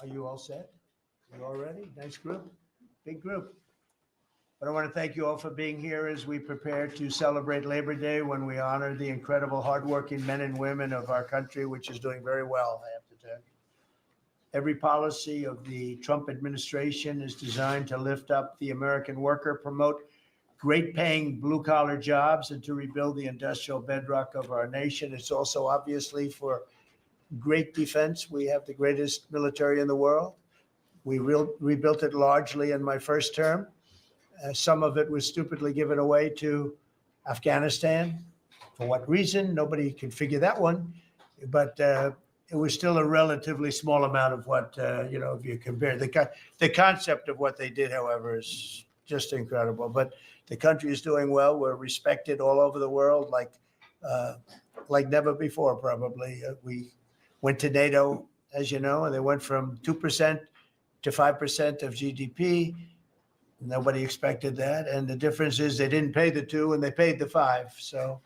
Are you all set? You all ready? Nice group, big group. But I want to thank you all for being here as we prepare to celebrate Labor Day, when we honor the incredible hardworking men and women of our country, which is doing very well, I have to tell you. Every policy of the Trump administration is designed to lift up the American worker, promote great paying blue collar jobs, and to rebuild the industrial bedrock of our nation. It's also obviously for great defense. We have the greatest military in the world. We rebuilt it largely in my first term. Some of it was stupidly given away to Afghanistan. For what reason? Nobody can figure that one. But it was still a relatively small amount of what, if you compare. The concept of what they did, however, is just incredible. But the country is doing well. We're respected all over the world like never before, probably. We went to NATO, as you know, and they went from 2% to 5% of GDP. Nobody expected that. And the difference is they didn't pay the 2 and they paid the 5. So,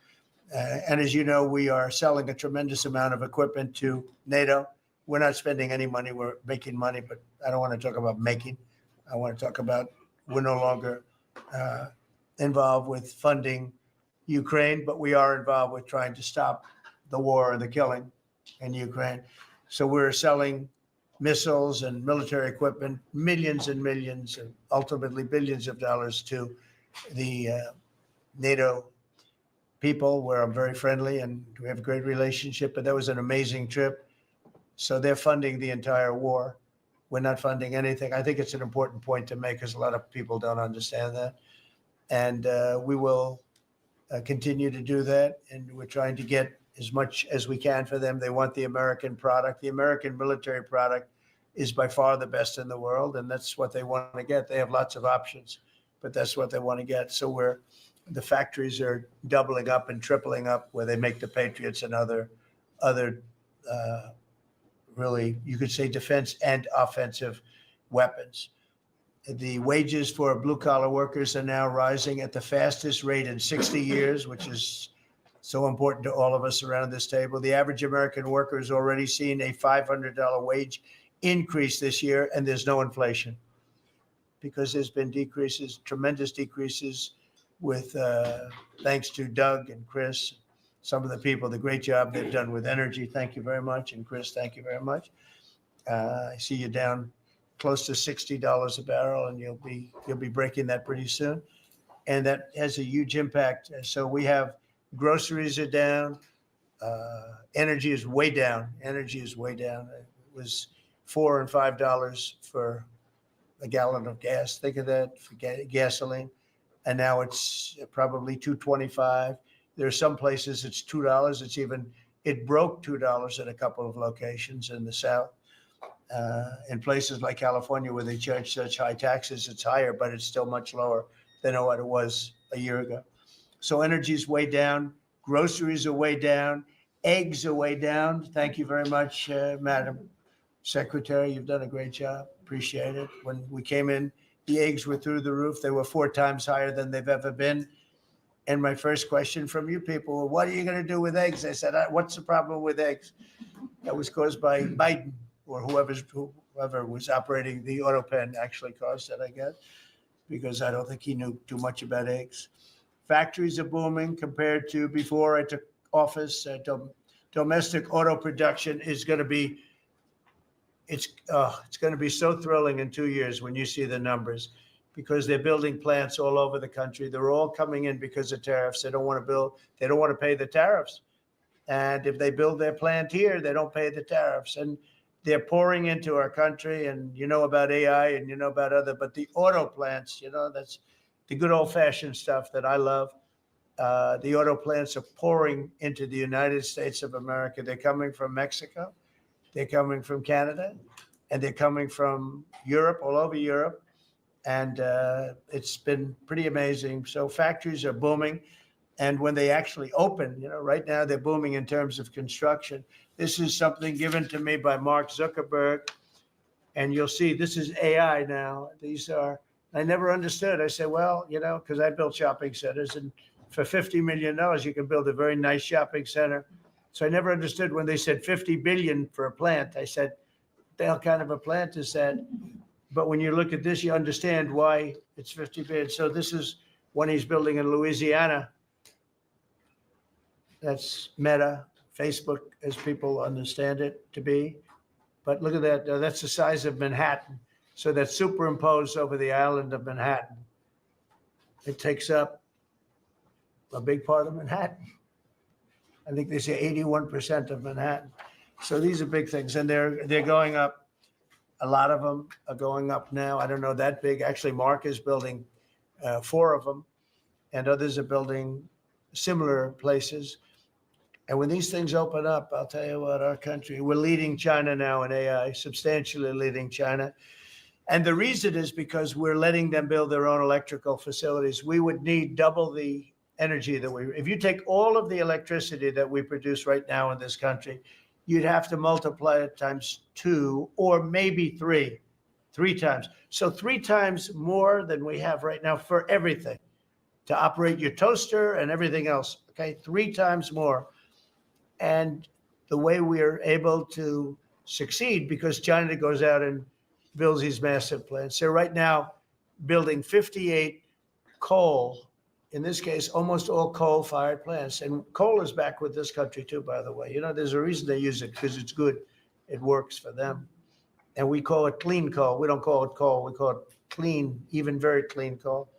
and as you know, we are selling a tremendous amount of equipment to NATO. We're not spending any money. We're making money, but I don't want to talk about making. I want to talk about we're no longer involved with funding Ukraine, but we are involved with trying to stop the war and the killing in Ukraine. So we're selling missiles and military equipment, millions and millions, and ultimately billions of dollars to the NATO people, where I'm very friendly and we have a great relationship. But that was an amazing trip. So they're funding the entire war. We're not funding anything. I think it's an important point to make, because a lot of people don't understand that. And we will continue to do that. And we're trying to get as much as we can for them. They want the American product. The American military product is by far the best in the world, and that's what they want to get. They have lots of options, but that's what they want to get. So the factories are doubling up and tripling up, where they make the Patriots and other really, you could say, defense and offensive weapons. The wages for blue-collar workers are now rising at the fastest rate in 60 years, which is so important to all of us around this table. The average American worker has already seen a $500 wage increase this year, and there's no inflation, because there's been decreases, tremendous decreases, with thanks to Doug and Chris, some of the people, the great job they've done with energy. Thank you very much. And Chris, thank you very much. I see you down close to $60 a barrel, and you'll be breaking that pretty soon. And that has a huge impact. So we have groceries are down. Energy is way down. Energy is way down. It was $4 and $5 for a gallon of gas. Think of that, for gasoline. And now it's probably $2.25. There are some places it's $2. It broke $2 at a couple of locations in the South. In places like California, where they charge such high taxes, it's higher, but it's still much lower than what it was a year ago. So energy is way down. Groceries are way down. Eggs are way down. Thank you very much, Madam Secretary. You've done a great job. Appreciate it. When we came in, the eggs were through the roof. They were 4 times higher than they've ever been. And my first question from you people, well, what are you going to do with eggs? I said, what's the problem with eggs? That was caused by Biden, or whoever was operating the auto pen actually caused it, I guess, because I don't think he knew too much about eggs. Factories are booming compared to before I took office. Domestic auto production is going to be, it's going to be so thrilling in 2 years when you see the numbers, because they're building plants all over the country. They're all coming in because of tariffs. They don't want to build. They don't want to pay the tariffs. And if they build their plant here, they don't pay the tariffs. And they're pouring into our country. And you know about AI and you know about but the auto plants, that's the good old fashioned stuff that I love. The auto plants are pouring into the United States of America. They're coming from Mexico. They're coming from Canada. And they're coming from Europe, all over Europe. And it's been pretty amazing. So factories are booming. And when they actually open, right now they're booming in terms of construction. This is something given to me by Mark Zuckerberg. And you'll see this is AI now. I never understood. I said, well, because I built shopping centers, and for $50 million, you can build a very nice shopping center. So I never understood when they said $50 billion for a plant. I said, the hell kind of a plant is that? But when you look at this, you understand why it's 50 billion. So this is one he's building in Louisiana. That's Meta, Facebook, as people understand it to be. But look at that. That's the size of Manhattan. So that's superimposed over the island of Manhattan. It takes up a big part of Manhattan. I think they say 81% of Manhattan. So these are big things, and they're going up. A lot of them are going up now. I don't know that big. Actually, Mark is building 4 of them, and others are building similar places. And when these things open up, I'll tell you what, our country, we're leading China now in AI, substantially leading China. And the reason is because we're letting them build their own electrical facilities. We would need double the energy that if you take all of the electricity that we produce right now in this country, you'd have to multiply it times 2 or maybe 3 times. So 3 times more than we have right now for everything to operate your toaster and everything else. Okay, 3 times more. And the way we are able to succeed, because China goes out and builds these massive plants. They're right now building 58 coal, in this case, almost all coal-fired plants. And coal is back with this country too, by the way. You know, there's a reason they use it, because it's good. It works for them. And we call it clean coal. We don't call it coal. We call it clean, even very clean coal.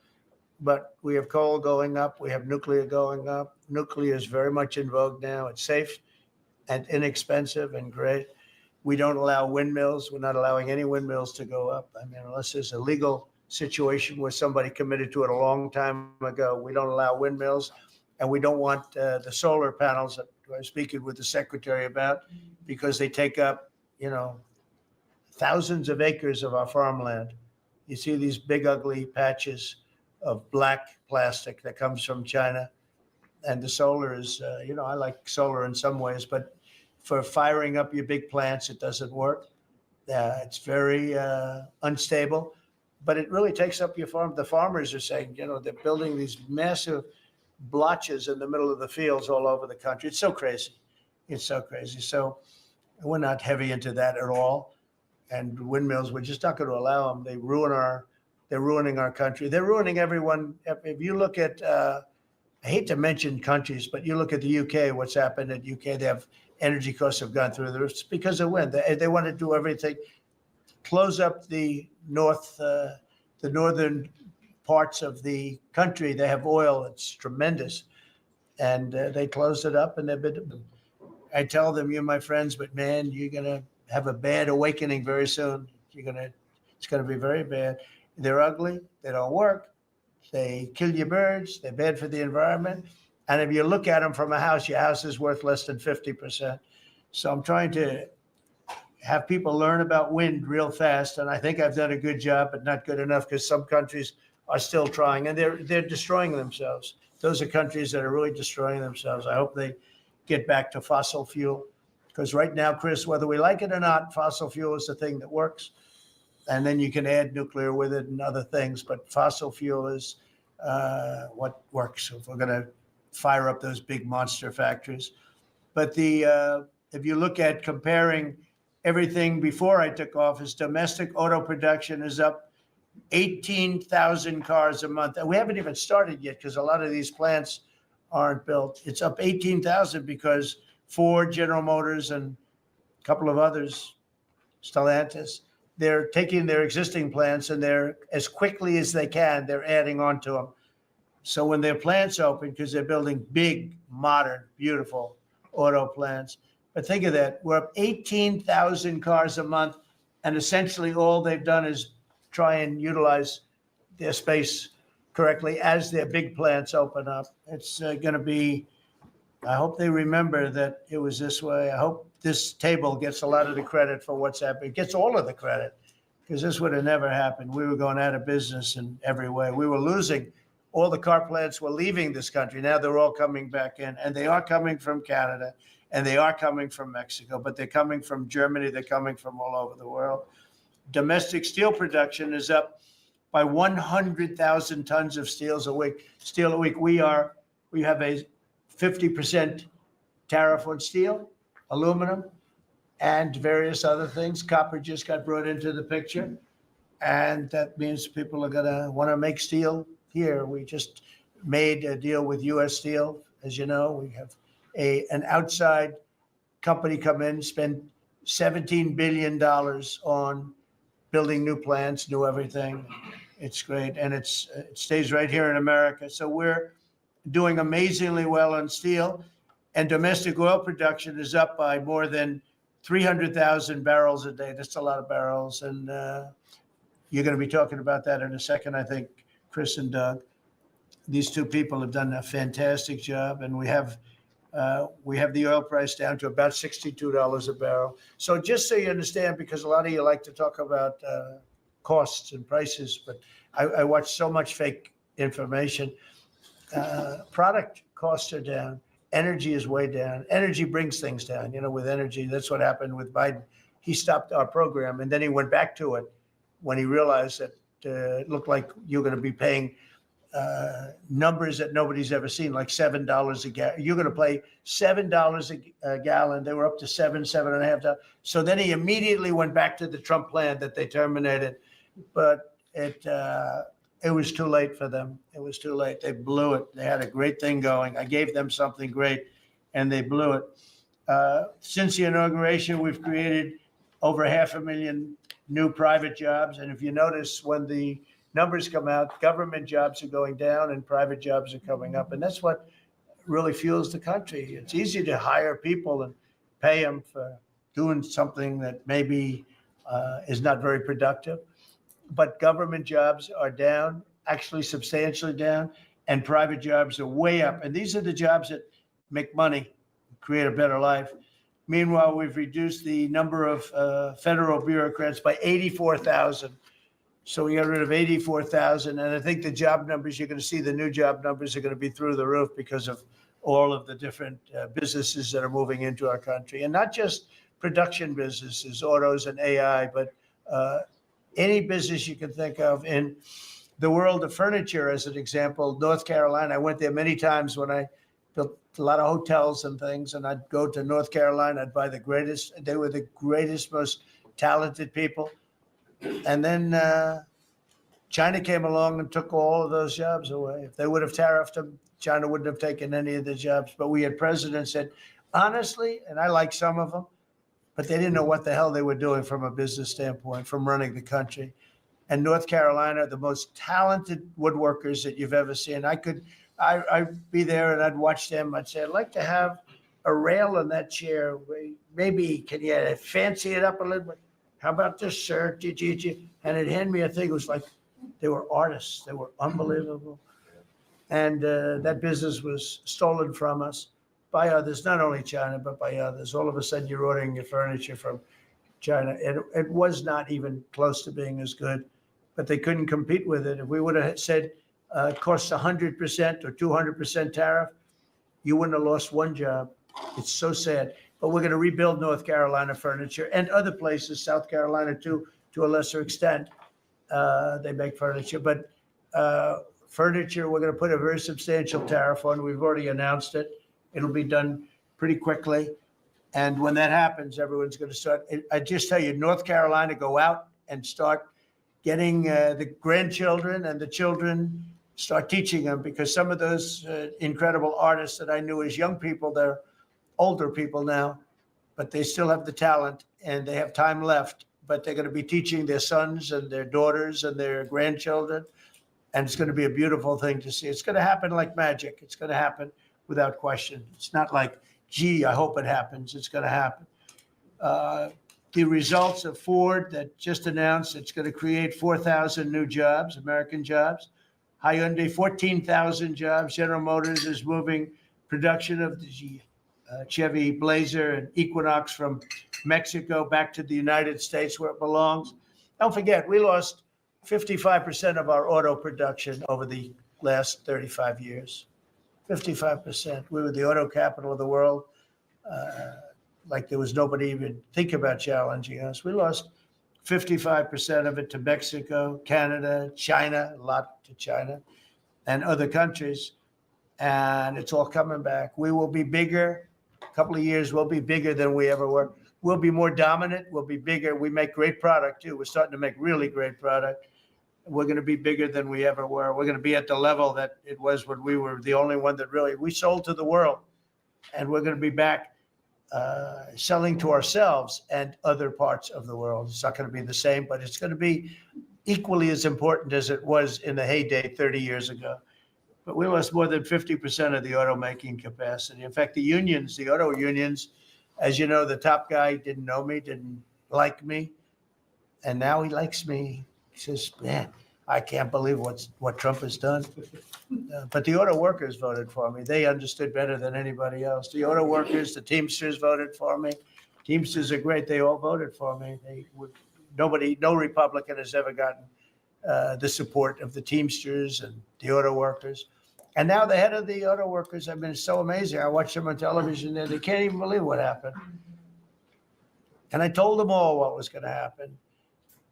But we have coal going up. We have nuclear going up. Nuclear is very much in vogue now. It's safe and inexpensive and great. We don't allow windmills. We're not allowing any windmills to go up. I mean, unless there's a legal situation where somebody committed to it a long time ago, we don't allow windmills. And we don't want the solar panels that I was speaking with the secretary about, because they take up, you know, thousands of acres of our farmland. You see these big, ugly patches of black plastic that comes from China. And the solar is, you know, I like solar in some ways, but for firing up your big plants, it doesn't work. It's very unstable, but it really takes up your farm. The farmers are saying, you know, they're building these massive blotches in the middle of the fields all over the country. It's so crazy. It's so crazy. So we're not heavy into that at all. And windmills, we're just not going to allow them. They're ruining our country. They're ruining everyone. If you look at, I hate to mention countries, but you look at the UK, what's happened in the UK, they have energy costs have gone through the roof. It's because of wind. They want to do everything, close up the northern parts of the country. They have oil. It's tremendous. And they closed it up, and I tell them, you're my friends, but man, you're going to have a bad awakening very soon. It's going to be very bad. They're ugly. They don't work. They kill your birds. They're bad for the environment. And if you look at them from a house, your house is worth less than 50%. So I'm trying to have people learn about wind real fast. And I think I've done a good job, but not good enough, because some countries are still trying, and they're destroying themselves. Those are countries that are really destroying themselves. I hope they get back to fossil fuel, because right now, Chris, whether we like it or not, fossil fuel is the thing that works. And then you can add nuclear with it and other things, but fossil fuel is what works if we're going to fire up those big monster factories. But if you look at comparing everything before I took office, domestic auto production is up 18,000 cars a month. And we haven't even started yet, because a lot of these plants aren't built. It's up 18,000 because Ford, General Motors, and a couple of others, Stellantis, they're taking their existing plants, and they're, as quickly as they can, they're adding on to them. So when their plants open, because they're building big, modern, beautiful auto plants. But think of that. We're up 18,000 cars a month, and essentially all they've done is try and utilize their space correctly as their big plants open up. It's going to be, I hope they remember that it was this way. I hope this table gets a lot of the credit for what's happening. It gets all of the credit, because this would have never happened. We were going out of business in every way. We were losing. All the car plants were leaving this country. Now they're all coming back in, and they are coming from Canada, and they are coming from Mexico, but they're coming from Germany. They're coming from all over the world. Domestic steel production is up by 100,000 tons of steel a week. We have a 50% tariff on steel, aluminum. and various other things. Copper just got brought into the picture, and that means people are going to want to make steel here. We just made a deal with U.S. Steel. As you know, we have an outside company come in, spend $17 billion on building new plants, new everything. It's great, and it stays right here in America. So we're doing amazingly well on steel, and domestic oil production is up by more than 300,000 barrels a day. That's a lot of barrels, and you're going to be talking about that in a second, I think, Chris and Doug. These two people have done a fantastic job, and we have the oil price down to about $62 a barrel. So just so you understand, because a lot of you like to talk about costs and prices, but I watch so much fake information. Product costs are down. Energy is way down. Energy brings things down. You know, with energy, that's what happened with Biden. He stopped our program, and then he went back to it when he realized that it looked like you're going to be paying numbers that nobody's ever seen, like $7 a gallon. You're going to pay $7 a gallon. They were up to $7.50. So then he immediately went back to the Trump plan that they terminated, but it was too late for them. It was too late. They blew it. They had a great thing going. I gave them something great, and they blew it. Since the inauguration, we've created over 500,000 new private jobs. And if you notice, when the numbers come out, government jobs are going down and private jobs are coming up. And that's what really fuels the country. It's easy to hire people and pay them for doing something that maybe is not very productive. But government jobs are down, actually substantially down, and private jobs are way up. And these are the jobs that make money, create a better life. Meanwhile, we've reduced the number of federal bureaucrats by 84,000. So we got rid of 84,000. And I think the job numbers, you're going to see the new job numbers are going to be through the roof because of all of the different businesses that are moving into our country. And not just production businesses, autos and AI, but any business you can think of. In the world of furniture, as an example, North Carolina, I went there many times when I built a lot of hotels and things, and I'd go to North Carolina, I'd buy the greatest, they were the greatest, most talented people. And then China came along and took all of those jobs away. If they would have tariffed them, China wouldn't have taken any of the jobs. But we had presidents that, honestly, and I like some of them, but they didn't know what the hell they were doing from a business standpoint, from running the country. And North Carolina, the most talented woodworkers that you've ever seen. I'd be there and I'd watch them. I'd say, I'd like to have a rail in that chair. Maybe can you fancy it up a little bit? How about this, sir? And it'd hand me a thing. It was like they were artists. They were unbelievable. And that business was stolen from us by others, not only China, but by others. All of a sudden, you're ordering your furniture from China. It was not even close to being as good, but they couldn't compete with it. If we would have said it costs 100% or 200% tariff, you wouldn't have lost one job. It's so sad. But we're going to rebuild North Carolina furniture and other places, South Carolina too, to a lesser extent. They make furniture, but furniture, we're going to put a very substantial tariff on. We've already announced it. It'll be done pretty quickly. And when that happens, everyone's going to start. I just tell you, North Carolina, go out and start getting the grandchildren and the children, start teaching them, because some of those incredible artists that I knew as young people, they're older people now, but they still have the talent and they have time left, but they're going to be teaching their sons and their daughters and their grandchildren. And it's going to be a beautiful thing to see. It's going to happen like magic. It's going to happen without question. It's not like, gee, I hope it happens. It's going to happen. The results of Ford that just announced it's going to create 4,000 new jobs, American jobs. Hyundai, 14,000 jobs. General Motors is moving production of the Chevy Blazer and Equinox from Mexico back to the United States where it belongs. Don't forget, we lost 55% of our auto production over the last 35 years. 55%. We were the auto capital of the world. Like there was nobody even think about challenging us. We lost 55% of it to Mexico, Canada, China, a lot to China, and other countries. And it's all coming back. We will be bigger. A couple of years, we'll be bigger than we ever were. we'll be more dominant. We'll be bigger. We make great product too. We're starting to make really great product. We're going to be bigger than we ever were. We're going to be at the level that it was when we were the only one that we sold to the world. And we're going to be back selling to ourselves and other parts of the world. It's not going to be the same, but it's going to be equally as important as it was in the heyday 30 years ago. But we lost more than 50% of the automaking capacity. In fact, the auto unions, as you know, the top guy didn't know me, didn't like me, and now he likes me. He says, man, I can't believe what Trump has done. But the auto workers voted for me. They understood better than anybody else. The auto workers, the Teamsters voted for me. Teamsters are great. They all voted for me. No Republican has ever gotten the support of the Teamsters and the auto workers. And now the head of the auto workers, I mean, it's so amazing. I watch them on television there. They can't even believe what happened. And I told them all what was going to happen.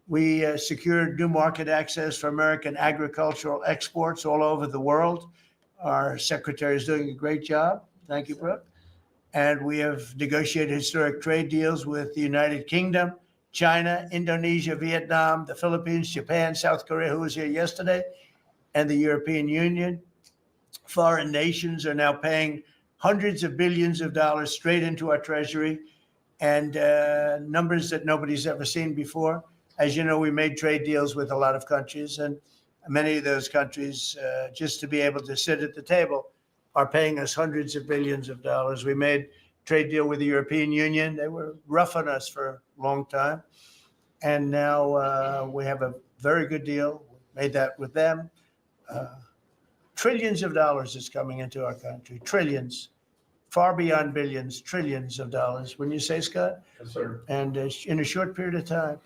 We secured new market access for American agricultural exports all over the world. Our secretary is doing a great job. Thank you, Brooke. And we have negotiated historic trade deals with the United Kingdom, China, Indonesia, Vietnam, the Philippines, Japan, South Korea, who was here yesterday, and the European Union. Foreign nations are now paying hundreds of billions of dollars straight into our treasury, and numbers that nobody's ever seen before. As you know, we made trade deals with a lot of countries, and many of those countries, just to be able to sit at the table, are paying us hundreds of billions of dollars. We made a trade deal with the European Union. They were rough on us for a long time. And now we have a very good deal. We made that with them. Trillions of dollars is coming into our country. Trillions. Far beyond billions, trillions of dollars. Wouldn't you say, Scott? Yes, sir. And in a short period of time,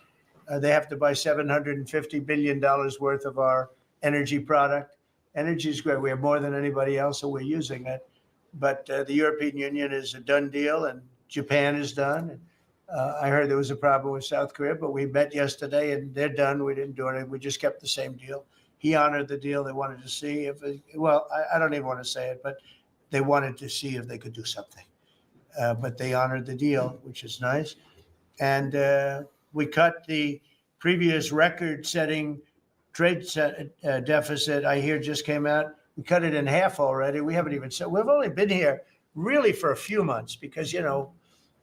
they have to buy $750 billion worth of our energy product. Energy is great. We have more than anybody else, so we're using it. But the European Union is a done deal, and Japan is done. I heard there was a problem with South Korea, but we met yesterday, and they're done. We didn't do anything. We just kept the same deal. He honored the deal. They wanted to see if, I don't even want to say it, but they wanted to see if they could do something. But they honored the deal, which is nice. And we cut the previous record-setting trade deficit, I hear just came out. We cut it in half already. We haven't even said, we've only been here really for a few months because, you know,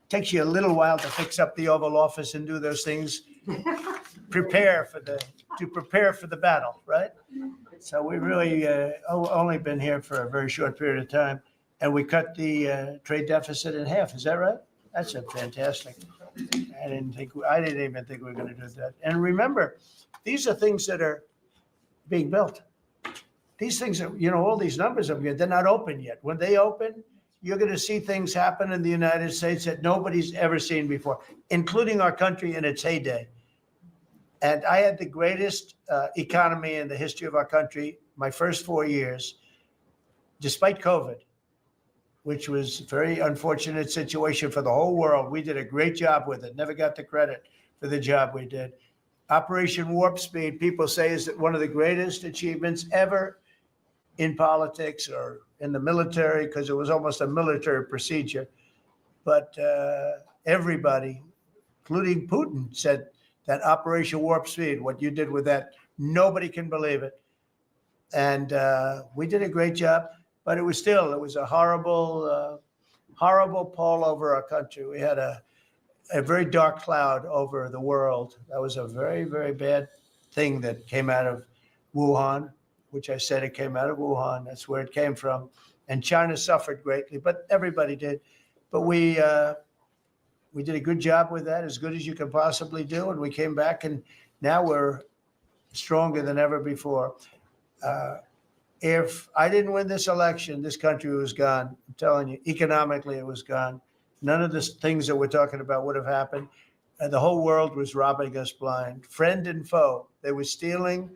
it takes you a little while to fix up the Oval Office and do those things, prepare for the battle, right? So we really only been here for a very short period of time, and we cut the trade deficit in half. Is that right? That's a fantastic. I didn't even think we were going to do that. And remember, these are things that are being built. These things are, you know, all these numbers up here, they're not open yet. When they open, you're going to see things happen in the United States that nobody's ever seen before, including our country in its heyday. And I had the greatest economy in the history of our country my first 4 years, despite COVID, which was a very unfortunate situation for the whole world. We did a great job with it, never got the credit for the job we did. Operation Warp Speed, people say, is one of the greatest achievements ever in politics or in the military, because it was almost a military procedure. But everybody, including Putin, said that Operation Warp Speed, what you did with that, nobody can believe it. And we did a great job, but it was a horrible pall over our country. We had a very dark cloud over the world. That was a very, very bad thing that came out of Wuhan, which I said it came out of Wuhan. That's where it came from. And China suffered greatly, but everybody did. But we did a good job with that, as good as you can possibly do. And we came back, and now we're stronger than ever before. If I didn't win this election, this country was gone. I'm telling you, economically, it was gone. None of the things that we're talking about would have happened. The whole world was robbing us blind, friend and foe. They were stealing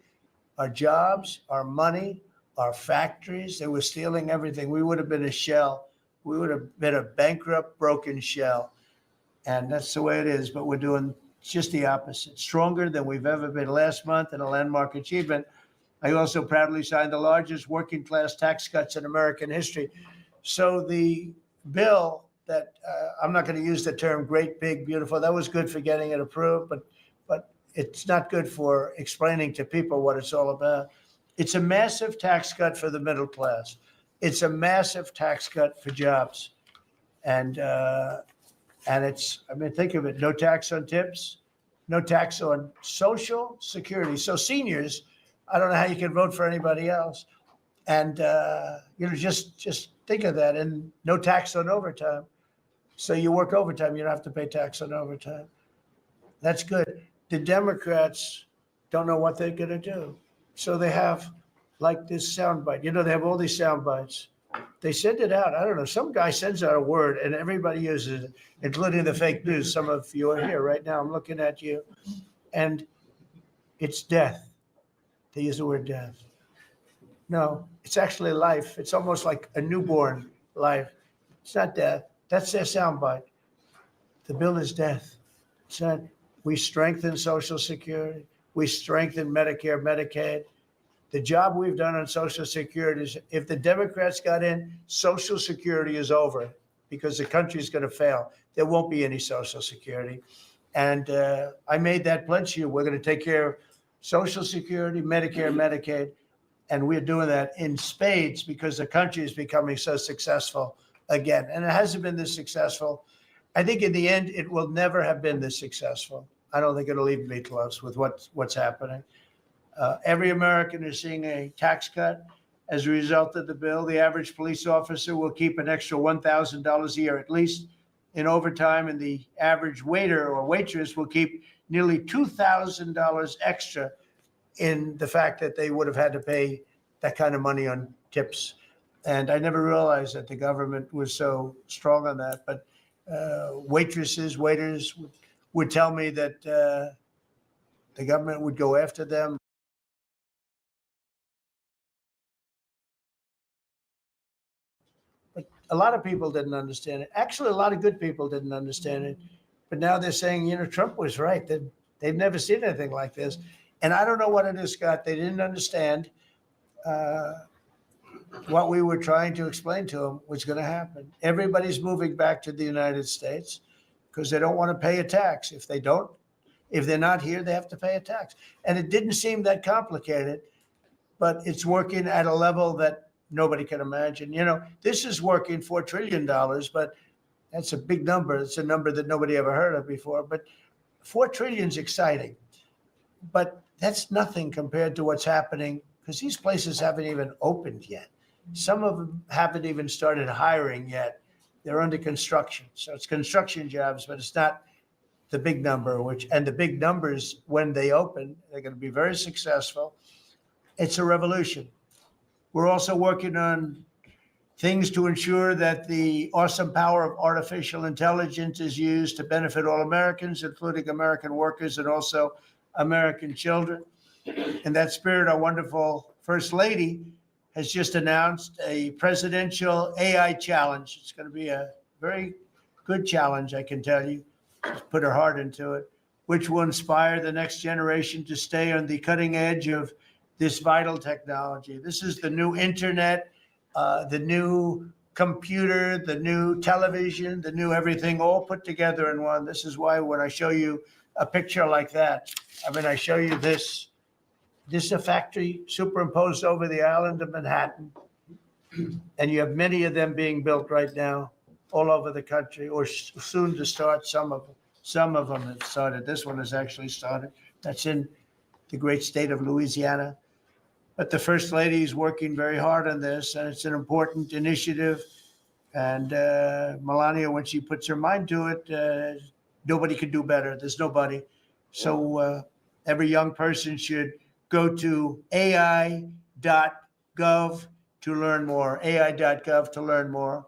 our jobs, our money, our factories. They were stealing everything. We would have been a shell. We would have been a bankrupt, broken shell. And that's the way it is. But we're doing just the opposite, stronger than we've ever been. Last month, in a landmark achievement, I also proudly signed the largest working class tax cuts in American history. So the bill that I'm not going to use the term great, big, beautiful. That was good for getting it approved, but it's not good for explaining to people what it's all about. It's a massive tax cut for the middle class. It's a massive tax cut for jobs. And it's, I mean, think of it, no tax on tips, no tax on Social Security. So seniors, I don't know how you can vote for anybody else. And, just think of that, and no tax on overtime. So you work overtime, you don't have to pay tax on overtime. That's good. The Democrats don't know what they're going to do. So they have like this soundbite. They have all these sound bites. They send it out. I don't know. Some guy sends out a word and everybody uses it, including the fake news. Some of you are here right now. I'm looking at you. And it's death. They use the word death. No, it's actually life. It's almost like a newborn life. It's not death. That's their soundbite. The bill is death. It's not, we strengthen Social Security. We strengthen Medicare, Medicaid. The job we've done on Social Security is, if the Democrats got in, Social Security is over because the country is going to fail. There won't be any Social Security. And I made that pledge to you. We're going to take care of Social Security, Medicare, Medicaid. And we're doing that in spades because the country is becoming so successful again. And it hasn't been this successful. I think in the end, it will never have been this successful. I don't think it'll even be close with what's happening. Every American is seeing a tax cut as a result of the bill. The average police officer will keep an extra $1,000 a year at least in overtime, and the average waiter or waitress will keep nearly $2,000 extra in the fact that they would have had to pay that kind of money on tips. And I never realized that the government was so strong on that. But waitresses, waiters would tell me that the government would go after them. But a lot of people didn't understand it. Actually, a lot of good people didn't understand it. But now they're saying, Trump was right. They've never seen anything like this. And I don't know what it is, Scott. They didn't understand what we were trying to explain to them was going to happen. Everybody's moving back to the United States because they don't want to pay a tax. If they're not here, they have to pay a tax. And it didn't seem that complicated, but it's working at a level that nobody can imagine. This is working $4 trillion, but that's a big number. It's a number that nobody ever heard of before. But $4 trillion is exciting. But that's nothing compared to what's happening, because these places haven't even opened yet. Some of them haven't even started hiring yet. They're under construction. So it's construction jobs, but it's not the big number, and the big numbers, when they open, they're going to be very successful. It's a revolution. We're also working on things to ensure that the awesome power of artificial intelligence is used to benefit all Americans, including American workers and also American children. In that spirit, our wonderful First Lady has just announced a presidential AI challenge. It's going to be a very good challenge, I can tell you. She's put her heart into it, which will inspire the next generation to stay on the cutting edge of this vital technology. This is the new internet, the new computer, the new television, the new everything, all put together in one. This is why when I show you a picture like that, I show you this. This is a factory superimposed over the island of Manhattan. And you have many of them being built right now all over the country, or soon to start. Some of them have started. This one has actually started. That's in the great state of Louisiana. But the First Lady is working very hard on this, and it's an important initiative. And Melania, when she puts her mind to it, nobody could do better. There's nobody. So every young person should go to AI.gov to learn more, AI.gov to learn more.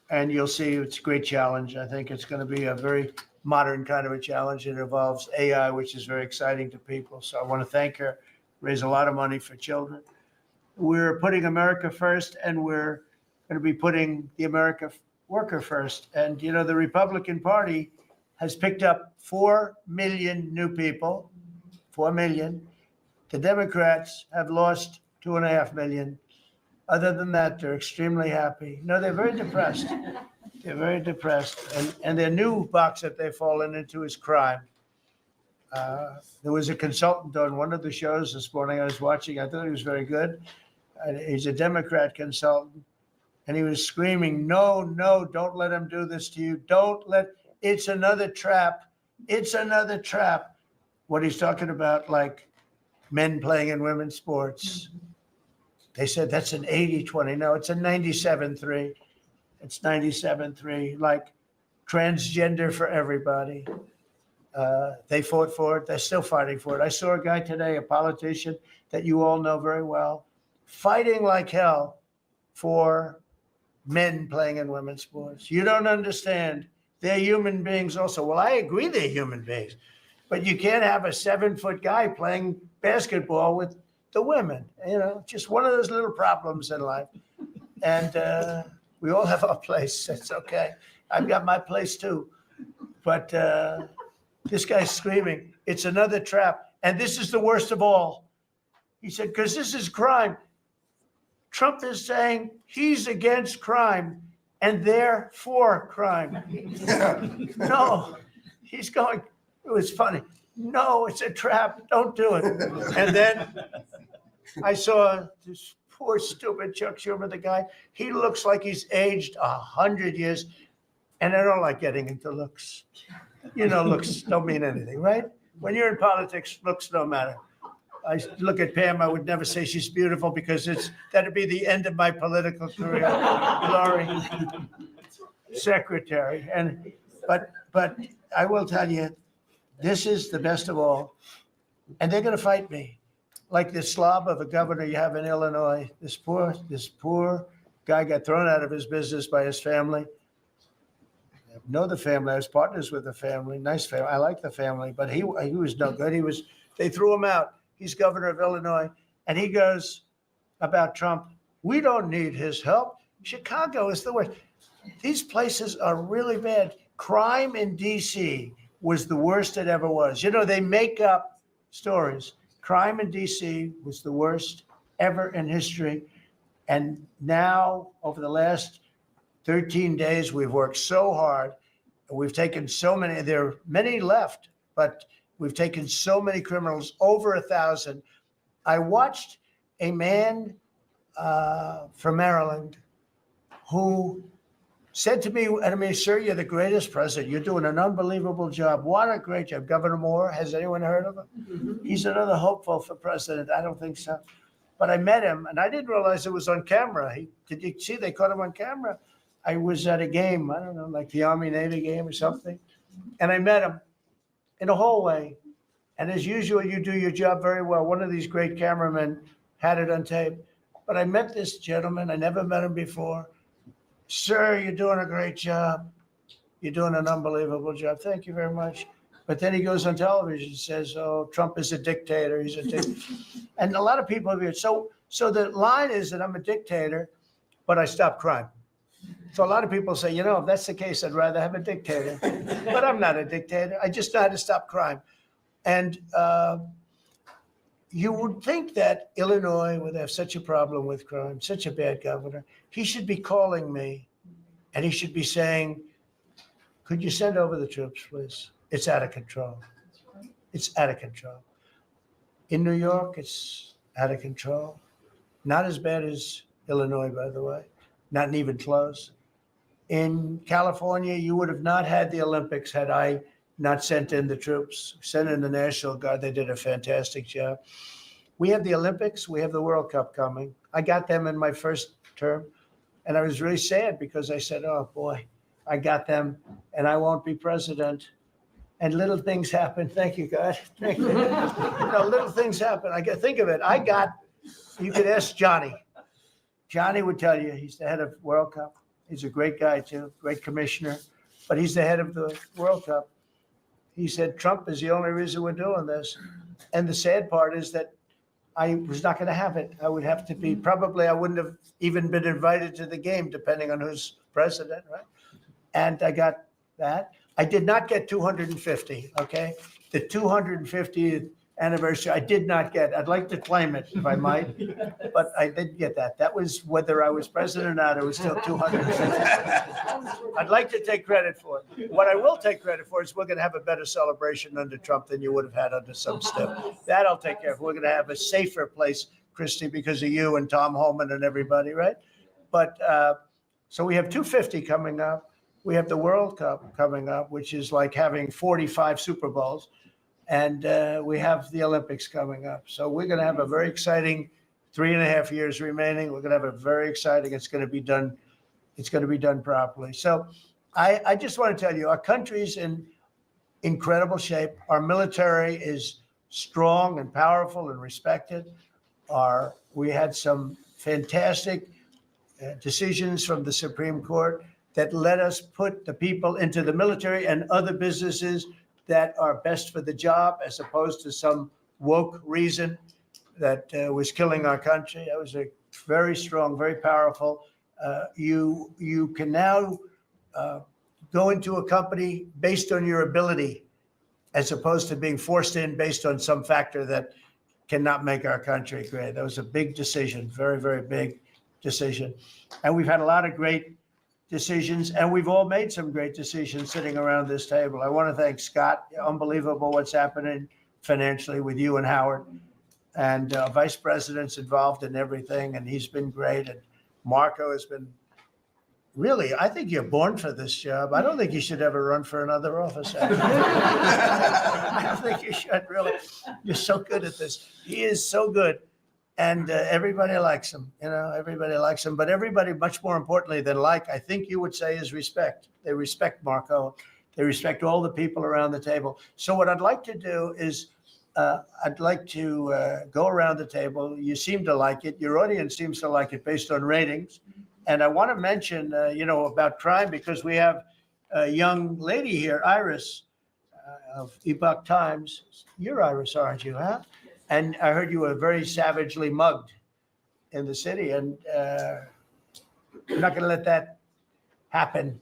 And you'll see it's a great challenge. I think it's going to be a very modern kind of a challenge. It involves AI, which is very exciting to people. So I want to thank her, raise a lot of money for children. We're putting America first, and we're going to be putting the American worker first. And, the Republican Party has picked up 4 million new people, 4 million. The Democrats have lost 2.5 million. Other than that, they're extremely happy. No, they're very depressed. They're very depressed. And their new box that they've fallen into is crime. There was a consultant on one of the shows this morning I was watching. I thought he was very good. He's a Democrat consultant. And he was screaming, no, no, don't let him do this to you. It's another trap. It's another trap. What he's talking about, like men playing in women's sports. They said that's an 80-20. No, it's a 97-3. It's 97-3, like transgender for everybody. They fought for it. They're still fighting for it. I saw a guy today, a politician that you all know very well, fighting like hell for men playing in women's sports. You don't understand. They're human beings also. Well, I agree they're human beings, but you can't have a 7-foot guy playing basketball with the women. You know, just one of those little problems in life. And we all have our place. It's okay. I've got my place too. But this guy's screaming, it's another trap. And this is the worst of all. He said, because this is crime. Trump is saying he's against crime and they're for crime. No, he's going, it was funny. No, it's a trap. Don't do it. And then I saw this poor, stupid Chuck Schumer, the guy. He looks like he's aged 100 years. And I don't like getting into looks. You know, looks don't mean anything, right? When you're in politics, looks don't matter. I look at Pam, I would never say she's beautiful because that'd be the end of my political career. Glory, secretary. But I will tell you, this is the best of all. And they're gonna fight me. Like this slob of a governor you have in Illinois, this poor guy got thrown out of his business by his family. I know the family, I was partners with the family, nice family, I like the family, but he was no good. They threw him out. He's governor of Illinois, and he goes about Trump, we don't need his help. Chicago is the worst. These places are really bad. Crime in D.C. was the worst it ever was. You know, they make up stories. Crime in D.C. was the worst ever in history. And now, over the last 13 days, we've worked so hard. We've taken so many, there are many left, but we've taken so many criminals, over 1,000. I watched a man from Maryland who said to me, I mean, sir, you're the greatest president. You're doing an unbelievable job. What a great job. Governor Moore, has anyone heard of him? Mm-hmm. He's another hopeful for president. I don't think so. But I met him, and I didn't realize it was on camera. Did you see they caught him on camera? I was at a game, I don't know, like the Army-Navy game or something. And I met him in a hallway. And as usual, you do your job very well. One of these great cameramen had it on tape. But I met this gentleman. I never met him before. Sir, you're doing a great job. You're doing an unbelievable job. Thank you very much. But then he goes on television and says, oh, Trump is a dictator. He's a dictator. And a lot of people have heard. So the line is that I'm a dictator, but I stop crime. So a lot of people say, you know, if that's the case, I'd rather have a dictator. But I'm not a dictator. I just know how to stop crime. And you would think that Illinois would have such a problem with crime, such a bad governor. He should be calling me and he should be saying, could you send over the troops, please? It's out of control. It's out of control. In New York, it's out of control. Not as bad as Illinois, by the way. Not even close. In California, you would have not had the Olympics had I not sent in the troops, sent in the National Guard. They did a fantastic job. We have the Olympics. We have the World Cup coming. I got them in my first term, and I was really sad because I said, oh, boy, I got them, and I won't be president. And little things happen. Thank you, God. Thank you. Little things happen. Think of it. You could ask Johnny. Johnny would tell you he's the head of World Cup. He's a great guy, too, great commissioner, but he's the head of the World Cup. He said, Trump is the only reason we're doing this. And the sad part is that I was not going to have it. I would have to be, probably I wouldn't have even been invited to the game, depending on who's president, right? And I got that. I did not get 250, okay? The 250 anniversary. I did not get, I'd like to claim it if I might, but I didn't get that. That was whether I was president or not, it was still 260. I'd like to take credit for it. What I will take credit for is we're going to have a better celebration under Trump than you would have had under some stuff. That I'll take care of. We're going to have a safer place, Christy, because of you and Tom Homan and everybody, right? But so we have 250 coming up. We have the World Cup coming up, which is like having 45 Super Bowls. And we have the Olympics coming up. So we're going to have a very exciting 3.5 years remaining. We're going to have a very exciting, it's going to be done. It's going to be done properly. So I just want to tell you, our country's in incredible shape. Our military is strong and powerful and respected. We had some fantastic decisions from the Supreme Court that let us put the people into the military and other businesses that are best for the job, as opposed to some woke reason that was killing our country. That was a very strong, very powerful. You can now go into a company based on your ability, as opposed to being forced in based on some factor that cannot make our country great. That was a big decision, very, very big decision. And we've had a lot of great decisions, and we've all made some great decisions sitting around this table. I want to thank Scott. Unbelievable what's happening financially with you and Howard. And Vice President's involved in everything, and he's been great. And Marco has been really, I think you're born for this job. I don't think you should ever run for another office. I don't think you should, really. You're so good at this. He is so good. And everybody likes him, everybody likes him. But everybody, much more importantly than like, I think you would say, is respect. They respect Marco. They respect all the people around the table. So what I'd like to do is I'd like to go around the table. You seem to like it. Your audience seems to like it based on ratings. And I want to mention, about crime, because we have a young lady here, Iris, of Epoch Times. You're Iris, aren't you, huh? And I heard you were very savagely mugged in the city, and we're not going to let that happen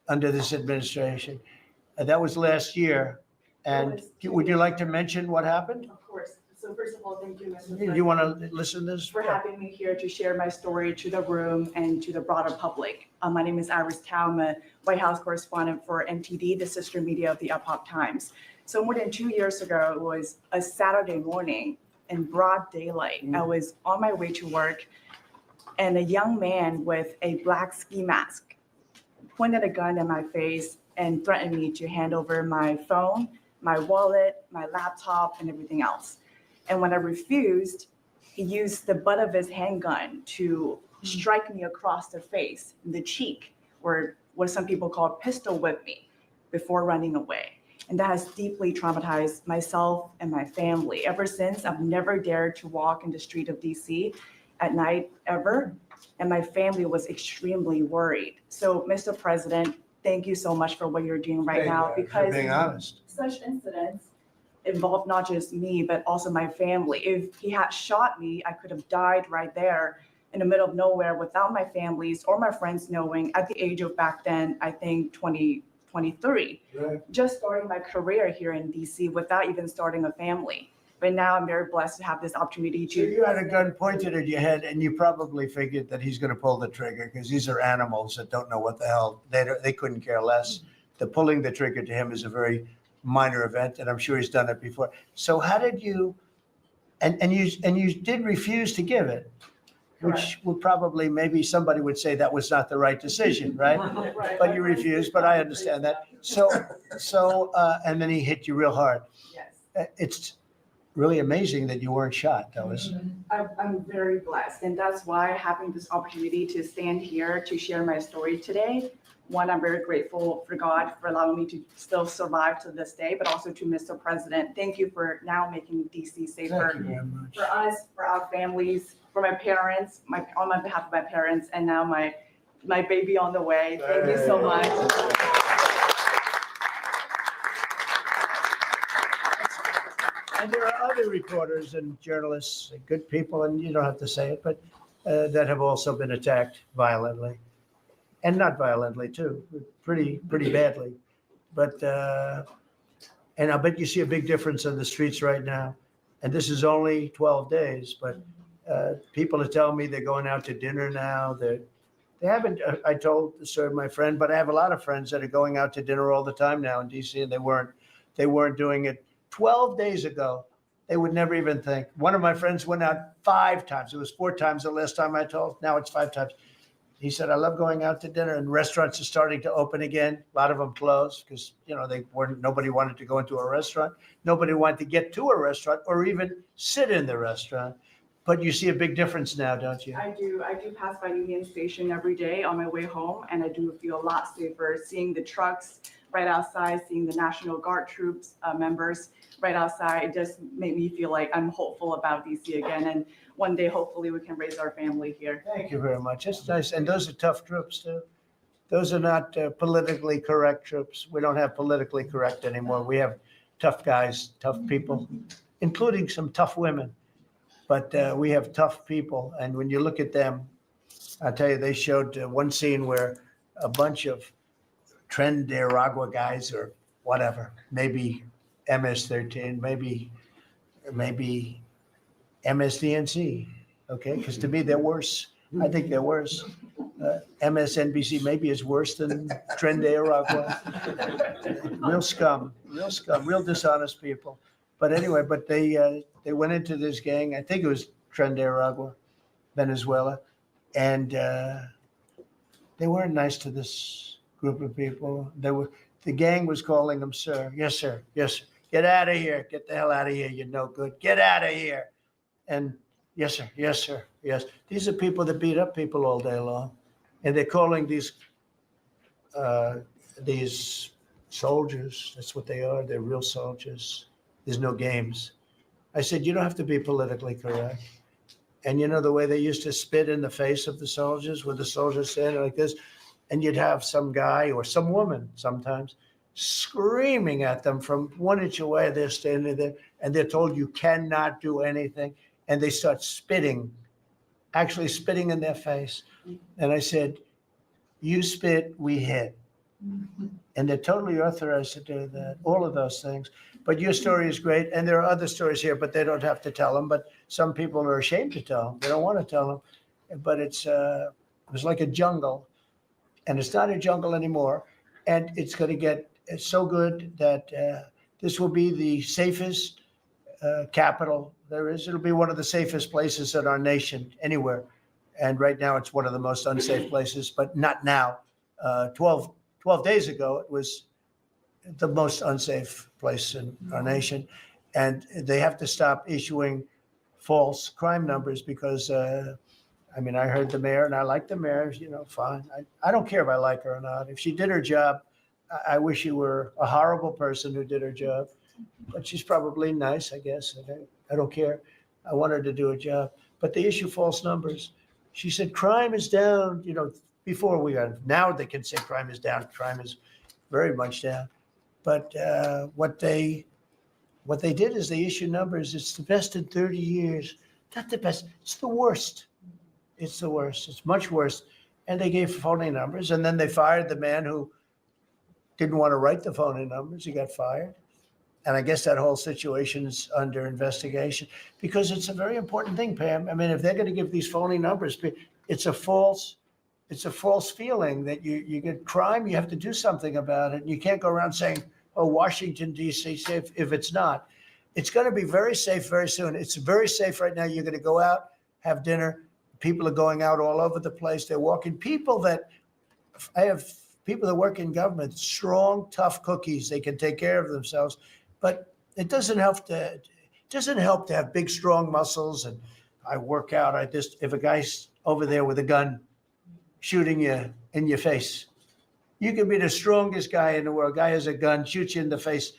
under this administration. That was last year. And would you like to mention what happened? Of course. So first of all, thank you, Mr. Do President, you want to listen to this? for having me here to share my story to the room and to the broader public. My name is Iris Tao. I'm a White House correspondent for MTD, the sister media of the Epoch Times. So more than 2 years ago, it was a Saturday morning in broad daylight. I was on my way to work, and a young man with a black ski mask pointed a gun at my face and threatened me to hand over my phone, my wallet, my laptop, and everything else. And when I refused, he used the butt of his handgun to strike me across the face, the cheek, or what some people call pistol whip me, before running away. And that has deeply traumatized myself and my family. Ever since, I've never dared to walk in the street of DC at night ever. And my family was extremely worried. So, Mr. President, thank you so much for what you're doing right now, because being honest. Such incidents involve not just me, but also my family. If he had shot me, I could have died right there in the middle of nowhere without my families or my friends knowing, at the age of back then, I think 23, Right. just starting my career here in DC without even starting a family. But now I'm very blessed to have this opportunity So to. you had a gun pointed at your head, and you probably figured that he's going to pull the trigger, because these are animals that don't know what the hell, they couldn't care less. The pulling the trigger to him is a very minor event, and I'm sure he's done it before. So how did you, and you did refuse to give it, which would probably, maybe somebody would say that was not the right decision, right? Right. But you refused, but I understand that. So, and then he hit you real hard. Yes. It's really amazing that you weren't shot. That was, I'm very blessed, and that's why having this opportunity to stand here to share my story today. One, I'm very grateful for God for allowing me to still survive to this day, but also to Mr. President. Thank you for now making DC safer thank you very much. for us, for our families, for my parents, on my behalf of my parents, and now my baby on the way. Thank you so much. And there are other reporters and journalists, good people, and you don't have to say it, but that have also been attacked violently, and not violently too, pretty badly. But and I bet you see a big difference in the streets right now. And this is only 12 days, but people are telling me they're going out to dinner now. They haven't, I told sir, my friend, but I have a lot of friends that are going out to dinner all the time now in DC, and they weren't doing it 12 days ago. They would never even think. One of my friends went out 5 times. It was 4 times the last time I told. Now it's 5 times. He said, I love going out to dinner, and restaurants are starting to open again. A lot of them closed because, nobody wanted to go into a restaurant. Nobody wanted to get to a restaurant or even sit in the restaurant. But you see a big difference now, don't you? I do pass by Union Station every day on my way home, and I do feel a lot safer seeing the trucks right outside, seeing the National Guard troops members right outside. It just made me feel like I'm hopeful about DC again, and one day hopefully we can raise our family here. Thank you very much. It's nice. And those are tough troops too. Those are not politically correct troops. We don't have politically correct anymore. We have tough guys, tough people, including some tough women. But we have tough people. And when you look at them, I'll tell you, they showed one scene where a bunch of Nicaragua guys or whatever, maybe MS-13, maybe MSDNC, okay? Because to me, they're worse. I think they're worse. MSNBC maybe is worse than Nicaragua. Real scum, real dishonest people. But anyway, they went into this gang. I think it was Nicaragua, Venezuela, and they weren't nice to this group of people. The gang was calling them sir. Yes, sir. Yes, sir. Get out of here. Get the hell out of here. You're no good. Get out of here. And yes, sir. Yes, sir. Yes. These are people that beat up people all day long. And they're calling these soldiers. That's what they are. They're real soldiers. There's no games. I said, you don't have to be politically correct. And you know the way they used to spit in the face of the soldiers, with the soldiers standing like this, and you'd have some guy or some woman sometimes screaming at them from 1 inch away. They're standing there and they're told you cannot do anything. And they start spitting, actually spitting in their face. And I said, you spit, we hit. And they're totally authorized to do that, all of those things. But your story is great. And there are other stories here, but they don't have to tell them. But some people are ashamed to tell them. They don't want to tell them. But it was like a jungle. And it's not a jungle anymore. And it's going to get so good that this will be the safest capital there is. It'll be one of the safest places in our nation, anywhere. And right now, it's one of the most unsafe places, but not now. 12 days ago, it was the most unsafe place in our nation. And they have to stop issuing false crime numbers because I heard the mayor, and I like the mayor, fine. I don't care if I like her or not. If she did her job, I wish she were a horrible person who did her job. But she's probably nice, I guess. I don't care. I want her to do a job. But they issue false numbers. She said crime is down, before we got, now they can say crime is down. Crime is very much down. But what they did is they issue numbers. It's the best in 30 years. Not the best. It's the worst. It's the worst. It's much worse. And they gave phony numbers. And then they fired the man who didn't want to write the phony numbers. He got fired. And I guess that whole situation is under investigation because it's a very important thing, Pam. If they're going to give these phony numbers, it's a false feeling that you get crime. You have to do something about it. You can't go around saying, oh, Washington, D.C. safe if it's not. It's going to be very safe very soon. It's very safe right now. You're going to go out, have dinner. People are going out all over the place. They're walking. I have people that work in government, strong, tough cookies. They can take care of themselves. But it doesn't help to have big, strong muscles. And I work out. If a guy's over there with a gun shooting you in your face, you can be the strongest guy in the world. Guy has a gun, shoots you in the face.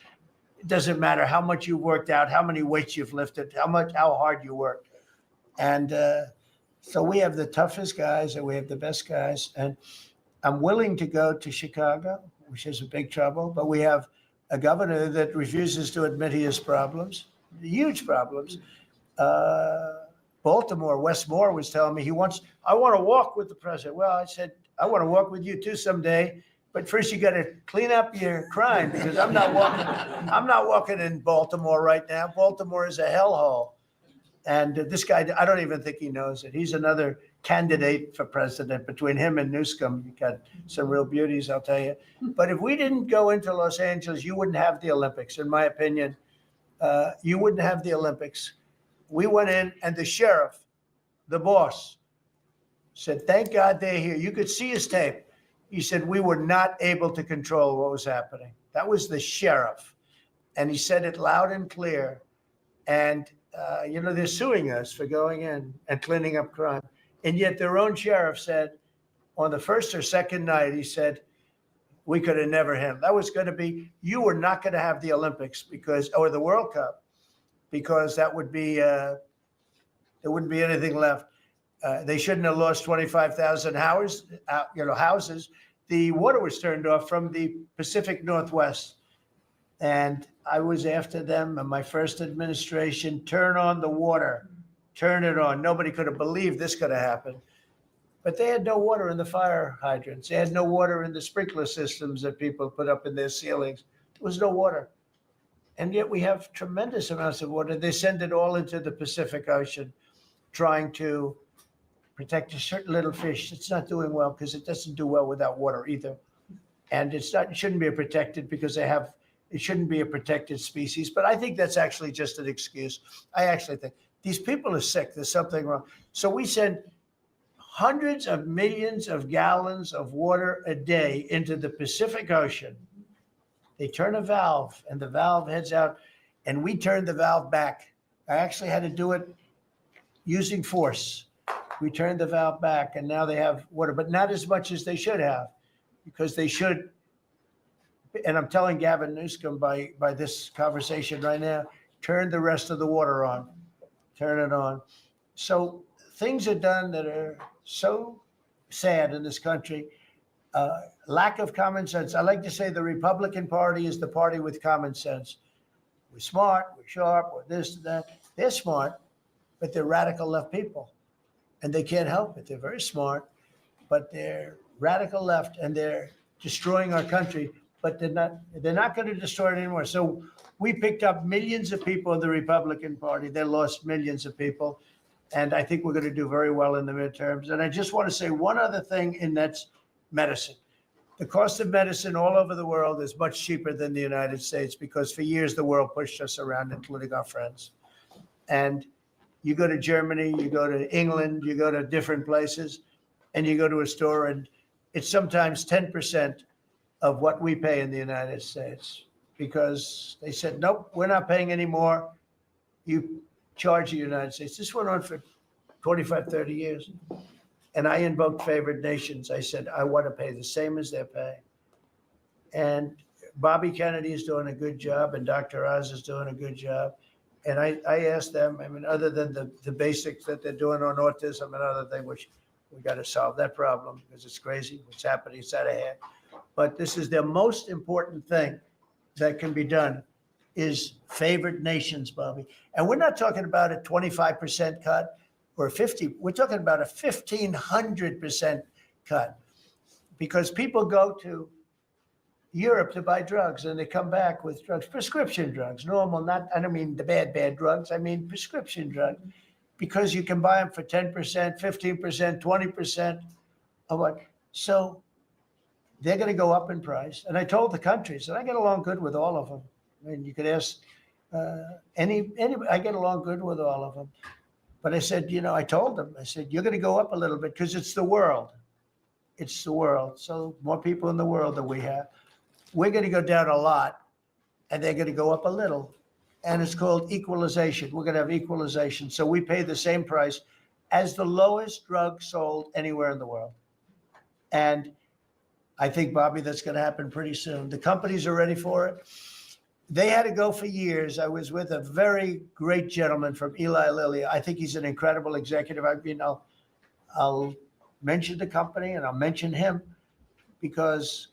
It doesn't matter how much you've worked out, how many weights you've lifted, how hard you work. And so we have the toughest guys and we have the best guys. And I'm willing to go to Chicago, which is a big trouble, but we have a governor that refuses to admit he has problems, huge problems. Baltimore, Wes Moore was telling me I want to walk with the president. Well, I said, I want to walk with you too someday. But first you got to clean up your crime, because I'm not walking in Baltimore right now. Baltimore is a hellhole. And this guy, I don't even think he knows it. He's another candidate for president. Between him and Newsom, you got some real beauties, I'll tell you. But if we didn't go into Los Angeles, you wouldn't have the Olympics, in my opinion. You wouldn't have the Olympics. We went in, and the sheriff, the boss, said, thank God they're here. You could see his tape. He said, we were not able to control what was happening. That was the sheriff. And he said it loud and clear. And, they're suing us for going in and cleaning up crime. And yet their own sheriff said on the first or second night, he said, we could have never handled. That was going to be, you were not going to have the Olympics or the World Cup, because that would be, there wouldn't be anything left. They shouldn't have lost 25,000 houses. The water was turned off from the Pacific Northwest. And I was after them in my first administration, turn on the water, turn it on. Nobody could have believed this could have happened. But they had no water in the fire hydrants. They had no water in the sprinkler systems that people put up in their ceilings. There was no water. And yet we have tremendous amounts of water. They send it all into the Pacific Ocean, trying to protect a certain little fish. It's not doing well, because it doesn't do well without water either. And it shouldn't be protected, because it shouldn't be a protected species. But I think that's actually just an excuse. I actually think these people are sick. There's something wrong. So we send hundreds of millions of gallons of water a day into the Pacific Ocean. They turn a valve, and the valve heads out, and we turn the valve back. I actually had to do it using force. We turned the valve back, and now they have water, but not as much as they should have, because they should. And I'm telling Gavin Newsom by this conversation right now, turn the rest of the water on, turn it on. So things are done that are so sad in this country. Lack of common sense. I like to say the Republican Party is the party with common sense. We're smart, we're sharp, we're this and that. They're smart, but they're radical left people. And they can't help it. They're very smart, but they're radical left, and they're destroying our country. But they're not going to destroy it anymore. So we picked up millions of people in the Republican Party. They lost millions of people. And I think we're going to do very well in the midterms. And I just want to say one other thing, and that's medicine. The cost of medicine all over the world is much cheaper than the United States, because for years the world pushed us around, including our friends. And you go to Germany, you go to England, you go to different places, and you go to a store, and it's sometimes 10% of what we pay in the United States, because they said, nope, we're not paying any more. You charge the United States. This went on for 25, 30 years. And I invoked favored nations. I said, I want to pay the same as they're paying. And Bobby Kennedy is doing a good job, and Dr. Oz is doing a good job. And I asked them, other than the basics that they're doing on autism and other things, which we got to solve that problem, because it's crazy what's happening. It's out of hand. But this is the most important thing that can be done, is favored nations, Bobby. And we're not talking about a 25% cut or 50. We're talking about a 1,500% cut, because people go to Europe to buy drugs, and they come back with drugs, prescription drugs, normal, I don't mean the bad drugs. I mean prescription drugs, because you can buy them for 10%, 15%, 20% of what. So they're going to go up in price. And I told the countries, and I get along good with all of them. I mean, you could ask anybody, I get along good with all of them. But I said, I told them, I said, you're going to go up a little bit, because it's the world. It's the world. So more people in the world than we have. We're going to go down a lot, and they're going to go up a little. And it's called equalization. We're going to have equalization. So we pay the same price as the lowest drug sold anywhere in the world. And I think, Bobby, that's going to happen pretty soon. The companies are ready for it. They had to go for years. I was with a very great gentleman from Eli Lilly. I think he's an incredible executive. I'll mention the company, and I'll mention him, because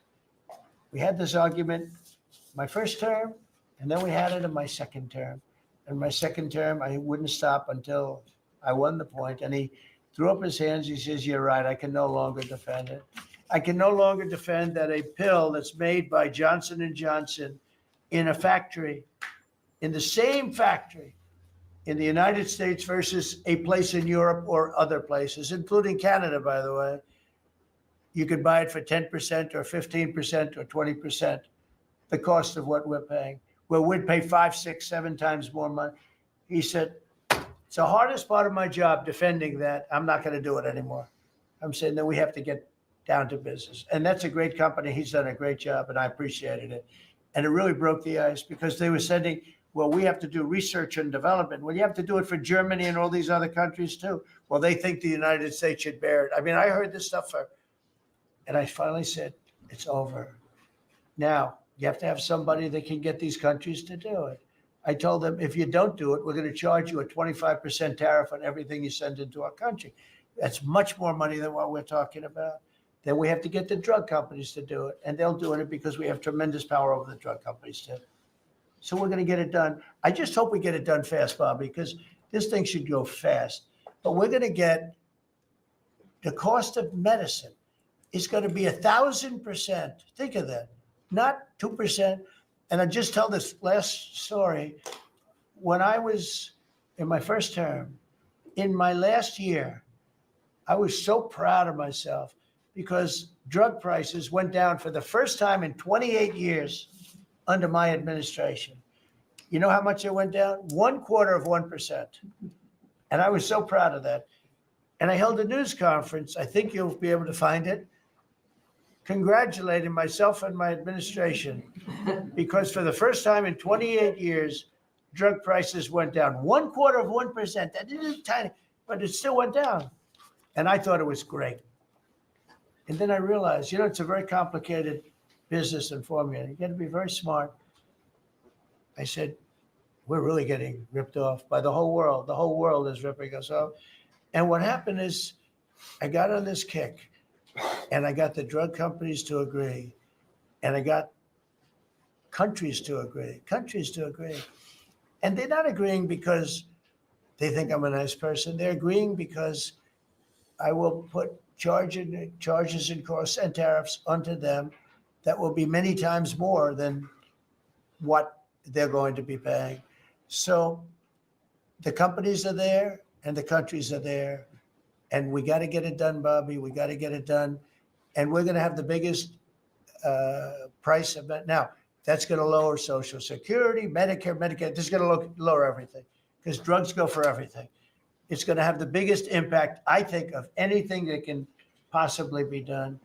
we had this argument my first term, and then we had it in my second term. And my second term, I wouldn't stop until I won the point. And he threw up his hands. He says, you're right. I can no longer defend it. I can no longer defend that a pill that's made by Johnson & Johnson in a factory, in the same factory in the United States versus a place in Europe or other places, including Canada, by the way, you could buy it for 10% or 15% or 20%, the cost of what we're paying, where we'd pay 5, 6, 7 times more money. He said, it's the hardest part of my job defending that. I'm not going to do it anymore. I'm saying that we have to get down to business. And that's a great company. He's done a great job, and I appreciated it. And it really broke the ice because they were sending, well, we have to do research and development. Well, you have to do it for Germany and all these other countries too. Well, they think the United States should bear it. I mean, I heard this stuff, and I finally said, it's over. Now, you have to have somebody that can get these countries to do it. I told them, if you don't do it, we're going to charge you a 25% tariff on everything you send into our country. That's much more money than what we're talking about. Then we have to get the drug companies to do it, and they'll do it because we have tremendous power over the drug companies too. So we're going to get it done. I just hope we get it done fast, Bobby, because this thing should go fast. But we're going to get the cost of medicine is going to be 1,000%. Think of that, not 2%. And I just tell this last story. When I was in my first term, in my last year, I was so proud of myself because drug prices went down for the first time in 28 years under my administration. You know how much it went down? 1/4%. And I was so proud of that. And I held a news conference. I think you'll be able to find it, congratulating myself and my administration because for the first time in 28 years, drug prices went down 1/4%. That is tiny, but it still went down. And I thought it was great. And then I realized, it's a very complicated business and formula. You got to be very smart. I said, we're really getting ripped off by the whole world. The whole world is ripping us off. And what happened is I got on this kick and I got the drug companies to agree. And I got countries to agree. And they're not agreeing because they think I'm a nice person. They're agreeing because I will put charges and costs and tariffs onto them that will be many times more than what they're going to be paying. So the companies are there and the countries are there. And we got to get it done, Bobby. We got to get it done. And we're going to have the biggest price of it. Now, that's going to lower Social Security, Medicare, Medicaid. This is going to lower everything because drugs go for everything. It's going to have the biggest impact, I think, of anything that can possibly be done.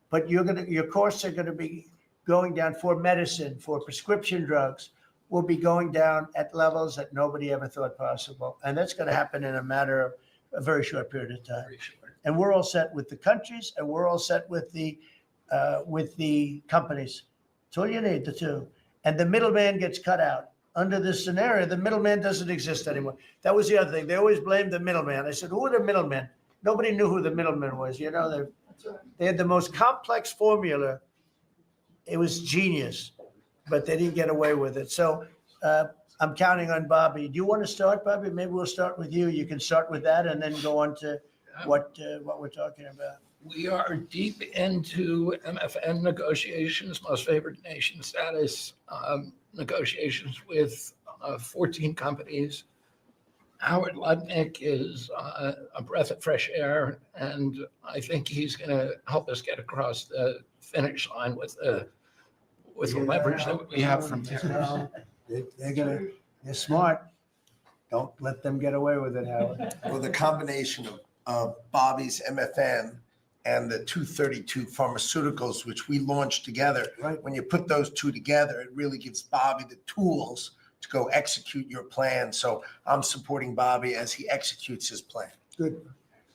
But your costs are going to be going down for medicine, for prescription drugs, will be going down at levels that nobody ever thought possible. And that's going to happen in a matter of a very short period of time. And we're all set with the countries, and we're all set with the companies. That's all you need, the two. And the middleman gets cut out. Under this scenario, the middleman doesn't exist anymore. That was the other thing. They always blamed the middleman. I said, who are the middlemen? Nobody knew who the middleman was. They had the most complex formula. It was genius, but they didn't get away with it. So I'm counting on Bobby. Do you want to start, Bobby? Maybe we'll start with you. You can start with that and then go on to what we're talking about. We are deep into MFN negotiations, most favored nation status negotiations with 14 companies. Howard Lutnick is a breath of fresh air, and I think he's going to help us get across the finish line with the leverage that we have from tariffs. They're smart. Don't let them get away with it, Howard. Well, the combination of Bobby's MFN and the 232 pharmaceuticals, which we launched together. Right. When you put those two together, it really gives Bobby the tools to go execute your plan. So I'm supporting Bobby as he executes his plan. Good.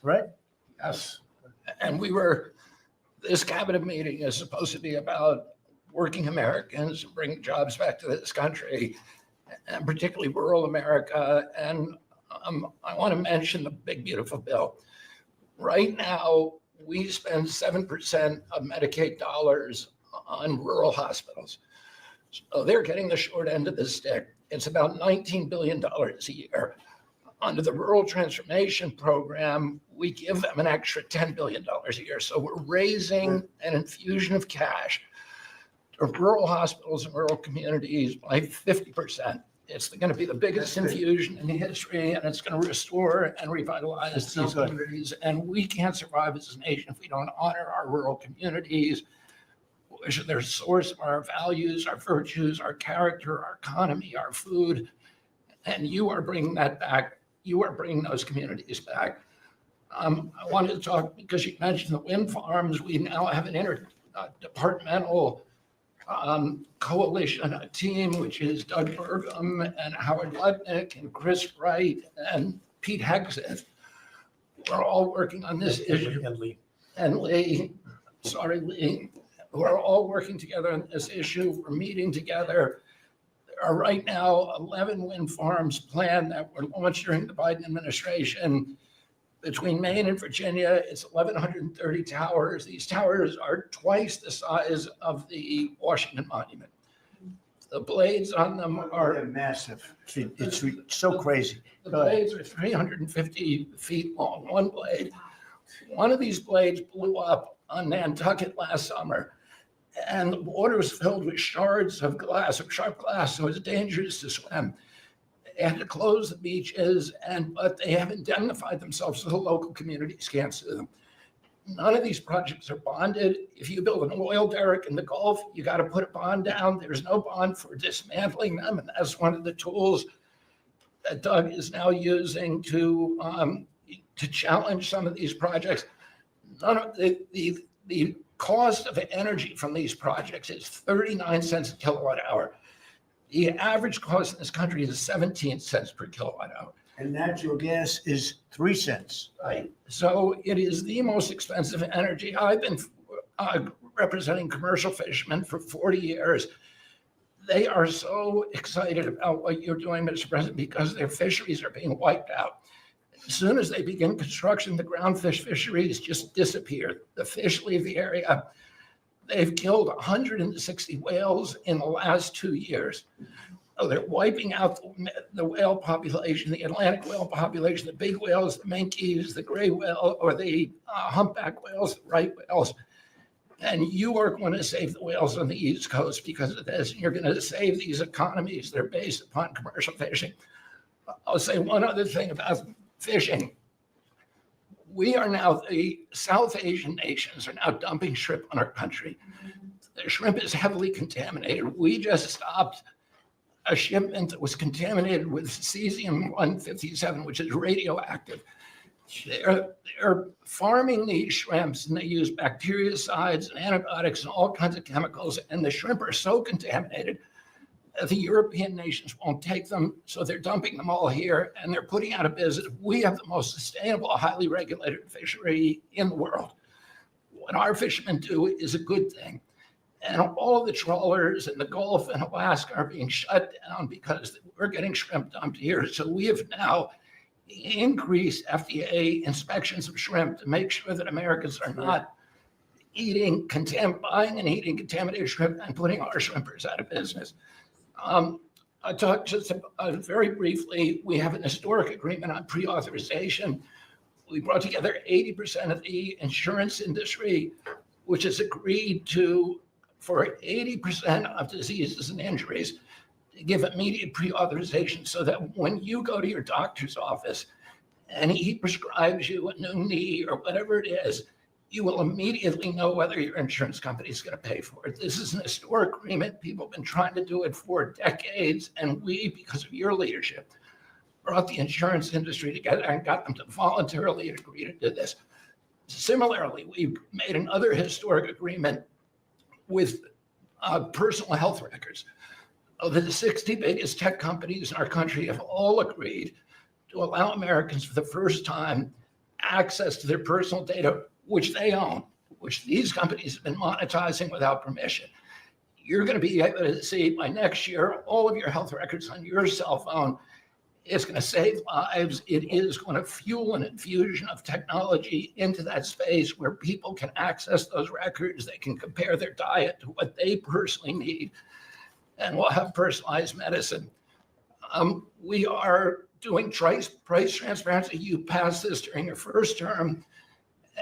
Right? Yes. And this cabinet meeting is supposed to be about working Americans and bringing jobs back to this country, and particularly rural America. And I want to mention the big, beautiful bill. Right now, we spend 7% of Medicaid dollars on rural hospitals. So they're getting the short end of the stick. It's about $19 billion a year. under the Rural Transformation Program, we give them an extra $10 billion a year. So we're raising an infusion of cash to rural hospitals and rural communities by 50%. It's going to be the biggest infusion in history, and it's going to restore and revitalize these communities. And we can't survive as a nation if we don't honor our rural communities, which are the source of our values, our virtues, our character, our economy, our food. And you are bringing that back. You are bringing those communities back. I wanted to talk, because you mentioned the wind farms, we now have an interdepartmental coalition, a team, which is Doug Burgum and Howard Lutnick and Chris Wright and Pete Hegseth. We're all working on this issue. And Lee, we're all working together on this issue. We're meeting together. There are right now 11 wind farms planned that were launched during the Biden administration. Between Maine and Virginia, it's 1,130 towers. These towers are twice the size of the Washington Monument. The blades on them are They're massive. It's so crazy. The Go ahead. blades are 350 feet long, one blade. One of these blades blew up on Nantucket last summer, and the water was filled with shards of glass, of sharp glass, so it was dangerous to swim. They had to close the beaches, but they have indemnified themselves so the local communities can't sue them. None of these projects are bonded. If you build an oil derrick in the Gulf, you got to put a bond down. There's no bond for dismantling them, and that's one of the tools that Doug is now using to challenge some of these projects. None of the cost of energy from these projects is 39 cents a kilowatt hour. The average cost in this country is 17 cents per kilowatt hour. And natural gas is 3 cents. Right. So it is the most expensive energy. I've been representing commercial fishermen for 40 years. They are so excited about what you're doing, Mr. President, because their fisheries are being wiped out. As soon as they begin construction, the groundfish fisheries just disappear. The fish leave the area. They've killed 160 whales in the last 2 years. So they're wiping out the whale population, the Atlantic whale population, the big whales, the minkies, the gray whale, or the humpback whales, the right whales. And you are going to save the whales on the East Coast because of this. And you're going to save these economies that are based upon commercial fishing. I'll say one other thing about fishing. We are now, the South Asian nations are now dumping shrimp on our country. The shrimp is heavily contaminated. We just stopped a shipment that was contaminated with cesium-157, which is radioactive. They're farming these shrimps, and they use bactericides and antibiotics and all kinds of chemicals, and the shrimp are so contaminated that the European nations won't take them, so they're dumping them all here, and they're putting out of business. We have the most sustainable, highly regulated fishery in the world. What our fishermen do is a good thing. And all of the trawlers in the Gulf and Alaska are being shut down because we're getting shrimp dumped here. So we have now increased FDA inspections of shrimp to make sure that Americans are not buying and eating contaminated shrimp and putting our shrimpers out of business. I talked just very briefly, we have an historic agreement on pre-authorization. We brought together 80% of the insurance industry, which has agreed to, for 80% of diseases and injuries, to give immediate pre-authorization so that when you go to your doctor's office and he prescribes you a new knee or whatever it is, you will immediately know whether your insurance company is going to pay for it. This is an historic agreement. People have been trying to do it for decades, and we, because of your leadership, brought the insurance industry together and got them to voluntarily agree to do this. Similarly, we made another historic agreement with personal health records. The 60 biggest tech companies in our country have all agreed to allow Americans for the first time access to their personal data, which they own, which these companies have been monetizing without permission. You're going to be able to see by next year all of your health records on your cell phone. It's going to save lives. It is going to fuel an infusion of technology into that space where people can access those records. They can compare their diet to what they personally need, and we'll have personalized medicine. We are doing price transparency. You passed this during your first term,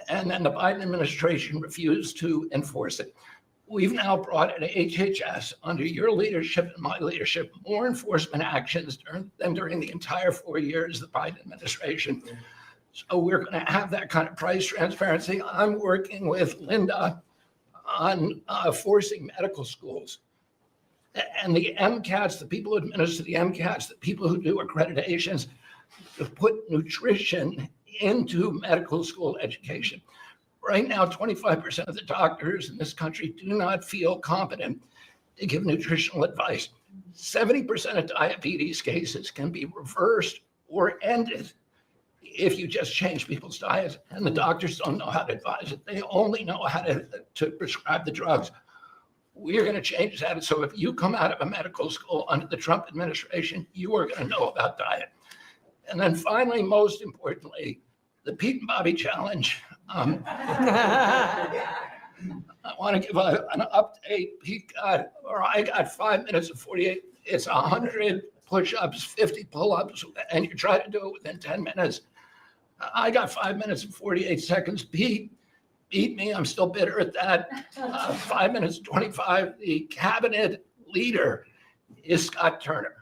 and then the Biden administration refused to enforce it. We've now brought in HHS under your leadership and my leadership, more enforcement actions than during the entire 4 years of the Biden administration. So we're going to have that kind of price transparency. I'm working with Linda on forcing medical schools and the MCATs, the people who administer the MCATs, the people who do accreditations, to put nutrition into medical school education. Right now, 25% of the doctors in this country do not feel competent to give nutritional advice. 70% of diabetes cases can be reversed or ended if you just change people's diets, and the doctors don't know how to advise it. They only know how to prescribe the drugs. We're going to change that. So if you come out of a medical school under the Trump administration, you are going to know about diet. And then finally, most importantly, the Pete and Bobby challenge. I want to give an update. I got 5 minutes and 48. It's 100 push-ups, 50 pull-ups, and you try to do it within 10 minutes. I got 5 minutes and 48 seconds. Pete beat me. I'm still bitter at that. 5 minutes, 25. The cabinet leader is Scott Turner.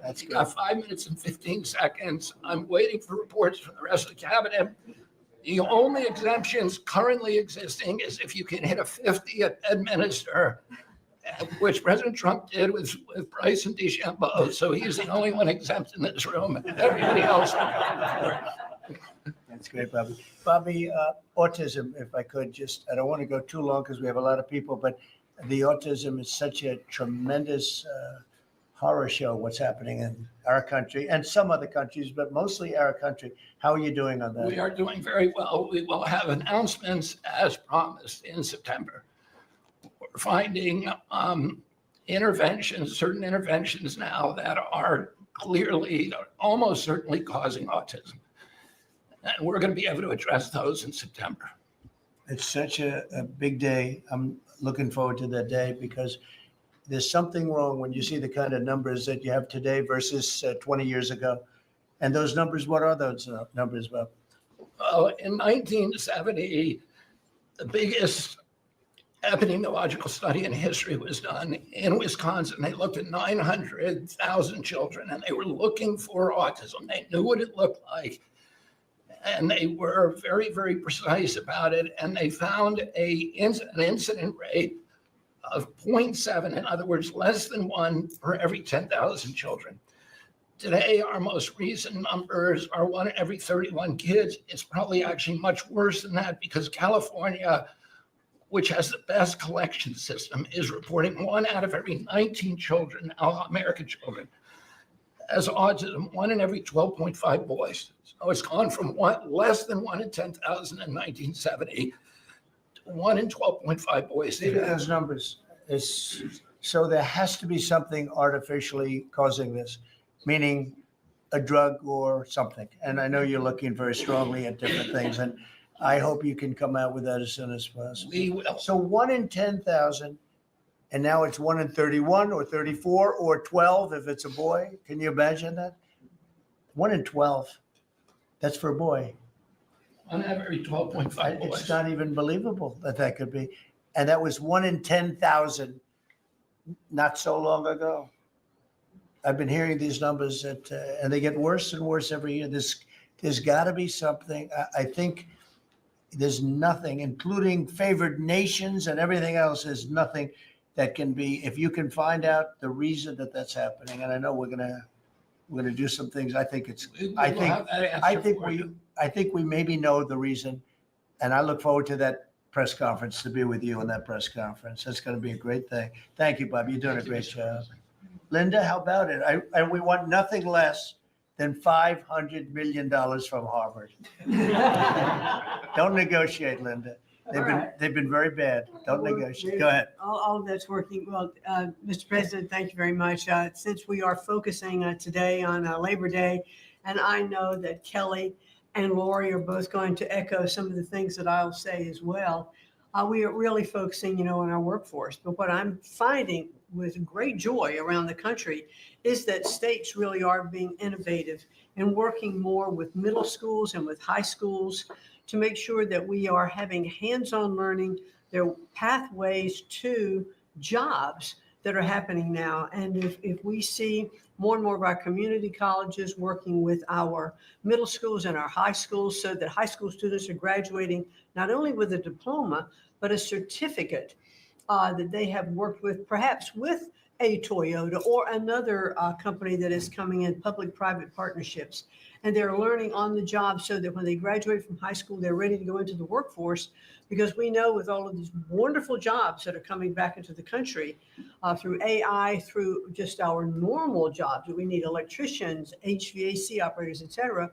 That's You good. got 5 minutes and 15 seconds. I'm waiting for reports from the rest of the cabinet. The only exemptions currently existing is if you can hit a 50 at Bedminster, which President Trump did with Bryce and DeChambeau. So he's the only one exempt in this room. Everybody else. That's great, Bobby. Bobby, autism, if I could just, I don't want to go too long because we have a lot of people, but the autism is such a tremendous horror show, what's happening in our country and some other countries, but mostly our country. How are you doing on that? We are doing very well. We will have announcements as promised in September. We're finding certain interventions now that are clearly, almost certainly causing autism. And we're going to be able to address those in September. It's such a big day. I'm looking forward to that day because there's something wrong when you see the kind of numbers that you have today versus 20 years ago. And those numbers, what are those numbers, Bob? In 1970, the biggest epidemiological study in history was done in Wisconsin. They looked at 900,000 children and they were looking for autism. They knew what it looked like. And they were very, very precise about it. And they found an incident rate of 0.7, in other words, less than 1 per every 10,000 children. Today, our most recent numbers are 1 in every 31 kids. It's probably actually much worse than that because California, which has the best collection system, is reporting 1 out of every 19 children, American children, as autism, 1 in every 12.5 boys. So it's gone from less than 1 in 10,000 in 1970 to 1 in 12.5 boys. See those numbers. So there has to be something artificially causing this, meaning a drug or something. And I know you're looking very strongly at different things, and I hope you can come out with that as soon as possible. We will. So 1 in 10,000, and now it's 1 in 31 or 34 or 12 if it's a boy. Can you imagine that? 1 in 12. That's for a boy. 1 out of every 12.5 boys. It's not even believable that could be. And that was 1 in 10,000 not so long ago. I've been hearing these numbers and they get worse and worse every year. There's got to be something. I think there's nothing, including favored nations and everything else, there's nothing that can be, if you can find out the reason that that's happening. And I know we're gonna do some things. I think we maybe know the reason. And I look forward to that press conference, to be with you on that press conference. That's going to be a great thing. Thank you, Bob. You're doing a great job. Linda, how about it? And we want nothing less than $500 million from Harvard. Don't negotiate, Linda. They've been very bad. Don't negotiate. Go ahead. All of that's working well. Mr. President, thank you very much. Since we are focusing today on Labor Day, and I know that Kelly and Lori are both going to echo some of the things that I'll say as well. we are really focusing, on our workforce. But what I'm finding with great joy around the country is that states really are being innovative and working more with middle schools and with high schools to make sure that we are having hands-on learning. There are pathways to jobs that are happening now. And if we see more and more of our community colleges working with our middle schools and our high schools so that high school students are graduating not only with a diploma, but a certificate that they have worked with, perhaps with a Toyota or another company that is coming in, public-private partnerships. And they're learning on the job so that when they graduate from high school, they're ready to go into the workforce, because we know with all of these wonderful jobs that are coming back into the country through AI, through just our normal jobs, that we need electricians, HVAC operators, et cetera.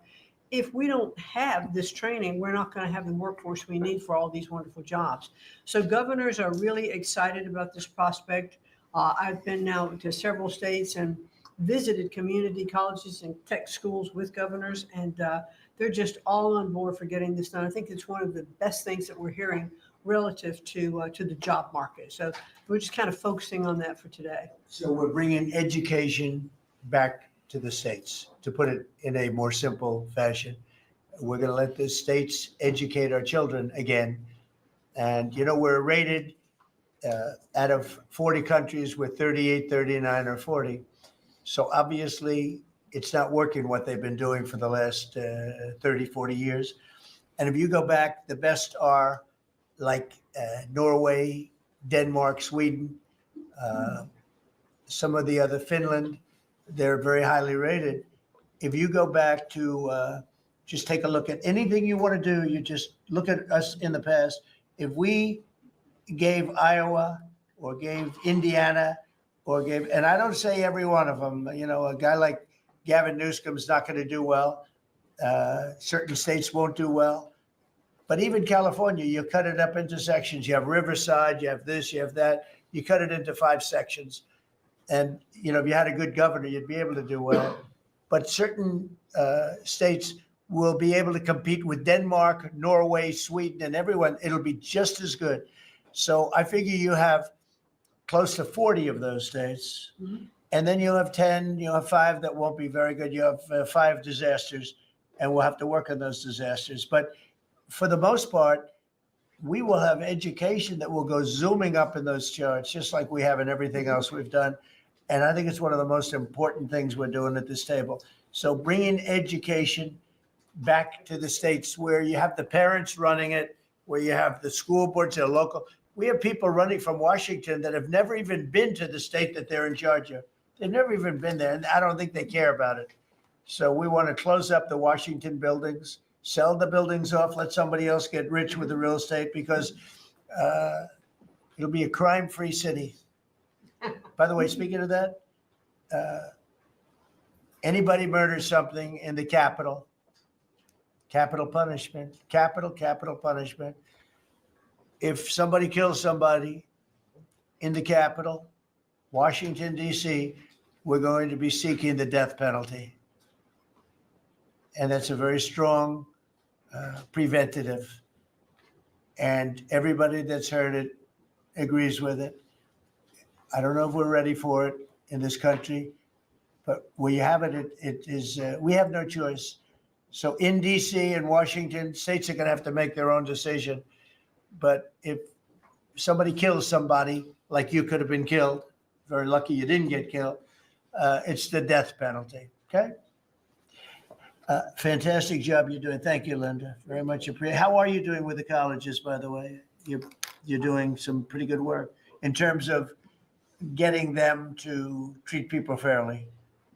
If we don't have this training, we're not going to have the workforce we need for all these wonderful jobs. So governors are really excited about this prospect. I've been now to several states and visited community colleges and tech schools with governors, and they're just all on board for getting this done. I think it's one of the best things that we're hearing relative to the job market. So we're just kind of focusing on that for today. So we're bringing education back to the states, to put it in a more simple fashion. We're going to let the states educate our children again. And, we're rated out of 40 countries with 38, 39, or 40. So obviously, it's not working what they've been doing for the last 30, 40 years. And if you go back, the best are like Norway, Denmark, Sweden, some of the other, Finland, they're very highly rated. If you go back to just take a look at anything you want to do, you just look at us in the past. If we gave Iowa or gave Indiana or gave, and I don't say every one of them, a guy like Gavin Newsom's not going to do well. Certain states won't do well. But even California, you cut it up into sections. You have Riverside, you have this, you have that. You cut it into 5 sections. And, if you had a good governor, you'd be able to do well. But certain states will be able to compete with Denmark, Norway, Sweden, and everyone. It'll be just as good. So I figure you have close to 40 of those states. Mm-hmm. And then you'll have 10, you'll have 5 that won't be very good. You have 5 disasters, and we'll have to work on those disasters. But for the most part, we will have education that will go zooming up in those charts, just like we have in everything else we've done. And I think it's one of the most important things we're doing at this table. So bringing education back to the states where you have the parents running it, where you have the school boards that are local. We have people running from Washington that have never even been to the state that they're in charge of. They've never even been there, and I don't think they care about it. So we want to close up the Washington buildings, sell the buildings off, let somebody else get rich with the real estate, because it'll be a crime-free city. By the way, speaking of that, anybody murders something in the Capitol, capital punishment, capital punishment. If somebody kills somebody in the Capitol, Washington, D.C., we're going to be seeking the death penalty. And that's a very strong preventative. And everybody that's heard it agrees with it. I don't know if we're ready for it in this country, but where you have it, it is, we have no choice. So in DC and Washington, states are going to have to make their own decision. But if somebody kills somebody, like you could have been killed, very lucky you didn't get killed, it's the death penalty. Okay? Fantastic job you're doing. Thank you, Linda. Very much appreciate. How are you doing with the colleges, by the way? You're doing some pretty good work in terms of getting them to treat people fairly.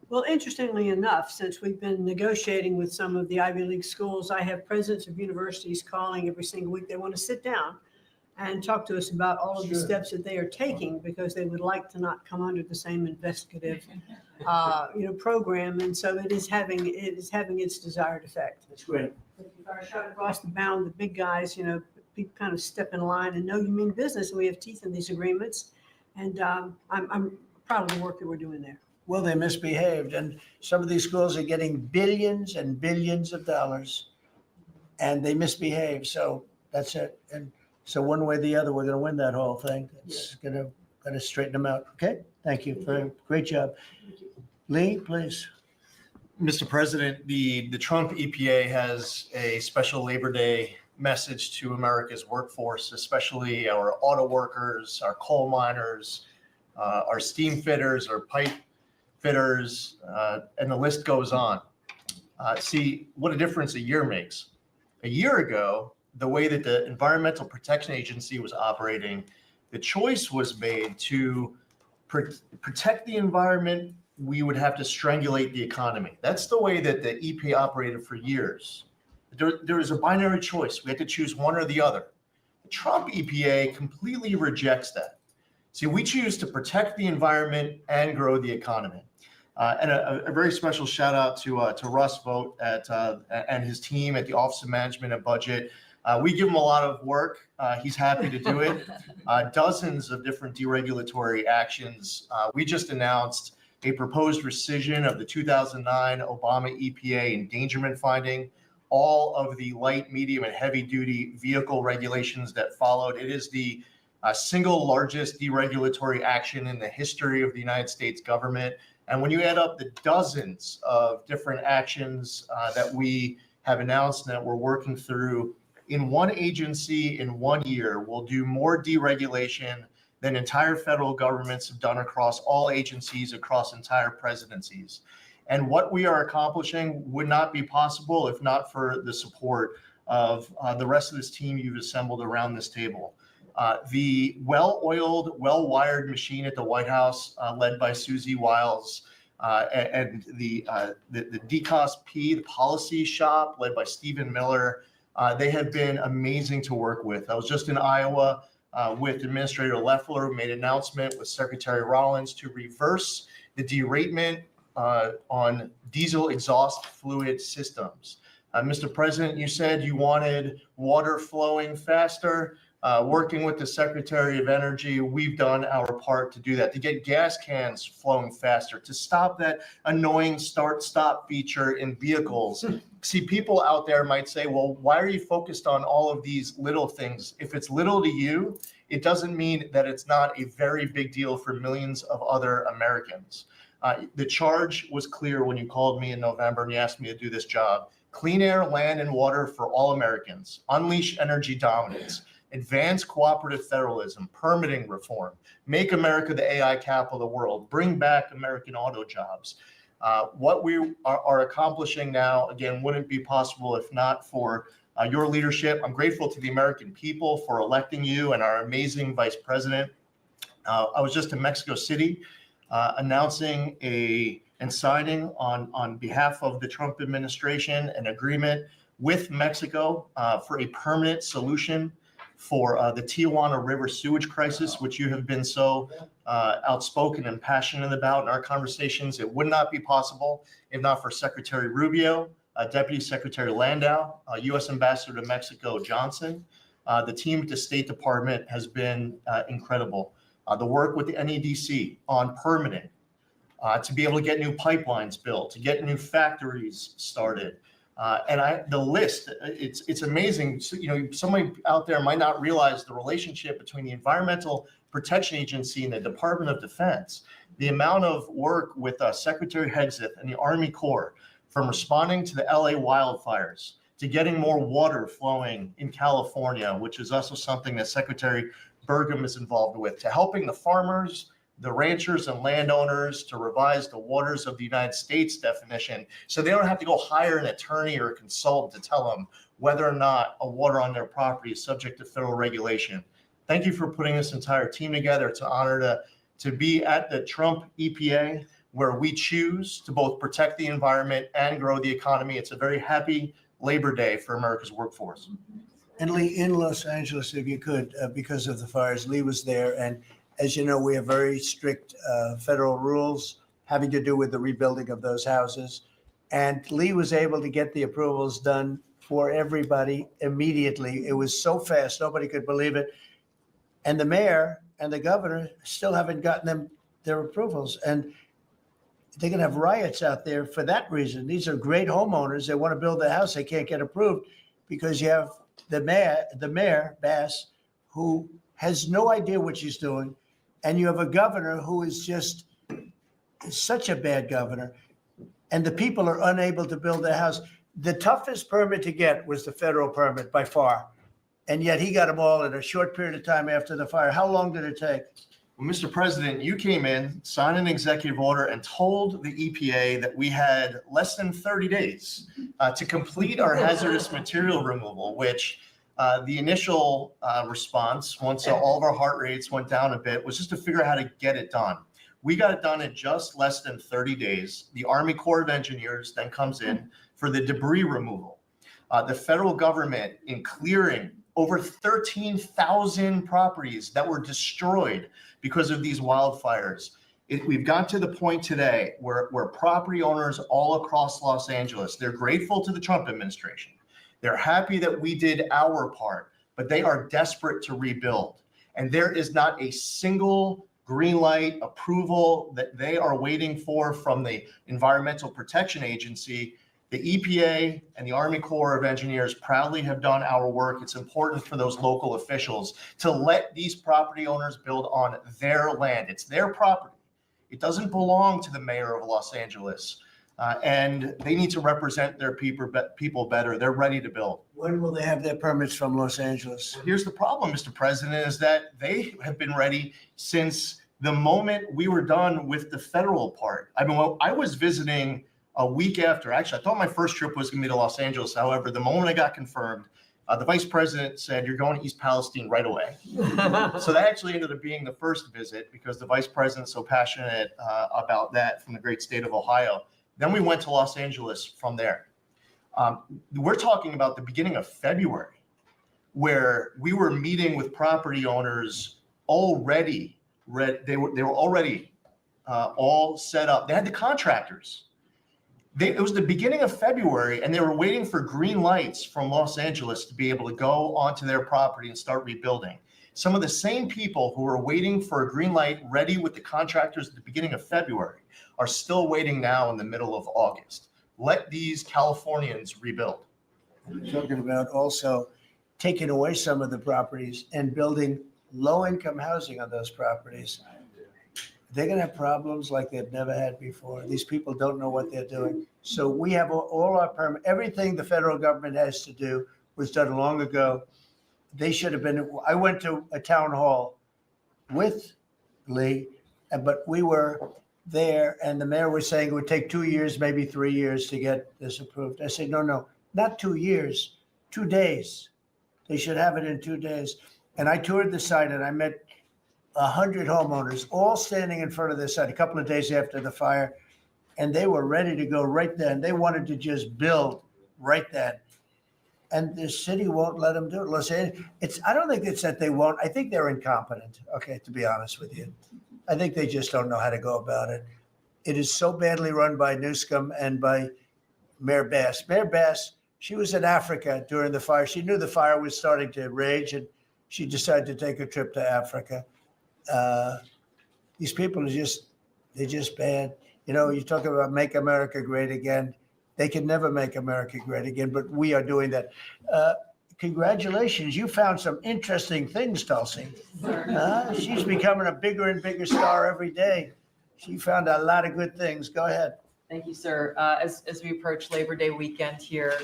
Well, interestingly enough, since we've been negotiating with some of the Ivy League schools, I have presidents of universities calling every single week. They want to sit down and talk to us about all of the steps that they are taking, because they would like to not come under the same investigative, program. And so it is having its desired effect. That's great. If I shot across the bound, the big guys, people kind of step in line and know you mean business, and we have teeth in these agreements. And I'm proud of the work that we're doing there. Well, they misbehaved, and some of these schools are getting billions and billions of dollars, and they misbehave. So that's it. And So one way or the other, we're going to win that whole thing. It's going to straighten them out. Okay, thank you. Great job. Lee, please. Mr. President, the Trump EPA has a special Labor Day message to America's workforce, especially our auto workers, our coal miners, our steam fitters, our pipe fitters, and the list goes on. See what a difference a year makes. A year ago, the way that the Environmental Protection Agency was operating, the choice was made to protect the environment. We would have to strangulate the economy. That's the way that the EPA operated for years. There is a binary choice. We had to choose one or the other. The Trump EPA completely rejects that. See, we choose to protect the environment and grow the economy. And a very special shout out to Russ Vogt and his team at the Office of Management and Budget. We give him a lot of work. He's happy to do it. Dozens of different deregulatory actions. We just announced a proposed rescission of the 2009 Obama EPA endangerment finding, all of the light, medium, and heavy duty vehicle regulations that followed. It is the single largest deregulatory action in the history of the United States government. And when you add up the dozens of different actions that we have announced and that we're working through in one agency in 1 year, we'll do more deregulation than entire federal governments have done across all agencies, across entire presidencies. And what we are accomplishing would not be possible if not for the support of the rest of this team you've assembled around this table. The well-oiled, well-wired machine at the White House, led by Susie Wiles, and the DCOSP, the policy shop, led by Stephen Miller, they have been amazing to work with. I was just in Iowa with Administrator Loeffler, who made an announcement with Secretary Rollins to reverse the deratement on diesel exhaust fluid systems. Mr. President, you said you wanted water flowing faster. Working with the Secretary of Energy, we've done our part to do that, to get gas cans flowing faster, to stop that annoying start-stop feature in vehicles. See, people out there might say, well, why are you focused on all of these little things? If it's little to you, it doesn't mean that it's not a very big deal for millions of other Americans. The charge was clear when you called me in November and you asked me to do this job. Clean air, land, and water for all Americans. Unleash energy dominance. Advance cooperative federalism, permitting reform, make America the AI capital of the world, bring back American auto jobs. What we are accomplishing now, again, wouldn't be possible if not for your leadership. I'm grateful to the American people for electing you and our amazing vice president. I was just in Mexico City announcing and signing on behalf of the Trump administration an agreement with Mexico for a permanent solution for the Tijuana River sewage crisis, which you have been so outspoken and passionate about in our conversations. It would not be possible if not for Secretary Rubio, Deputy Secretary Landau, U.S. Ambassador to Mexico Johnson. The team at the State Department has been incredible. The work with the NEDC on permitting, to be able to get new pipelines built, to get new factories started. The list, it's amazing. So, somebody out there might not realize the relationship between the Environmental Protection Agency and the Department of Defense. The amount of work with Secretary Hegseth and the Army Corps, from responding to the LA wildfires to getting more water flowing in California, which is also something that Secretary Burgum is involved with, to helping the farmers, the ranchers and landowners to revise the waters of the United States definition so they don't have to go hire an attorney or a consultant to tell them whether or not a water on their property is subject to federal regulation. Thank you for putting this entire team together. It's an honor to be at the Trump EPA, where we choose to both protect the environment and grow the economy. It's a very happy Labor Day for America's workforce. And Lee, in Los Angeles, if you could, because of the fires, Lee was there. And as you know, we have very strict federal rules having to do with the rebuilding of those houses. And Lee was able to get the approvals done for everybody immediately. It was so fast, nobody could believe it. And the mayor and the governor still haven't gotten their approvals. And they're going to have riots out there for that reason. These are great homeowners. They want to build a house. They can't get approved because you have the mayor, Bass, who has no idea what she's doing, and you have a governor who is just such a bad governor, and the people are unable to build their house. The toughest permit to get was the federal permit by far, and yet he got them all in a short period of time after the fire. How long did it take? Well, Mr. President, you came in, signed an executive order, and told the EPA that we had less than 30 days to complete our hazardous material removal, which the initial response, once all of our heart rates went down a bit, was just to figure out how to get it done. We got it done in just less than 30 days. The Army Corps of Engineers then comes in for the debris removal. The federal government, in clearing over 13,000 properties that were destroyed because of these wildfires. We've got to the point today where property owners all across Los Angeles, they're grateful to the Trump administration. They're happy that we did our part, but they are desperate to rebuild. And there is not a single green light approval that they are waiting for from the Environmental Protection Agency. The EPA and the Army Corps of Engineers proudly have done our work. It's important for those local officials to let these property owners build on their land. It's their property. It doesn't belong to the mayor of Los Angeles. And they need to represent their people better. They're ready to build. When will they have their permits from Los Angeles? Here's the problem, Mr. President, is that they have been ready since the moment we were done with the federal part. I mean, I was visiting a week after. Actually, I thought my first trip was going to be to Los Angeles. However, the moment I got confirmed, the vice president said, "You're going to East Palestine right away." So that actually ended up being the first visit because the vice president's so passionate about that from the great state of Ohio. Then we went to Los Angeles from there. We're talking about the beginning of February, where we were meeting with property owners already. They were already all set up. They had the contractors. It was the beginning of February, and they were waiting for green lights from Los Angeles to be able to go onto their property and start rebuilding. Some of the same people who were waiting for a green light ready with the contractors at the beginning of February are still waiting now in the middle of August. Let these Californians rebuild. We're talking about also taking away some of the properties and building low-income housing on those properties. They're going to have problems like they've never had before. These people don't know what they're doing. So we have all our permit. Everything the federal government has to do was done long ago. They should have been. I went to a town hall with Lee, but we were there, and the mayor was saying it would take 2 years, maybe 3 years to get this approved. I said, no, not 2 years, 2 days. They should have it in 2 days. And I toured the site, and I met 100 homeowners, all standing in front of the site a couple of days after the fire, and they were ready to go right then. They wanted to just build right then. And the city won't let them do it. Los Angeles, I don't think it's that they won't. I think they're incompetent, okay, to be honest with you. I think they just don't know how to go about it. It is so badly run by Newsom and by Mayor Bass. Mayor Bass, she was in Africa during the fire. She knew the fire was starting to rage, and she decided to take a trip to Africa. These people are they're just bad. You know, you talk about make America great again. They can never make America great again, but we are doing that. Congratulations, you found some interesting things, Tulsi. She's becoming a bigger and bigger star every day. She found a lot of good things. Go ahead. Thank you, sir. As we approach Labor Day weekend here,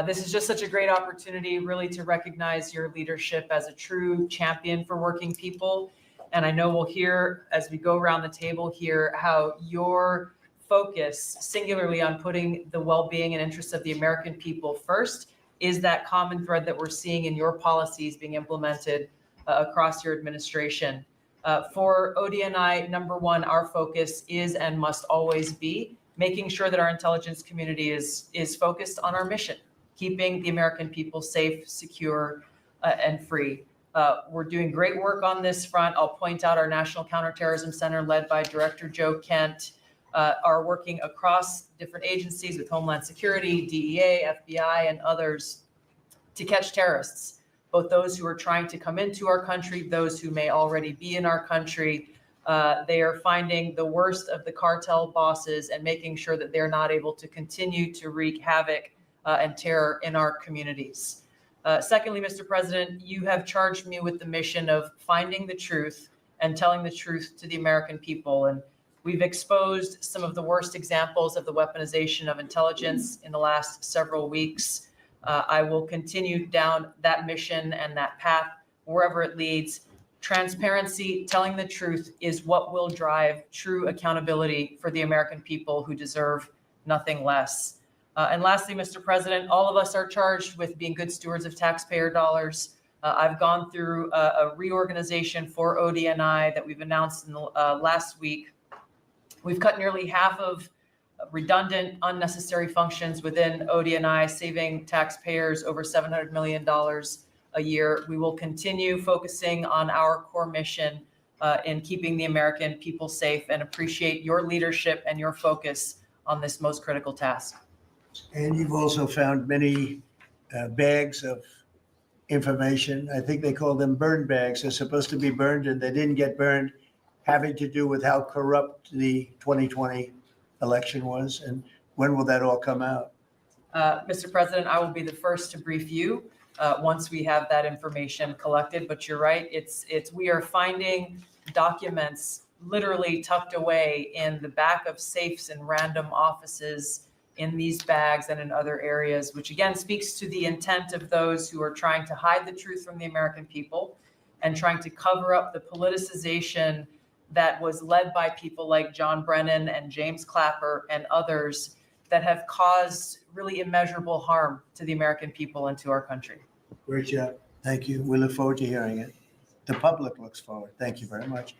this is just such a great opportunity really to recognize your leadership as a true champion for working people. And I know we'll hear as we go around the table here how your focus singularly on putting the well-being and interests of the American people first is that common thread that we're seeing in your policies being implemented across your administration. For ODNI, number one, our focus is and must always be making sure that our intelligence community is focused on our mission, keeping the American people safe, secure, and free. We're doing great work on this front. I'll point out our National Counterterrorism Center, led by Director Joe Kent, are working across different agencies with Homeland Security, DEA, FBI, and others to catch terrorists, both those who are trying to come into our country, those who may already be in our country. They are finding the worst of the cartel bosses and making sure that they're not able to continue to wreak havoc and terror in our communities. Secondly, Mr. President, you have charged me with the mission of finding the truth and telling the truth to the American people. And we've exposed some of the worst examples of the weaponization of intelligence in the last several weeks. I will continue down that mission and that path wherever it leads. Transparency, telling the truth is what will drive true accountability for the American people who deserve nothing less. And lastly, Mr. President, all of us are charged with being good stewards of taxpayer dollars. I've gone through a reorganization for ODNI that we've announced in the last week. We've cut nearly half of redundant, unnecessary functions within ODNI, saving taxpayers over $700 million a year. We will continue focusing on our core mission in keeping the American people safe, and appreciate your leadership and your focus on this most critical task. And you've also found many bags of information. I think they call them burn bags. They're supposed to be burned and they didn't get burned, having to do with how corrupt the 2020 election was. And when will that all come out? Mr. President, I will be the first to brief you once we have that information collected. But you're right, we are finding documents literally tucked away in the back of safes and random offices in these bags and in other areas, which again speaks to the intent of those who are trying to hide the truth from the American people and trying to cover up the politicization that was led by people like John Brennan and James Clapper and others that have caused really immeasurable harm to the American people and to our country. Great job. Thank you. We look forward to hearing it. The public looks forward. Thank you very much.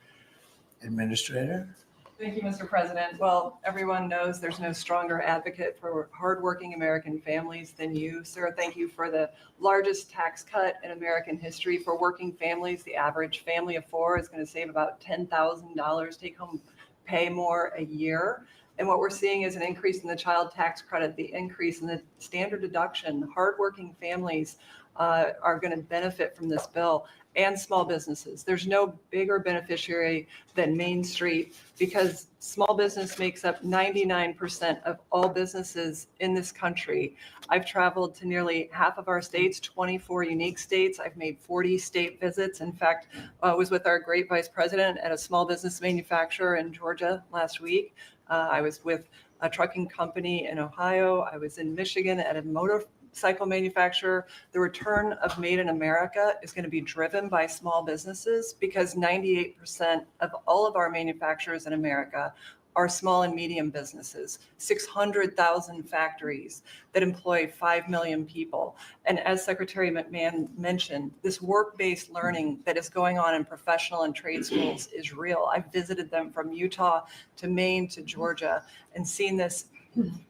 Administrator? Thank you, Mr. President. Well, everyone knows there's no stronger advocate for hardworking American families than you, sir. Thank you for the largest tax cut in American history for working families. The average family of four is going to save about $10,000 take home pay more a year. And what we're seeing is an increase in the child tax credit, the increase in the standard deduction. Hardworking families are going to benefit from this bill, and small businesses. There's no bigger beneficiary than Main Street, because small business makes up 99% of all businesses in this country. I've traveled to nearly half of our states, 24 unique states. I've made 40 state visits. In fact, I was with our great vice president at a small business manufacturer in Georgia last week. I was with a trucking company in Ohio. I was in Michigan at a motorcycle manufacturer. The return of Made in America is going to be driven by small businesses, because 98% of all of our manufacturers in America are small and medium businesses, 600,000 factories that employ 5 million people. And as Secretary McMahon mentioned, this work-based learning that is going on in professional and trade schools is real. I've visited them from Utah to Maine to Georgia and seen this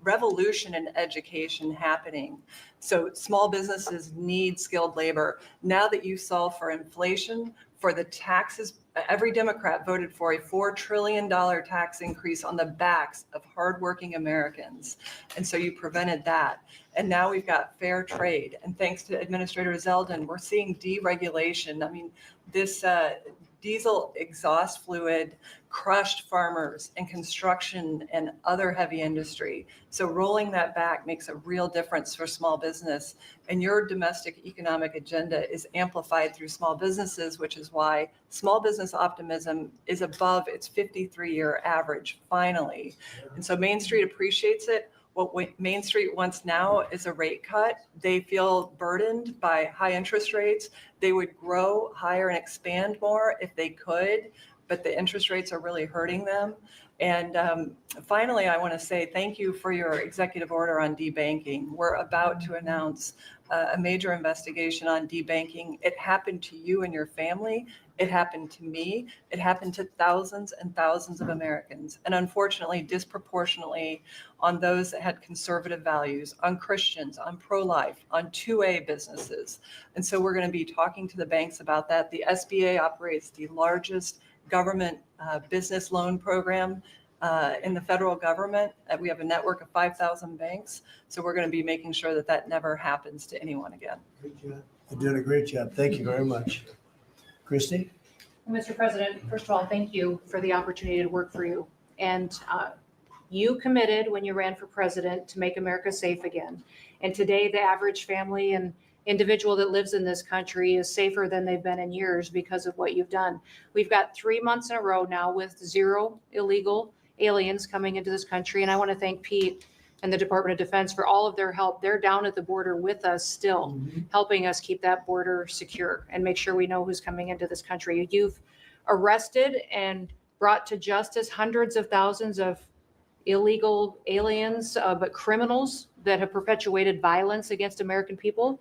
revolution in education happening. So small businesses need skilled labor. Now that you solve for inflation, for the taxes, every Democrat voted for a $4 trillion tax increase on the backs of hardworking Americans. And so you prevented that. And now we've got fair trade. And thanks to Administrator Zeldin, we're seeing deregulation. I mean, this diesel exhaust fluid crushed farmers and construction and other heavy industry. So rolling that back makes a real difference for small business. And your domestic economic agenda is amplified through small businesses, which is why small business optimism is above its 53-year average, finally. And so Main Street appreciates it. What Main Street wants now is a rate cut. They feel burdened by high interest rates. They would grow higher and expand more if they could, but the interest rates are really hurting them. And finally, I want to say thank you for your executive order on debanking. We're about to announce a major investigation on debanking. It happened to you and your family. It happened to me. It happened to thousands and thousands of Americans. And unfortunately, disproportionately on those that had conservative values, on Christians, on pro-life, on 2A businesses. And so we're going to be talking to the banks about that. The SBA operates the largest government business loan program in the federal government. We have a network of 5,000 banks. So we're going to be making sure that that never happens to anyone again. Great job. You're doing a great job. Thank you very much. Christy? Mr. President, first of all, thank you for the opportunity to work for you. And you committed when you ran for president to make America safe again. And today, the average family in individual that lives in this country is safer than they've been in years because of what you've done. We've got 3 months in a row now with 0 illegal aliens coming into this country. And I want to thank Pete and the Department of Defense for all of their help. They're down at the border with us still, helping us keep that border secure and make sure we know who's coming into this country. You've arrested and brought to justice hundreds of thousands of illegal aliens, but criminals that have perpetuated violence against American people.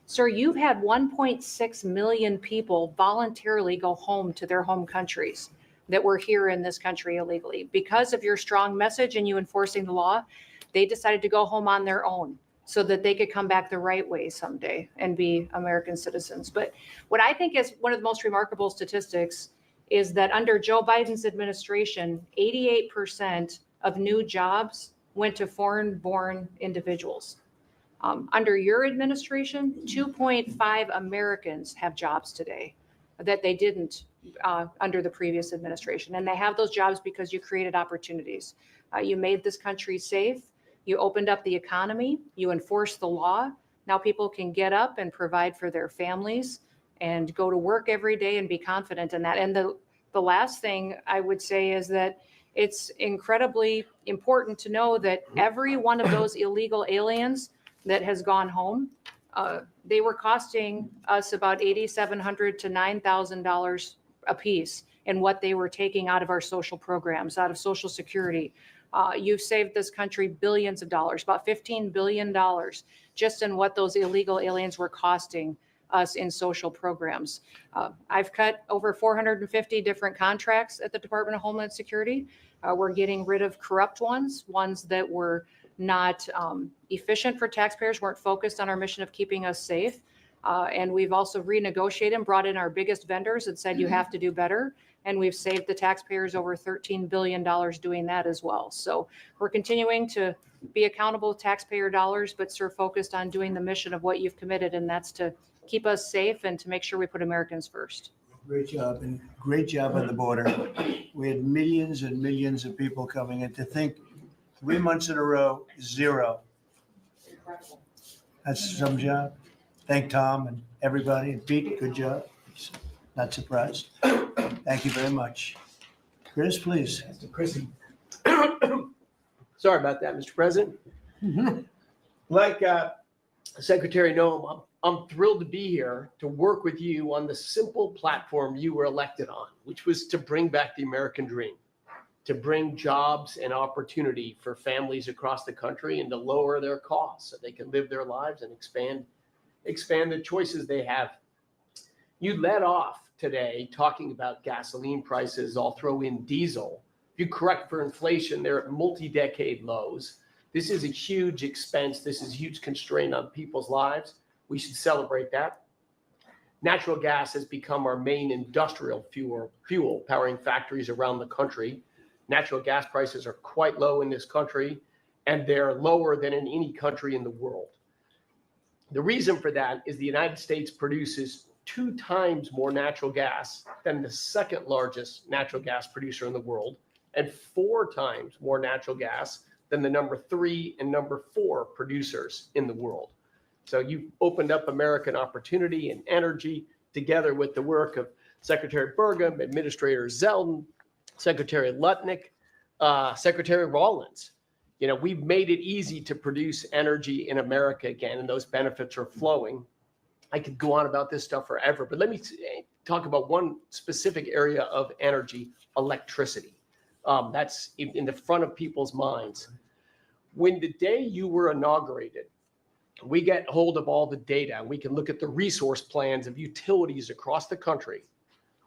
Sir, you've had 1.6 million people voluntarily go home to their home countries that were here in this country illegally. Because of your strong message and you enforcing the law, they decided to go home on their own so that they could come back the right way someday and be American citizens. But what I think is one of the most remarkable statistics is that under Joe Biden's administration, 88% of new jobs went to foreign-born individuals. Under your administration, 2.5 Americans have jobs today that they didn't under the previous administration. And they have those jobs because you created opportunities. You made this country safe. You opened up the economy. You enforced the law. Now people can get up and provide for their families and go to work every day and be confident in that. And the last thing I would say is that it's incredibly important to know that every one of those illegal aliens that has gone home, they were costing us about $8,700 to $9,000 a piece in what they were taking out of our social programs, out of Social Security. You've saved this country billions of dollars, about $15 billion, just in what those illegal aliens were costing us in social programs. I've cut over 450 different contracts at the Department of Homeland Security. We're getting rid of corrupt ones that were not efficient for taxpayers, weren't focused on our mission of keeping us safe. And we've also renegotiated and brought in our biggest vendors and said, you have to do better. And we've saved the taxpayers over $13 billion doing that as well. So we're continuing to be accountable taxpayer dollars, but sir, focused on doing the mission of what you've committed, and that's to keep us safe and to make sure we put Americans first. Great job, and great job on the border. We had millions and millions of people coming in. To think 3 months in a row, 0. Incredible. That's some job. Thank Tom and everybody, and Pete, good job. Not surprised. Thank you very much. Chris, please. Mr. Chrissy. Sorry about that, Mr. President. Like Secretary Noem, I'm thrilled to be here to work with you on the simple platform you were elected on, which was to bring back the American dream, to bring jobs and opportunity for families across the country and to lower their costs so they can live their lives and expand the choices they have. You led off today talking about gasoline prices. I'll throw in diesel. If you correct for inflation, they're at multi-decade lows. This is a huge expense. This is a huge constraint on people's lives. We should celebrate that. Natural gas has become our main industrial fuel powering factories around the country. Natural gas prices are quite low in this country, and they're lower than in any country in the world. The reason for that is the United States produces 2 times more natural gas than the second largest natural gas producer in the world, and 4 times more natural gas than the number 3 and number 4 producers in the world. So you've opened up American opportunity and energy together with the work of Secretary Burgum, Administrator Zeldin, Secretary Lutnick, Secretary Rawlins. You know, we've made it easy to produce energy in America again, and those benefits are flowing. I could go on about this stuff forever, but let me talk about one specific area of energy, electricity. That's in the front of people's minds. When the day you were inaugurated, we get hold of all the data and we can look at the resource plans of utilities across the country.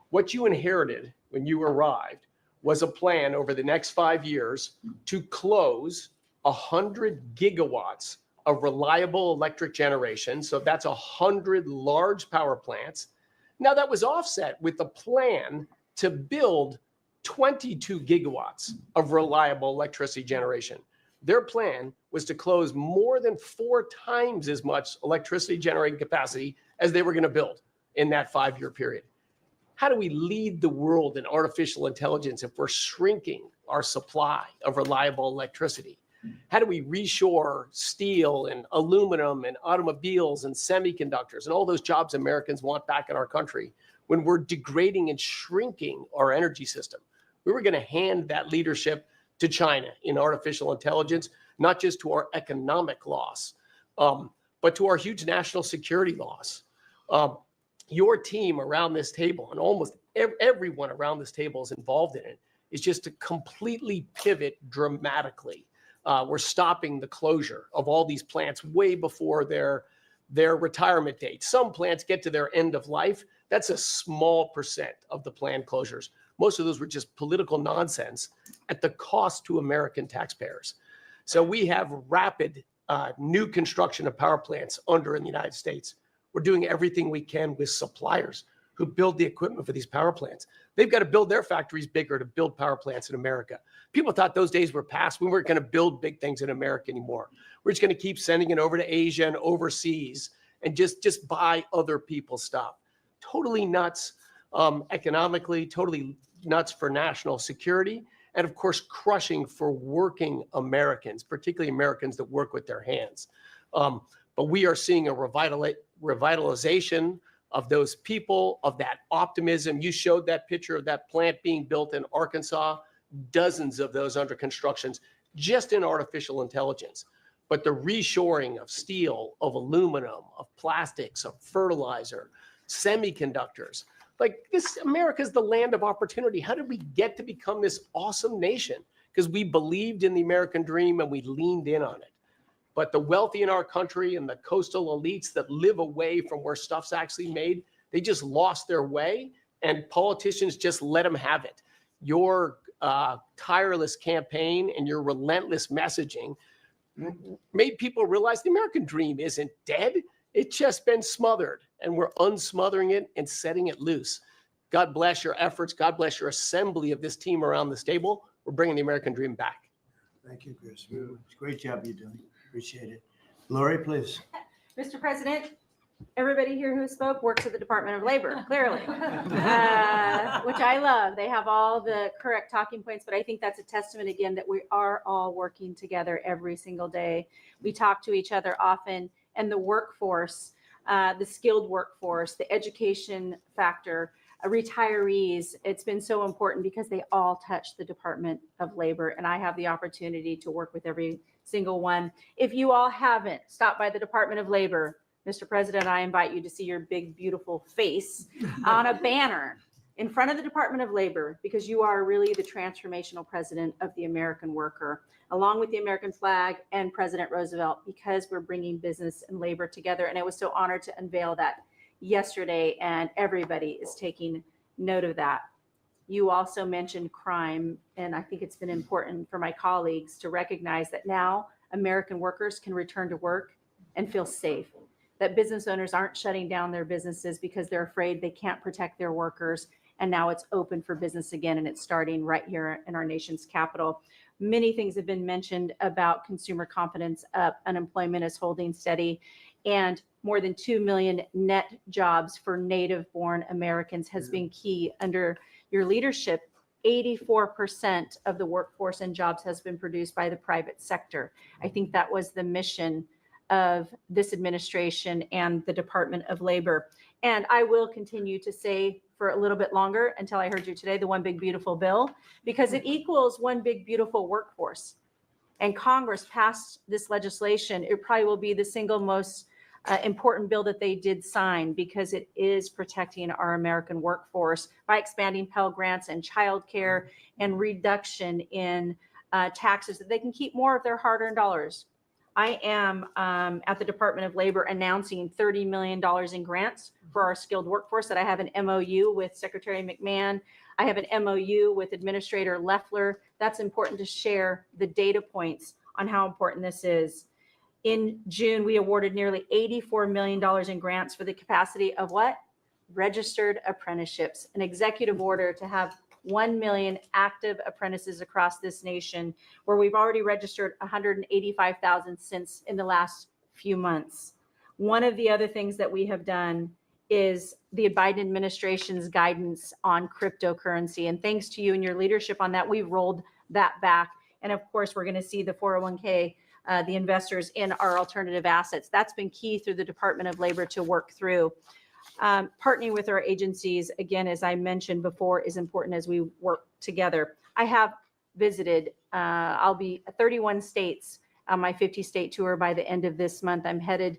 What you inherited when you arrived was a plan over the next 5 years to close 100 gigawatts of reliable electric generation. So that's 100 large power plants. Now that was offset with a plan to build 22 gigawatts of reliable electricity generation. Their plan was to close more than 4 times as much electricity generating capacity as they were going to build in that 5-year period. How do we lead the world in artificial intelligence if we're shrinking our supply of reliable electricity? How do we reshore steel and aluminum and automobiles and semiconductors and all those jobs Americans want back in our country when we're degrading and shrinking our energy system? We were going to hand that leadership to China in artificial intelligence, not just to our economic loss, but to our huge national security loss. Your team around this table, and almost everyone around this table is involved in it, is just to completely pivot dramatically. We're stopping the closure of all these plants way before their retirement date. Some plants get to their end of life. That's a small percent of the planned closures. Most of those were just political nonsense at the cost to American taxpayers. So we have rapid new construction of power plants under in the United States. We're doing everything we can with suppliers who build the equipment for these power plants. They've got to build their factories bigger to build power plants in America. People thought those days were past. We weren't going to build big things in America anymore. We're just going to keep sending it over to Asia and overseas and just buy other people's stuff. Totally nuts economically, totally nuts for national security, and of course, crushing for working Americans, particularly Americans that work with their hands. But we are seeing a revitalization of those people, of that optimism. You showed that picture of that plant being built in Arkansas, dozens of those under constructions, just in artificial intelligence. But the reshoring of steel, of aluminum, of plastics, of fertilizer, semiconductors, like this, America's the land of opportunity. How did we get to become this awesome nation? Because we believed in the American dream and we leaned in on it. But the wealthy in our country and the coastal elites that live away from where stuff's actually made, they just lost their way, and politicians just let them have it. Your tireless campaign and your relentless messaging made people realize the American dream isn't dead. It's just been smothered, and we're unsmothering it and setting it loose. God bless your efforts. God bless your assembly of this team around this table. We're bringing the American dream back. Thank you, Chris. Great job you're doing. Appreciate it. Lori, please. Mr. President, everybody here who spoke works at the Department of Labor, clearly, which I love. They have all the correct talking points, but I think that's a testament again that we are all working together every single day. We talk to each other often, and the workforce, the skilled workforce, the education factor, retirees, it's been so important because they all touch the Department of Labor, and I have the opportunity to work with every single one. If you all haven't stopped by the Department of Labor, Mr. President, I invite you to see your big, beautiful face on a banner in front of the Department of Labor, because you are really the transformational president of the American worker, along with the American flag and President Roosevelt, because we're bringing business and labor together. And I was so honored to unveil that yesterday, and everybody is taking note of that. You also mentioned crime, and I think it's been important for my colleagues to recognize that now American workers can return to work and feel safe, that business owners aren't shutting down their businesses because they're afraid they can't protect their workers. And now it's open for business again, and it's starting right here in our nation's capital. Many things have been mentioned about consumer confidence up, unemployment is holding steady, and more than 2 million net jobs for native-born Americans has been key under your leadership. 84% of the workforce and jobs has been produced by the private sector. I think that was the mission of this administration and the Department of Labor. And I will continue to say for a little bit longer, until I heard you today, the one big beautiful bill, because it equals one big beautiful workforce. And Congress passed this legislation. It probably will be the single most important bill that they did sign, because it is protecting our American workforce by expanding Pell Grants and childcare and reduction in taxes, that they can keep more of their hard-earned dollars. I am at the Department of Labor announcing $30 million in grants for our skilled workforce, that I have an MOU with Secretary McMahon. I have an MOU with Administrator Loeffler. That's important to share the data points on how important this is. In June, we awarded nearly $84 million in grants for the capacity of what? Registered apprenticeships, an executive order to have 1 million active apprentices across this nation, where we've already registered 185,000 since in the last few months. One of the other things that we have done is the Biden administration's guidance on cryptocurrency. And thanks to you and your leadership on that, we've rolled that back. And of course, we're going to see the 401k, the investors in our alternative assets. That's been key through the Department of Labor to work through. Partnering with our agencies, again, as I mentioned before, is important as we work together. I have visited, I'll be 31 states on my 50-state tour by the end of this month. I'm headed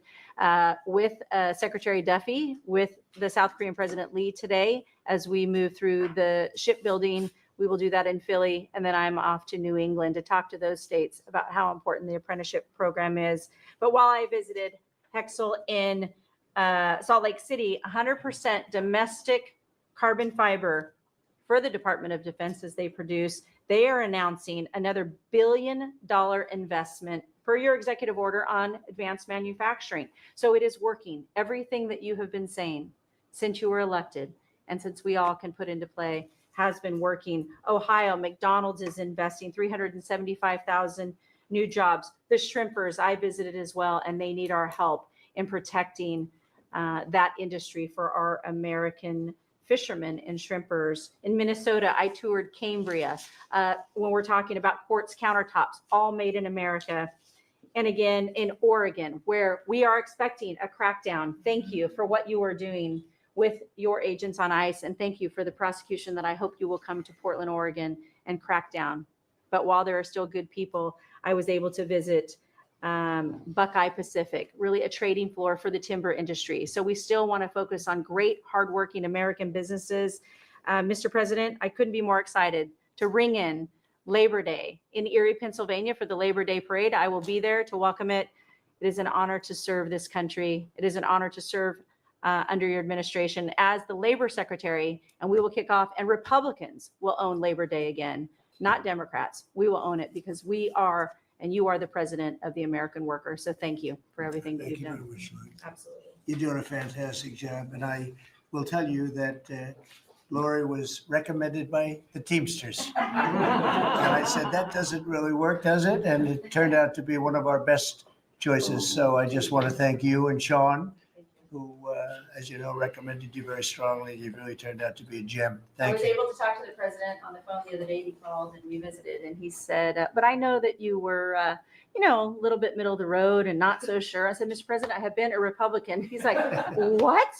with Secretary Duffy, with the South Korean President Lee today as we move through the shipbuilding. We will do that in Philly, and then I'm off to New England to talk to those states about how important the apprenticeship program is. But while I visited Hexel in Salt Lake City, 100% domestic carbon fiber for the Department of Defense as they produce. They are announcing another $1 billion investment per your executive order on advanced manufacturing. So it is working. Everything that you have been saying since you were elected and since we all can put into play has been working. Ohio, McDonald's is investing 375,000 new jobs. The shrimpers I visited as well, and they need our help in protecting that industry for our American fishermen and shrimpers. In Minnesota, I toured Cambria. When we're talking about quartz countertops, all made in America. And again, in Oregon, where we are expecting a crackdown. Thank you for what you are doing with your agents on ICE. And thank you for the prosecution that I hope you will come to Portland, Oregon and crack down. But while there are still good people, I was able to visit Buckeye Pacific, really a trading floor for the timber industry. So we still want to focus on great, hardworking American businesses. Mr. President, I couldn't be more excited to ring in Labor Day in Erie, Pennsylvania for the Labor Day parade. I will be there to welcome it. It is an honor to serve this country. It is an honor to serve under your administration as the Labor Secretary, and we will kick off, and Republicans will own Labor Day again, not Democrats. We will own it because we are, and you are the president of the American worker. So thank you for everything that Thank you've you done. very much, Lori. Absolutely. You're doing a fantastic job, and I will tell you that Lori was recommended by the Teamsters. And I said, that doesn't really work, does it? And it turned out to be one of our best choices. So I just want to thank you and Sean, who, as you know, recommended you very strongly. You really turned out to be a gem. I Thank was you. able to talk to the president on the phone the other day. He called and we visited, and he said, but I know that you were, a little bit middle of the road and not so sure. I said, Mr. President, I have been a Republican. He's like, what?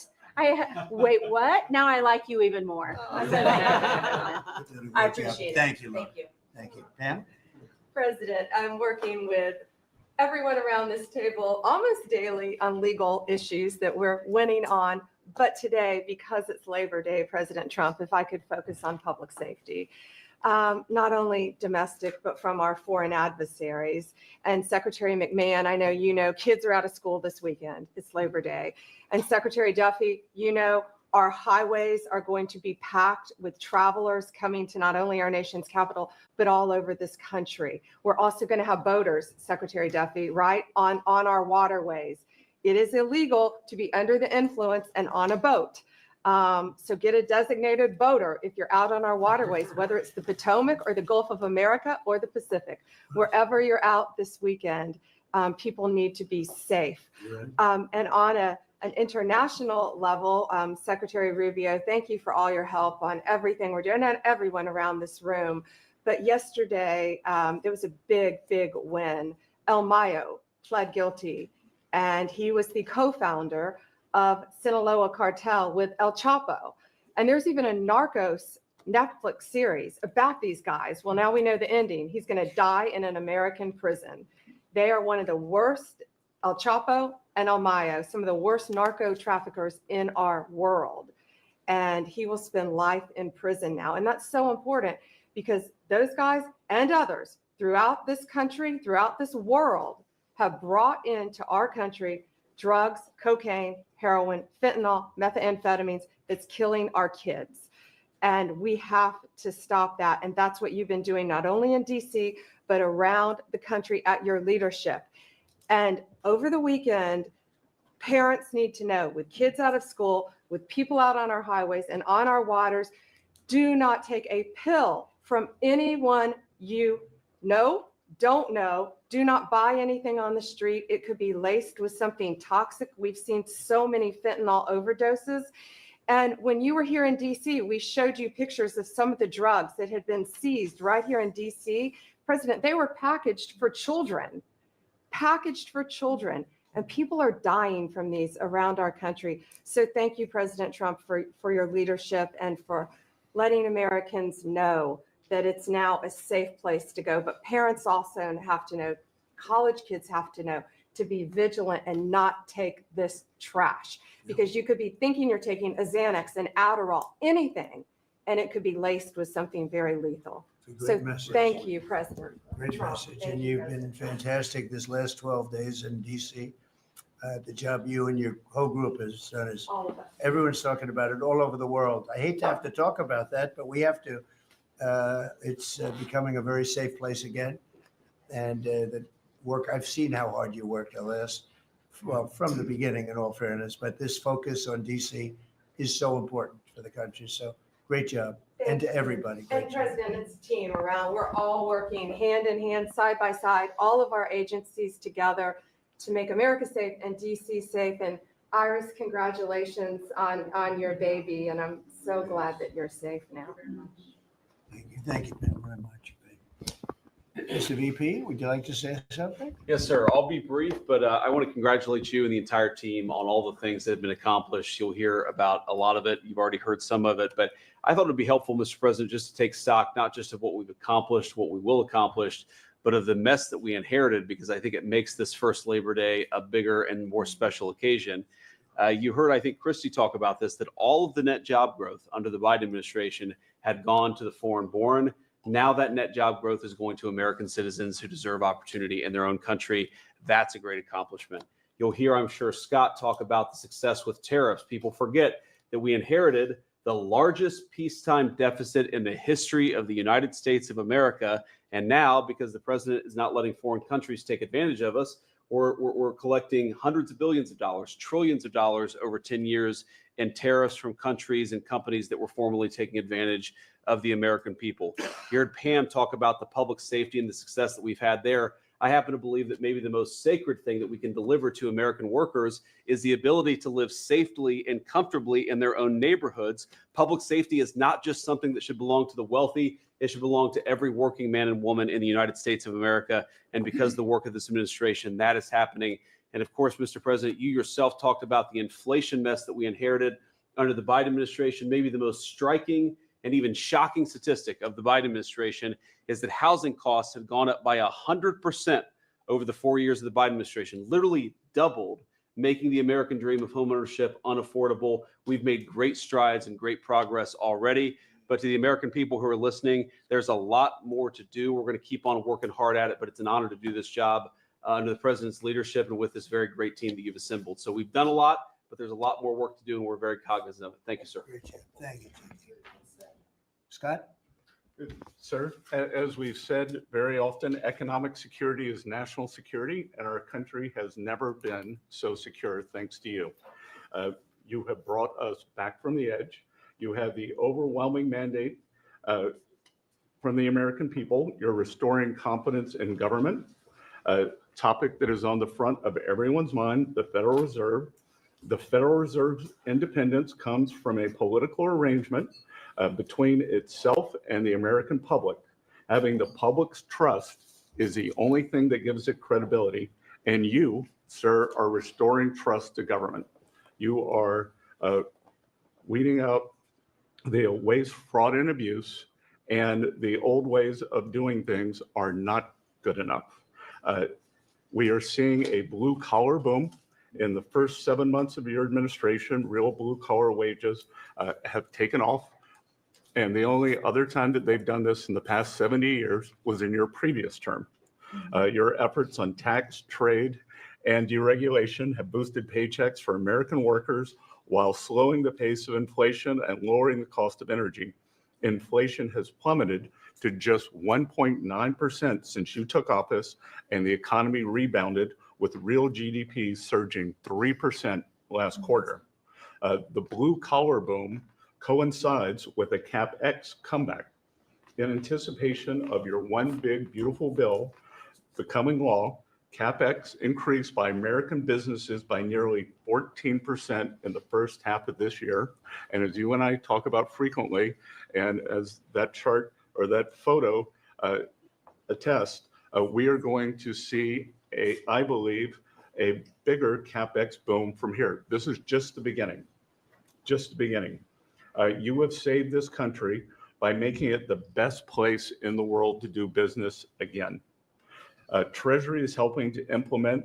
Wait, what? Now I like you even more. You did a I great job. appreciate it. Thank you, Lori. Thank you. Thank you. Pam? President, I'm working with everyone around this table almost daily on legal issues that we're winning on. But today, because it's Labor Day, President Trump, if I could focus on public safety, not only domestic, but from our foreign adversaries. And Secretary McMahon, I know you know, kids are out of school this weekend. It's Labor Day. And Secretary Duffy, you know, our highways are going to be packed with travelers coming to not only our nation's capital, but all over this country. We're also going to have boaters, Secretary Duffy, right, on our waterways. It is illegal to be under the influence and on a boat. So get a designated boater if you're out on our waterways, whether it's the Potomac or the Gulf of America or the Pacific. Wherever you're out this weekend, people need to be safe. And on an international level, Secretary Rubio, thank you for all your help on everything we're doing and everyone around this room. But yesterday, there was a big, big win. El Mayo pled guilty, and he was the co-founder of Sinaloa cartel with El Chapo. And there's even a Narcos Netflix series about these guys. Well, now we know the ending. He's going to die in an American prison. They are one of the worst, El Chapo and El Mayo, some of the worst narco traffickers in our world. And he will spend life in prison now. And that's so important because those guys and others throughout this country, throughout this world, have brought into our country drugs, cocaine, heroin, fentanyl, methamphetamines. It's killing our kids. And we have to stop that. And that's what you've been doing, not only in DC, but around the country at your leadership. And over the weekend, parents need to know, with kids out of school, with people out on our highways and on our waters, do not take a pill from anyone you know, don't know. Do not buy anything on the street. It could be laced with something toxic. We've seen so many fentanyl overdoses. And when you were here in DC, we showed you pictures of some of the drugs that had been seized right here in DC. President, they were packaged for children, and people are dying from these around our country. So thank you, President Trump, for your leadership and for letting Americans know that it's now a safe place to go. But parents also have to know, college kids have to know to be vigilant and not take this trash, because you could be thinking you're taking a Xanax, an Adderall, anything, and it could be laced with something very lethal. It's a So great message. thank you, President. Great Trump. message. Thank And you, you've been fantastic this last 12 days in DC. The job you and your whole group has done is, All of us. everyone's talking about it all over the world. I hate to have to talk about that, but we have to. It's becoming a very safe place again. And the work, I've seen how hard you worked the last, well, from the beginning in all fairness, but this focus on DC is so important for the country. So great job. And to everybody, great And job. President, it's a team around. We're all working hand in hand, side by side, all of our agencies together to make America safe and DC safe. And Iris, congratulations on your baby. And I'm so glad that you're safe now. Thank you very much. Mr. VP, would you like to say something? Yes, sir. I'll be brief, but I want to congratulate you and the entire team on all the things that have been accomplished. You'll hear about a lot of it. You've already heard some of it, but I thought it would be helpful, Mr. President, just to take stock, not just of what we've accomplished, what we will accomplish, but of the mess that we inherited, because I think it makes this first Labor Day a bigger and more special occasion. You heard, I think, Christie talk about this, that all of the net job growth under the Biden administration had gone to the foreign born. Now that net job growth is going to American citizens who deserve opportunity in their own country. That's a great accomplishment. You'll hear, I'm sure, Scott talk about the success with tariffs. People forget that we inherited the largest peacetime deficit in the history of the United States of America. And now, because the president is not letting foreign countries take advantage of us, we're collecting hundreds of billions of dollars, trillions of dollars over 10 years in tariffs from countries and companies that were formerly taking advantage of the American people. You heard Pam talk about the public safety and the success that we've had there. I happen to believe that maybe the most sacred thing that we can deliver to American workers is the ability to live safely and comfortably in their own neighborhoods. Public safety is not just something that should belong to the wealthy. It should belong to every working man and woman in the United States of America. And because of the work of this administration, that is happening. And of course, Mr. President, you yourself talked about the inflation mess that we inherited under the Biden administration. Maybe the most striking and even shocking statistic of the Biden administration is that housing costs have gone up by 100% over the 4 years of the Biden administration, literally doubled, making the American dream of homeownership unaffordable. We've made great strides and great progress already. But to the American people who are listening, there's a lot more to do. We're going to keep on working hard at it, but it's an honor to do this job under the president's leadership and with this very great team that you've assembled. So we've done a lot, but there's a lot more work to do, and we're very cognizant of it. Thank you, sir. Great job. Thank you. Scott? Sir, as we've said very often, economic security is national security, and our country has never been so secure thanks to you. You have brought us back from the edge. You have the overwhelming mandate from the American people. You're restoring confidence in government, a topic that is on the front of everyone's mind, the Federal Reserve. The Federal Reserve's independence comes from a political arrangement between itself and the American public. Having the public's trust is the only thing that gives it credibility. And you, sir, are restoring trust to government. You are weeding out the waste, fraud, and abuse, and the old ways of doing things are not good enough. We are seeing a blue-collar boom. In the first 7 months of your administration, real blue-collar wages have taken off. And the only other time that they've done this in the past 70 years was in your previous term. Your efforts on tax, trade, and deregulation have boosted paychecks for American workers while slowing the pace of inflation and lowering the cost of energy. Inflation has plummeted to just 1.9% since you took office, and the economy rebounded with real GDP surging 3% last quarter. The blue-collar boom coincides with a CapEx comeback. In anticipation of your one big beautiful bill becoming law, CapEx increased by American businesses by nearly 14% in the first half of this year. And as you and I talk about frequently, and as that chart or that photo attests, we are going to see I believe, a bigger CapEx boom from here. This is just the beginning, just the beginning. You have saved this country by making it the best place in the world to do business again. Treasury is helping to implement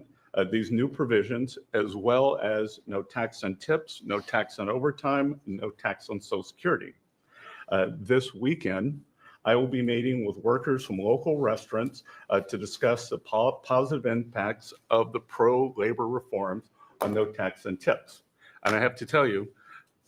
these new provisions, as well as no tax on tips, no tax on overtime, no tax on Social Security. This weekend, I will be meeting with workers from local restaurants to discuss the positive impacts of the pro-labor reforms on no tax on tips. And I have to tell you,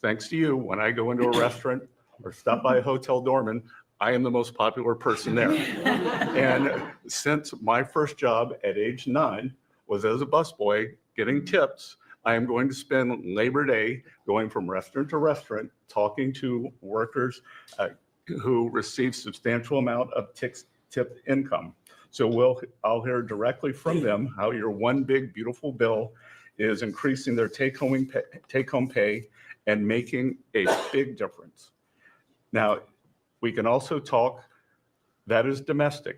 thanks to you, when I go into a restaurant or stop by a hotel doorman, I am the most popular person there. And since my first job at age 9 was as a busboy getting tips, I am going to spend Labor Day going from restaurant to restaurant, talking to workers who receive substantial amount of tip income. So I'll hear directly from them how your one big beautiful bill is increasing their take-home pay and making a big difference. Now, we can also talk, that is domestic.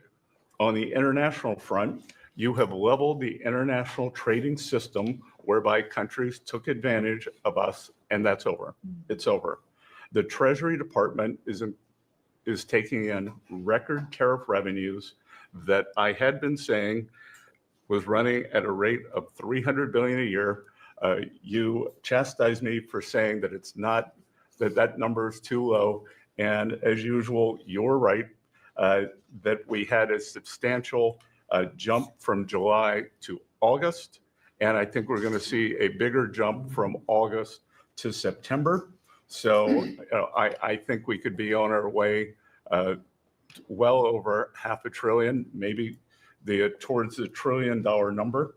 On the international front, you have leveled the international trading system whereby countries took advantage of us, and that's over. It's over. The Treasury Department is taking in record tariff revenues that I had been saying was running at a rate of $300 billion a year. You chastised me for saying that it's not, that number is too low. And as usual, you're right, that we had a substantial jump from July to August. And I think we're going to see a bigger jump from August to September. So I think we could be on our way well over $500 billion, maybe towards the $1 trillion number.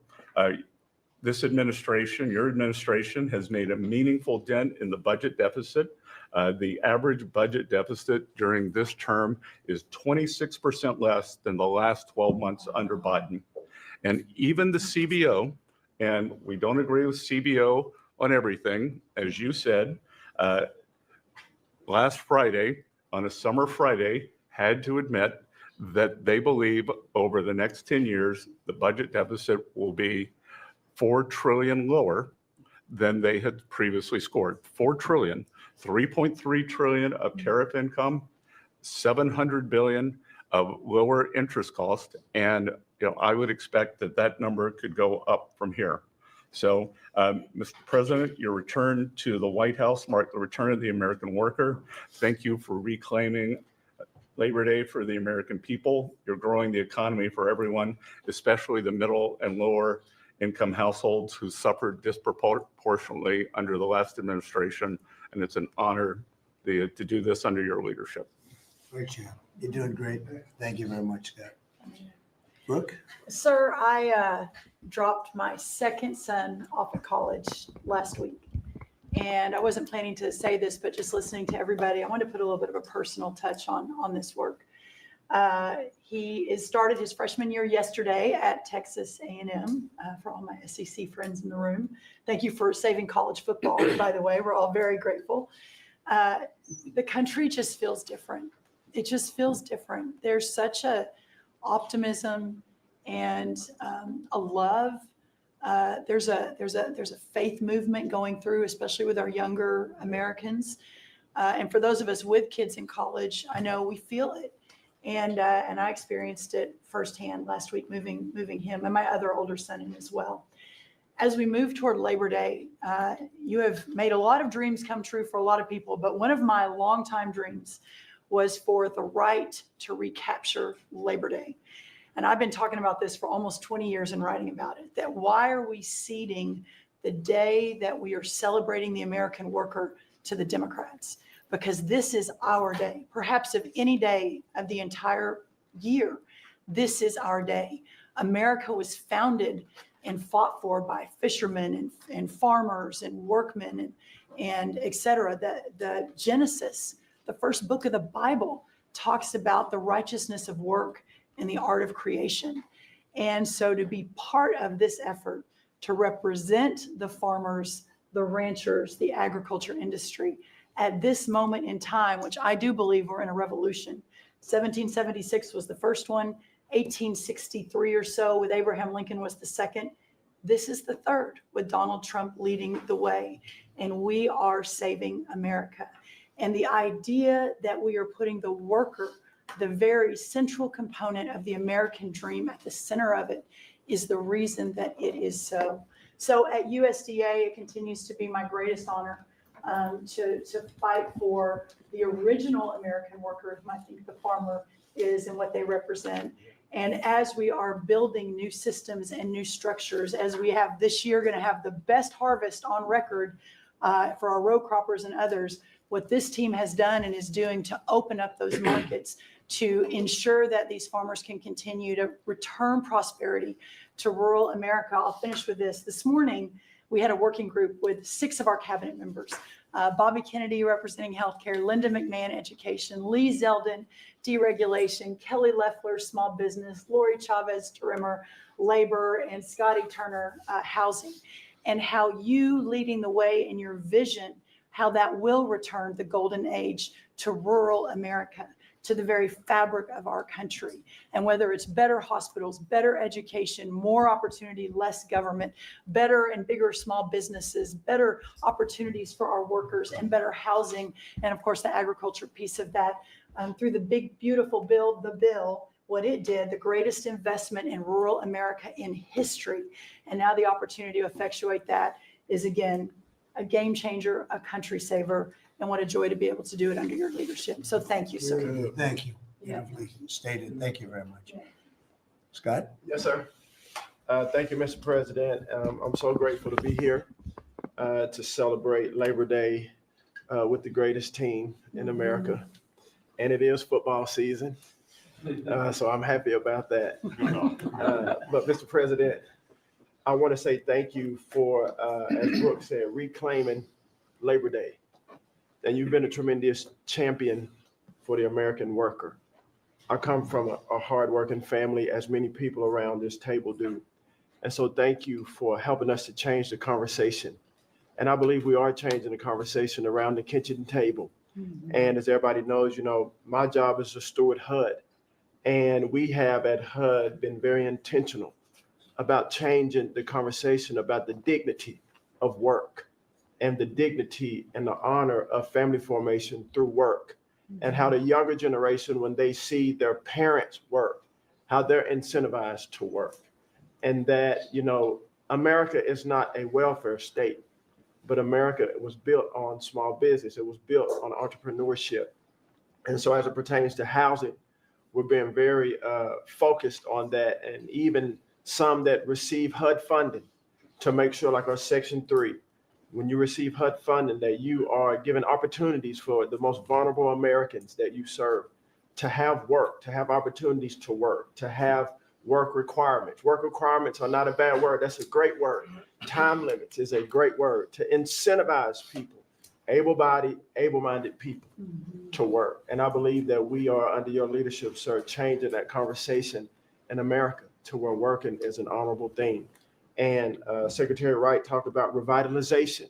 This administration, your administration, has made a meaningful dent in the budget deficit. The average budget deficit during this term is 26% less than the last 12 months under Biden. And even the CBO, and we don't agree with CBO on everything, as you said, last Friday, on a summer Friday, had to admit that they believe over the next 10 years, the budget deficit will be $4 trillion lower than they had previously scored. $4 trillion, 3.3 trillion of tariff income, 700 billion of lower interest cost. And I would expect that number could go up from here. So, Mr. President, your return to the White House marked the return of the American worker. Thank you for reclaiming Labor Day for the American people. You're growing the economy for everyone, especially the middle and lower income households who suffered disproportionately under the last administration. And it's an honor to do this under your leadership. Great job. You're doing great. Thank you very much, Scott. Brooke? Sir, I dropped my second son off at college last week. And I wasn't planning to say this, but just listening to everybody, I want to put a little bit of a personal touch on this work. He started his freshman year yesterday at Texas A&M, for all my SEC friends in the room. Thank you for saving college football, by the way. We're all very grateful. The country just feels different. It just feels different. There's such a optimism and a love. There's a faith movement going through, especially with our younger Americans. And for those of us with kids in college, I know we feel it. And I experienced it firsthand last week, moving him and my other older son in as well. As we move toward Labor Day, you have made a lot of dreams come true for a lot of people, but one of my longtime dreams was for the right to recapture Labor Day. And I've been talking about this for almost 20 years and writing about it, that why are we ceding the day that we are celebrating the American worker to the Democrats? Because this is our day, perhaps of any day of the entire year. This is our day. America was founded and fought for by fishermen and farmers and workmen and et cetera. The Genesis, the first book of the Bible, talks about the righteousness of work and the art of creation. And so to be part of this effort to represent the farmers, the ranchers, the agriculture industry at this moment in time, which I do believe we're in a revolution. 1776 was the first one, 1863 or so with Abraham Lincoln was the second. This is the third with Donald Trump leading the way, and we are saving America. And the idea that we are putting the worker, the very central component of the American dream at the center of it, is the reason that it is so. So at USDA, it continues to be my greatest honor to fight for the original American worker, whom I think the farmer is and what they represent. And as we are building new systems and new structures, as we have this year going to have the best harvest on record for our row croppers and others, what this team has done and is doing to open up those markets to ensure that these farmers can continue to return prosperity to rural America. I'll finish with this. This morning, we had a working group with 6 of our cabinet members. Bobby Kennedy representing healthcare, Linda McMahon education, Lee Zeldin deregulation, Kelly Loeffler small business, Lori Chavez Trimmer labor, and Scotty Turner housing. And how you leading the way in your vision, how that will return the golden age to rural America, to the very fabric of our country. And whether it's better hospitals, better education, more opportunity, less government, better and bigger small businesses, better opportunities for our workers, and better housing, and of course the agriculture piece of that, through the big, beautiful bill, what it did, the greatest investment in rural America in history. And now the opportunity to effectuate that is, again, a game changer, a country saver, and what a joy to be able to do it under your leadership. So thank you, sir. Thank you. Beautifully stated. Thank you very much. Scott? Yes, sir. Thank you, Mr. President. I'm so grateful to be here to celebrate Labor Day with the greatest team in America. And it is football season, so I'm happy about that. But Mr. President, I want to say thank you for, as Brooke said, reclaiming Labor Day. And you've been a tremendous champion for the American worker. I come from a hardworking family, as many people around this table do. And so thank you for helping us to change the conversation. And I believe we are changing the conversation around the kitchen table. And as everybody knows, you know, my job is to steward HUD. And we have at HUD been very intentional about changing the conversation about the dignity of work and the dignity and the honor of family formation through work, and how the younger generation, when they see their parents work, how they're incentivized to work. And that, you know, America is not a welfare state, but America was built on small business. It was built on entrepreneurship. And so as it pertains to housing, we're being very focused on that, and even some that receive HUD funding to make sure, like our Section 3, when you receive HUD funding, that you are given opportunities for the most vulnerable Americans that you serve to have work, to have opportunities to work, to have work requirements. Work requirements are not a bad word. That's a great word. Time limits is a great word to incentivize people, able-bodied, able-minded people to work. And I believe that we are, under your leadership, sir, changing that conversation in America to where working is an honorable thing. And Secretary Wright talked about revitalization.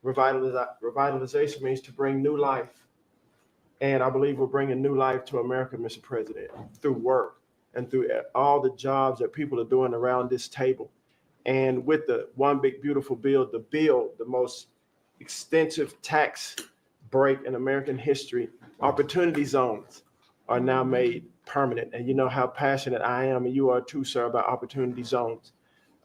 Revitalization means to bring new life. And I believe we're bringing new life to America, Mr. President, through work and through all the jobs that people are doing around this table. And with the one big beautiful bill, the most extensive tax break in American history, opportunity zones are now made permanent. And you know how passionate I am, and you are too, sir, about opportunity zones.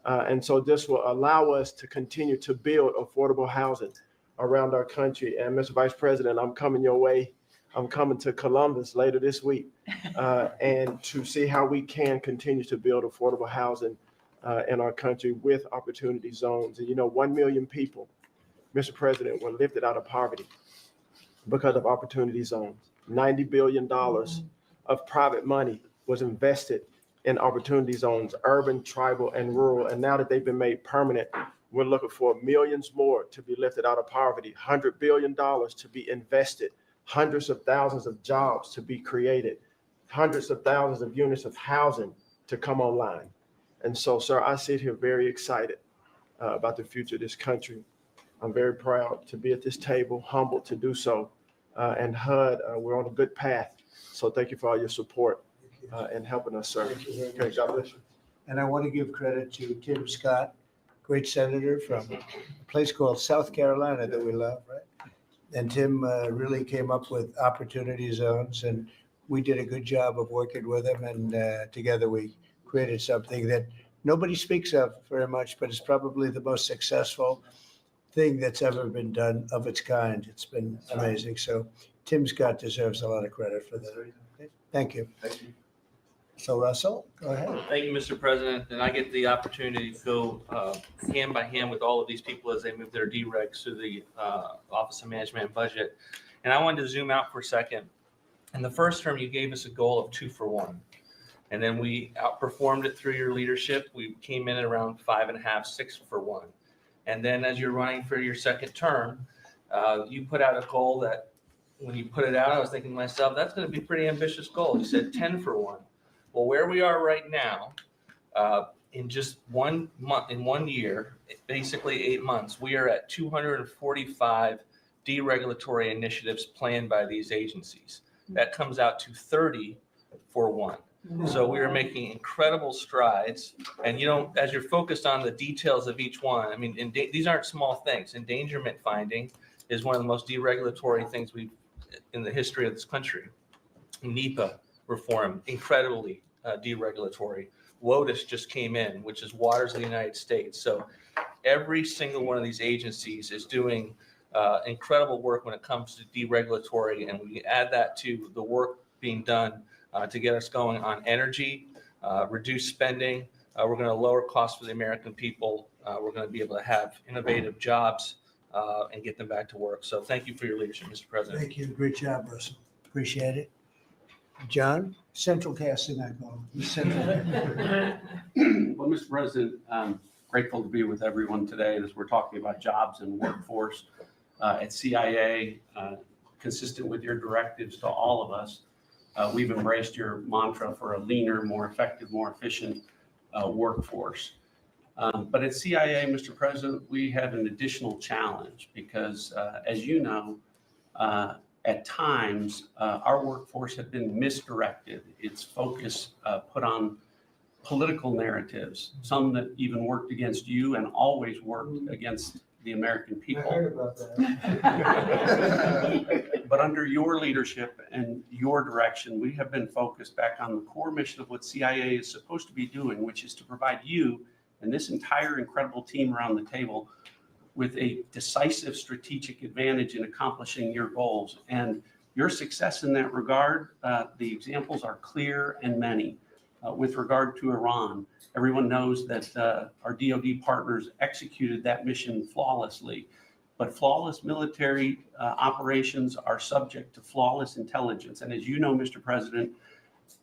And so this will allow us to continue to build affordable housing around our country. And Mr. Vice President, I'm coming your way. I'm coming to Columbus later this week and to see how we can continue to build affordable housing in our country with opportunity zones. And, you know, 1 million people, Mr. President, were lifted out of poverty because of opportunity zones. $90 billion of private money was invested in opportunity zones, urban, tribal, and rural. And now that they've been made permanent, we're looking for millions more to be lifted out of poverty, $100 billion to be invested, hundreds of thousands of jobs to be created, hundreds of thousands of units of housing to come online. And so, sir, I sit here very excited about the future of this country. I'm very proud to be at this table, humbled to do so. And HUD, we're on a good path. So thank you for all your support and helping us, sir. Thank you very Okay, much. God bless you. And I want to give credit to Tim Scott, great senator from a place called South Carolina that we love, right? And Tim really came up with opportunity zones, and we did a good job of working with him. And together we created something that nobody speaks of very much, but it's probably the most successful thing that's ever been done of its kind. It's been amazing. So Tim Scott deserves a lot of credit for that. Okay, thank you. Thank you. So Russell, go ahead. Thank you, Mr. President. And I get the opportunity to go hand by hand with all of these people as they move their deregs through the Office of Management and Budget. And I wanted to zoom out for a second. In the first term, you gave us a goal of 2 for 1. And then we outperformed it through your leadership. We came in at around 5.5, 6 for 1. And then as you're running for your second term, you put out a goal that when you put it out, I was thinking to myself, that's going to be a pretty ambitious goal. You said 10 for 1. Well, where we are right now, in just 1 month, in 1 year, basically 8 months, we are at 245 deregulatory initiatives planned by these agencies. That comes out to 30 for 1. So we are making incredible strides. And, you know, as you're focused on the details of each one, I mean, these aren't small things. Endangerment finding is one of the most deregulatory things we've in the history of this country. NEPA reform, incredibly deregulatory. WOTUS just came in, which is Waters of the United States. So every single one of these agencies is doing incredible work when it comes to deregulatory. And we add that to the work being done to get us going on energy, reduce spending. We're going to lower costs for the American people. We're going to be able to have innovative jobs and get them back to work. So thank you for your leadership, Mr. President. Thank you. Great job, Russell. Appreciate it. John, central casting, I call it. Central. Well, Mr. President, I'm grateful to be with everyone today as we're talking about jobs and workforce. At CIA, consistent with your directives to all of us, we've embraced your mantra for a leaner, more effective, more efficient workforce. But at CIA, Mr. President, we have an additional challenge because, as you know, at times, our workforce had been misdirected. Its focus put on political narratives, some that even worked against you and always worked against the American people. I heard about that. But under your leadership and your direction, we have been focused back on the core mission of what CIA is supposed to be doing, which is to provide you and this entire incredible team around the table with a decisive strategic advantage in accomplishing your goals. And your success in that regard, the examples are clear and many. With regard to Iran, everyone knows that our DoD partners executed that mission flawlessly. But flawless military operations are subject to flawless intelligence. And as you know, Mr. President,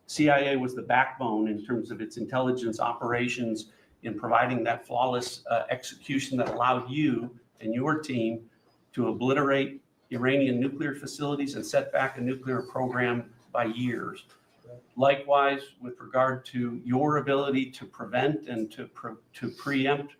CIA was the backbone in terms of its intelligence operations in providing that flawless execution that allowed you and your team to obliterate Iranian nuclear facilities and set back a nuclear program by years. Likewise, with regard to your ability to prevent and to preempt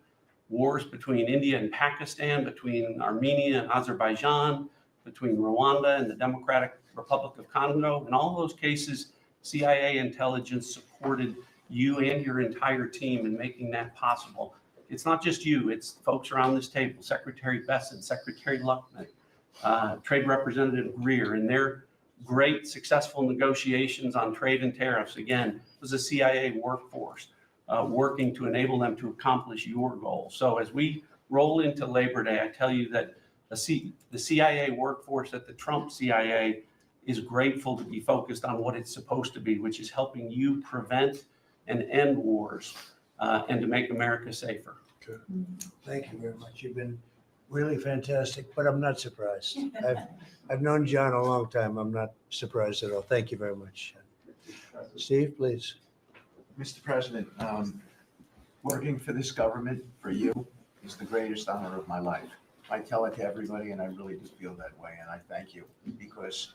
wars between India and Pakistan, between Armenia and Azerbaijan, between Rwanda and the Democratic Republic of Congo, in all those cases, CIA intelligence supported you and your entire team in making that possible. It's not just you, it's folks around this table, Secretary Bessent, Secretary Luckman, Trade Representative Greer, and their great successful negotiations on trade and tariffs. Again, it was a CIA workforce working to enable them to accomplish your goals. So as we roll into Labor Day, I tell you that the CIA workforce at the Trump CIA is grateful to be focused on what it's supposed to be, which is helping you prevent and end wars and to make America safer. Good. Thank you very much. You've been really fantastic, but I'm not surprised. I've known John a long time. I'm not surprised at all. Thank you very much. Steve, please. Mr. President, working for this government, for you, is the greatest honor of my life. I tell it to everybody, and I really do feel that way, and I thank you, because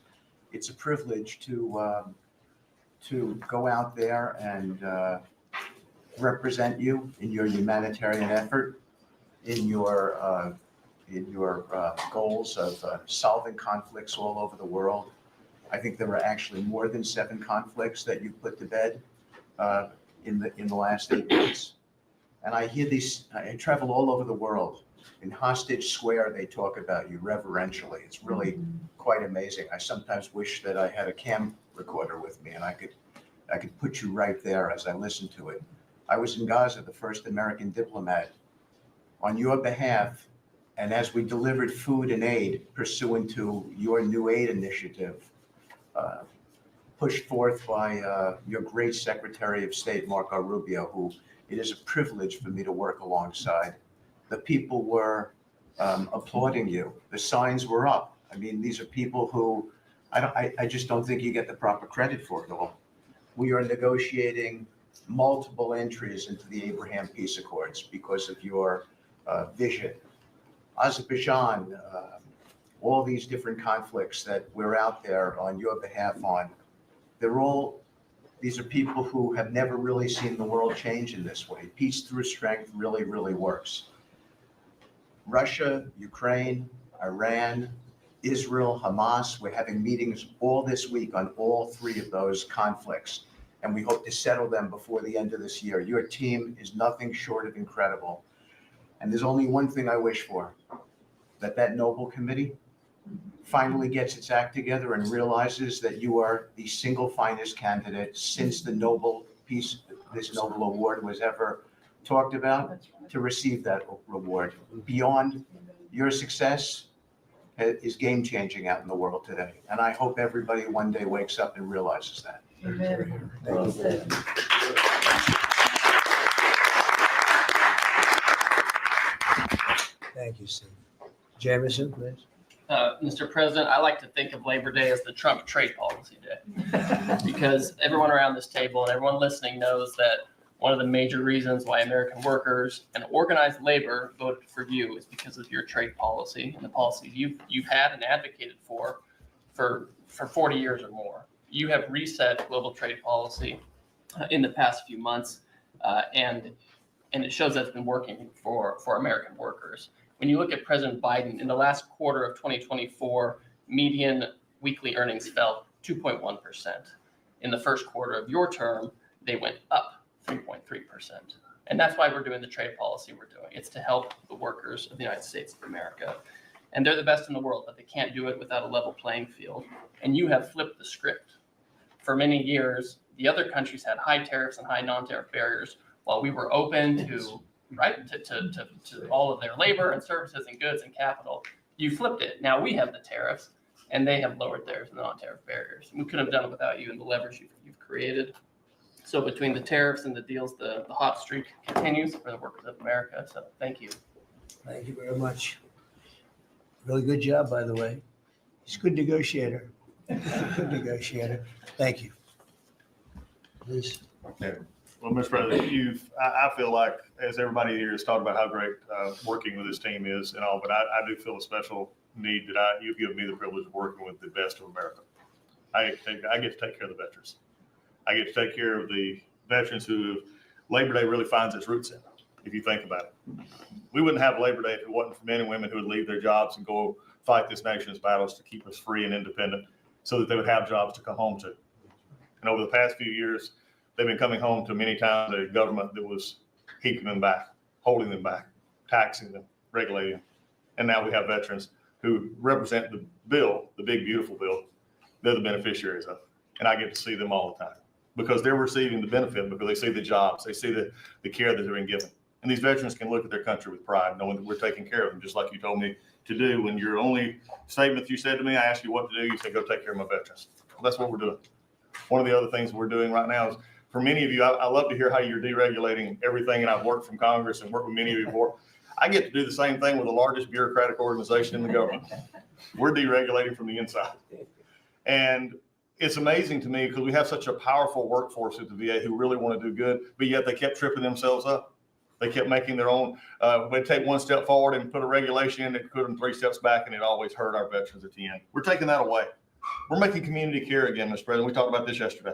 it's a privilege to go out there and represent you in your humanitarian effort, in your goals of solving conflicts all over the world. I think there were actually more than 7 conflicts that you put to bed in the last 8 months. And I hear these, I travel all over the world. In Hostage Square, they talk about you reverentially. It's really quite amazing. I sometimes wish that I had a cam recorder with me and I could put you right there as I listen to it. I was in Gaza, the first American diplomat, on your behalf, and as we delivered food and aid pursuant to your new aid initiative, pushed forth by your great Secretary of State, Marco Rubio, who it is a privilege for me to work alongside. The people were applauding you. The signs were up. I mean, these are people who I just don't think you get the proper credit for it all. We are negotiating multiple entries into the Abraham Peace Accords because of your vision. Azerbaijan, all these different conflicts that we're out there on your behalf on, these are people who have never really seen the world change in this way. Peace through strength really, really works. Russia, Ukraine, Iran, Israel, Hamas, we're having meetings all this week on all 3 of those conflicts, and we hope to settle them before the end of this year. Your team is nothing short of incredible. And there's only one thing I wish for, that Nobel Committee finally gets its act together and realizes that you are the single finest candidate since the Nobel Peace, this Nobel Award was ever talked about, to receive that reward. Beyond your success is game-changing out in the world today. And I hope everybody one day wakes up and realizes that. Amen. Well said. Thank you, Steve. Jamison, please. Mr. President, I like to think of Labor Day as the Trump trade policy day, because everyone around this table and everyone listening knows that one of the major reasons why American workers and organized labor voted for you is because of your trade policy and the policies you've had and advocated for 40 years or more. You have reset global trade policy in the past few months, and it shows that's been working for American workers. When you look at President Biden, in the last quarter of 2024, median weekly earnings fell 2.1%. In the first quarter of your term, they went up 3.3%. And that's why we're doing the trade policy we're doing. It's to help the workers of the United States of America. And they're the best in the world, but they can't do it without a level playing field. And you have flipped the script. For many years, the other countries had high tariffs and high non-tariff barriers, while we were open to all of their labor and services and goods and capital. You flipped it. Now we have the tariffs, and they have lowered theirs and the non-tariff barriers. We couldn't have done it without you and the leverage you've created. So between the tariffs and the deals, the hot streak continues for the workers of America. So thank you. Thank you very much. Really good job, by the way. He's a good negotiator. Good negotiator. Thank you. Please. Yeah. Well, Mr. President, I feel like, as everybody here has talked about how great working with this team is and all, but I do feel a special need that you've given me the privilege of working with the best of America. I get to take care of the veterans. I get to take care of the veterans who Labor Day really finds its roots in, if you think about it. We wouldn't have Labor Day if it wasn't for men and women who would leave their jobs and go fight this nation's battles to keep us free and independent so that they would have jobs to come home to. And over the past few years, they've been coming home to many times a government that was keeping them back, holding them back, taxing them, regulating them. And now we have veterans who represent the bill, the big, beautiful bill. They're the beneficiaries of it. And I get to see them all the time because they're receiving the benefit, because they see the jobs, they see the care that they're being given. And these veterans can look at their country with pride, knowing that we're taking care of them, just like you told me to do. When your only statement you said to me, I asked you what to do, you said, go take care of my veterans. Well, that's what we're doing. One of the other things we're doing right now is, for many of you, I love to hear how you're deregulating everything, and I've worked from Congress and worked with many of you before. I get to do the same thing with the largest bureaucratic organization in the government. We're deregulating from the inside. And it's amazing to me because we have such a powerful workforce at the VA who really want to do good, but yet they kept tripping themselves up. They kept making their own, they'd take one step forward and put a regulation in that put them 3 steps back, and it always hurt our veterans at the end. We're taking that away. We're making community care again, Mr. President. We talked about this yesterday.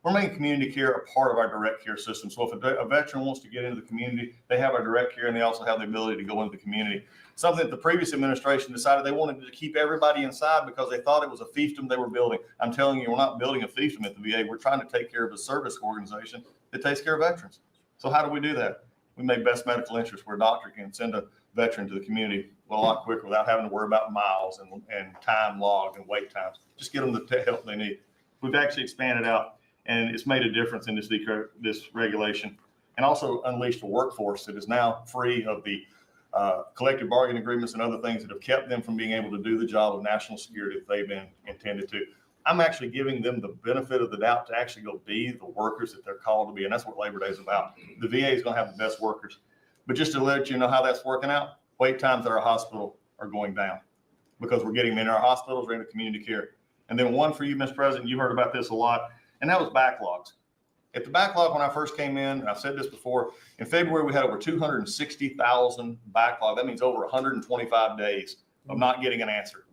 We're making community care a part of our direct care system. So if a veteran wants to get into the community, they have our direct care and they also have the ability to go into the community. Something that the previous administration decided they wanted to keep everybody inside because they thought it was a fiefdom they were building. I'm telling you, we're not building a fiefdom at the VA. We're trying to take care of a service organization that takes care of veterans. So how do we do that? We make best medical interest where a doctor can send a veteran to the community a lot quicker without having to worry about miles and time logged and wait times. Just get them the help they need. We've actually expanded out, and it's made a difference in this regulation, and also unleashed a workforce that is now free of the collective bargaining agreements and other things that have kept them from being able to do the job of national security that they've been intended to. I'm actually giving them the benefit of the doubt to actually go be the workers that they're called to be, and that's what Labor Day is about. The VA is going to have the best workers. But just to let you know how that's working out, wait times at our hospital are going down because we're getting them in our hospitals, we're in the community care. And then one for you, Mr. President, you heard about this a lot, and that was backlogs. At the backlog when I first came in, and I've said this before, in February we had over 260,000 backlog. That means over 125 days of not getting an answer.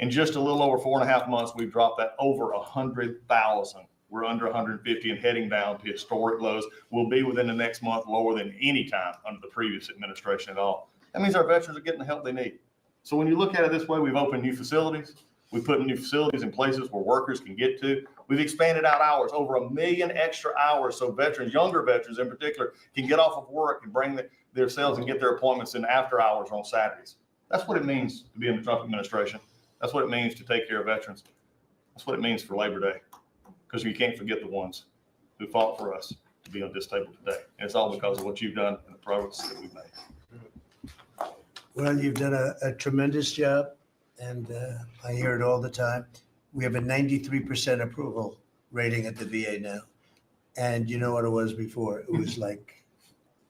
In just a little over 4.5 months, we've dropped that over 100,000. We're under 150 and heading down to historic lows. We'll be within the next month lower than any time under the previous administration at all. That means our veterans are getting the help they need. So when you look at it this way, we've opened new facilities. We've put new facilities in places where workers can get to. We've expanded out hours, over 1 million extra hours, so veterans, younger veterans in particular, can get off of work and bring themselves and get their appointments in after hours on Saturdays. That's what it means to be in the Trump administration. That's what it means to take care of veterans. That's what it means for Labor Day, because you can't forget the ones who fought for us to be on this table today. And it's all because of what you've done and the progress that we've made. Well, you've done a tremendous job, and I hear it all the time. We have a 93% approval rating at the VA now. And you know what it was before? It was like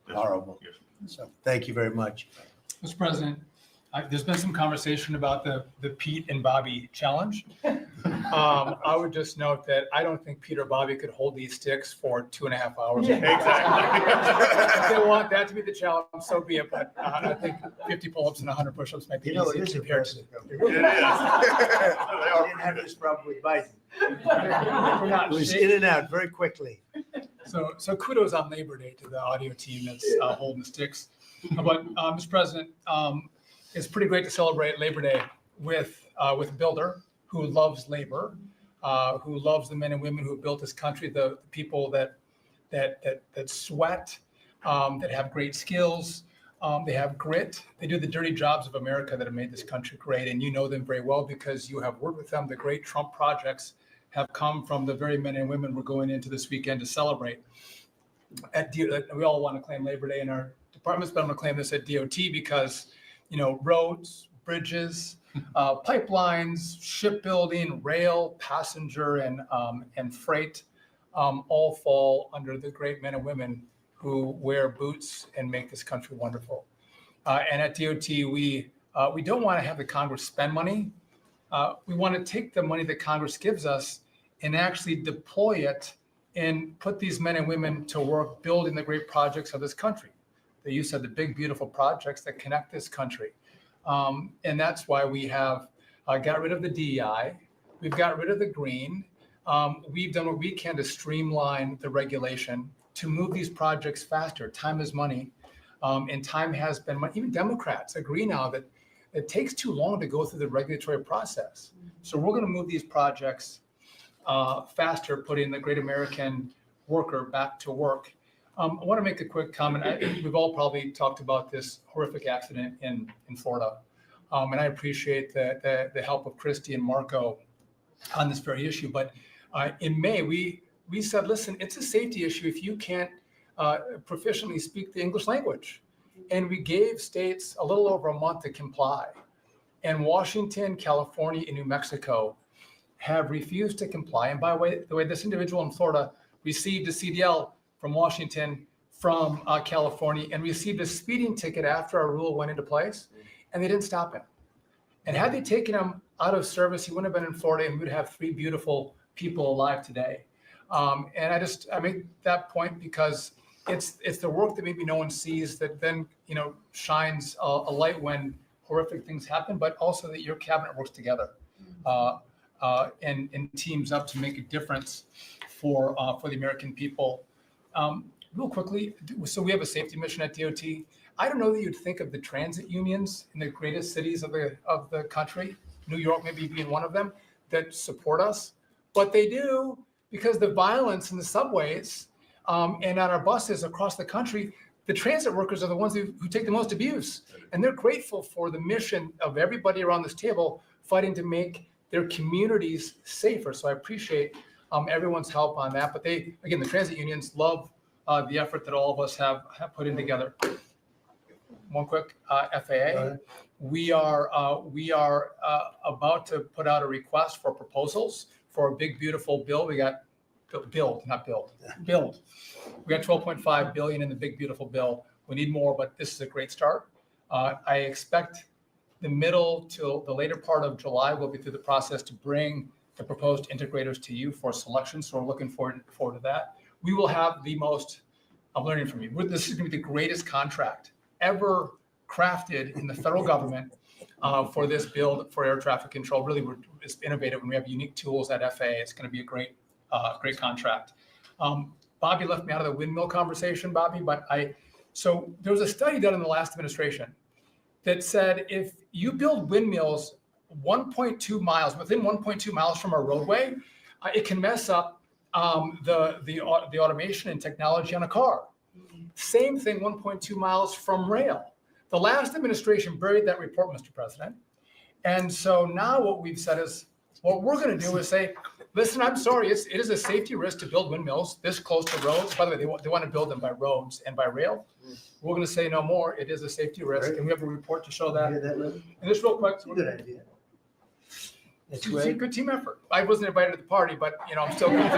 horrible. So thank you very much. Mr. President, there's been some conversation about the Pete and Bobby challenge. I would just note that I don't think Pete or Bobby could hold these sticks for 2.5 hours. Yeah, exactly. If they want that to be the challenge, so be it. But I think 50 pull-ups and 100 push-ups might be easy it is compared to. impressive. It is. I didn't have this problem with Biden. It was in and out very quickly. So kudos on Labor Day to the audio team that's holding the sticks. But Mr. President, it's pretty great to celebrate Labor Day with a builder who loves labor, who loves the men and women who have built this country, the people that sweat, that have great skills, they have grit, they do the dirty jobs of America that have made this country great, and you know them very well because you have worked with them. The great Trump projects have come from the very men and women we're going into this weekend to celebrate. We all want to claim Labor Day in our departments, but I'm going to claim this at DOT because, you know, roads, bridges, pipelines, shipbuilding, rail, passenger, and freight all fall under the great men and women who wear boots and make this country wonderful. And at DOT, we don't want to have the Congress spend money. We want to take the money that Congress gives us and actually deploy it and put these men and women to work building the great projects of this country. The use of the big, beautiful projects that connect this country. And that's why we have got rid of the DEI. We've got rid of the green. We've done what we can to streamline the regulation to move these projects faster. Time is money. And time has been money. Even Democrats agree now that it takes too long to go through the regulatory process. So we're going to move these projects faster, putting the great American worker back to work. I want to make a quick comment. We've all probably talked about this horrific accident in Florida. And I appreciate the help of Christy and Marco on this very issue. But in May, we said, listen, it's a safety issue if you can't proficiently speak the English language. And we gave states a little over a month to comply. And Washington, California, and New Mexico have refused to comply. And by the way, this individual in Florida received a CDL from Washington, from California, and received a speeding ticket after our rule went into place, and they didn't stop him. And had they taken him out of service, he wouldn't have been in Florida, and we'd have 3 beautiful people alive today. And I make that point because it's the work that maybe no one sees that then, you know, shines a light when horrific things happen, but also that your cabinet works together and teams up to make a difference for the American people. Real quickly, so we have a safety mission at DOT. I don't know that you'd think of the transit unions in the greatest cities of the country, New York maybe being one of them, that support us, but they do, because the violence in the subways and on our buses across the country, the transit workers are the ones who take the most abuse, and they're grateful for the mission of everybody around this table fighting to make their communities safer. So I appreciate everyone's help on that. But they, again, the transit unions love the effort that all of us have put in together. One quick FAA. We are about to put out a request for proposals for a big, beautiful bill. We got build. We got 12.5 billion in the big, beautiful bill. We need more, but this is a great start. I expect the middle to the later part of July, we'll be through the process to bring the proposed integrators to you for selection. So we're looking forward to that. We will have the most, I'm learning from you, this is going to be the greatest contract ever crafted in the federal government for this build for air traffic control. Really, it's innovative, and we have unique tools at FAA. It's going to be a great contract. Bobby left me out of the windmill conversation, Bobby, but so there was a study done in the last administration that said if you build windmills 1.2 miles, within 1.2 miles from a roadway, it can mess up the automation and technology on a car. Same thing 1.2 miles from rail. The last administration buried that report, Mr. President. And so now what we've said is, what we're going to do is say, listen, I'm sorry, it is a safety risk to build windmills this close to roads. By the way, they want to build them by roads and by rail. We're going to say no more. It is a safety risk, and we have a report to show that. And just real quick. Good idea. It's a good team effort. I wasn't invited to the party, but I'm still going to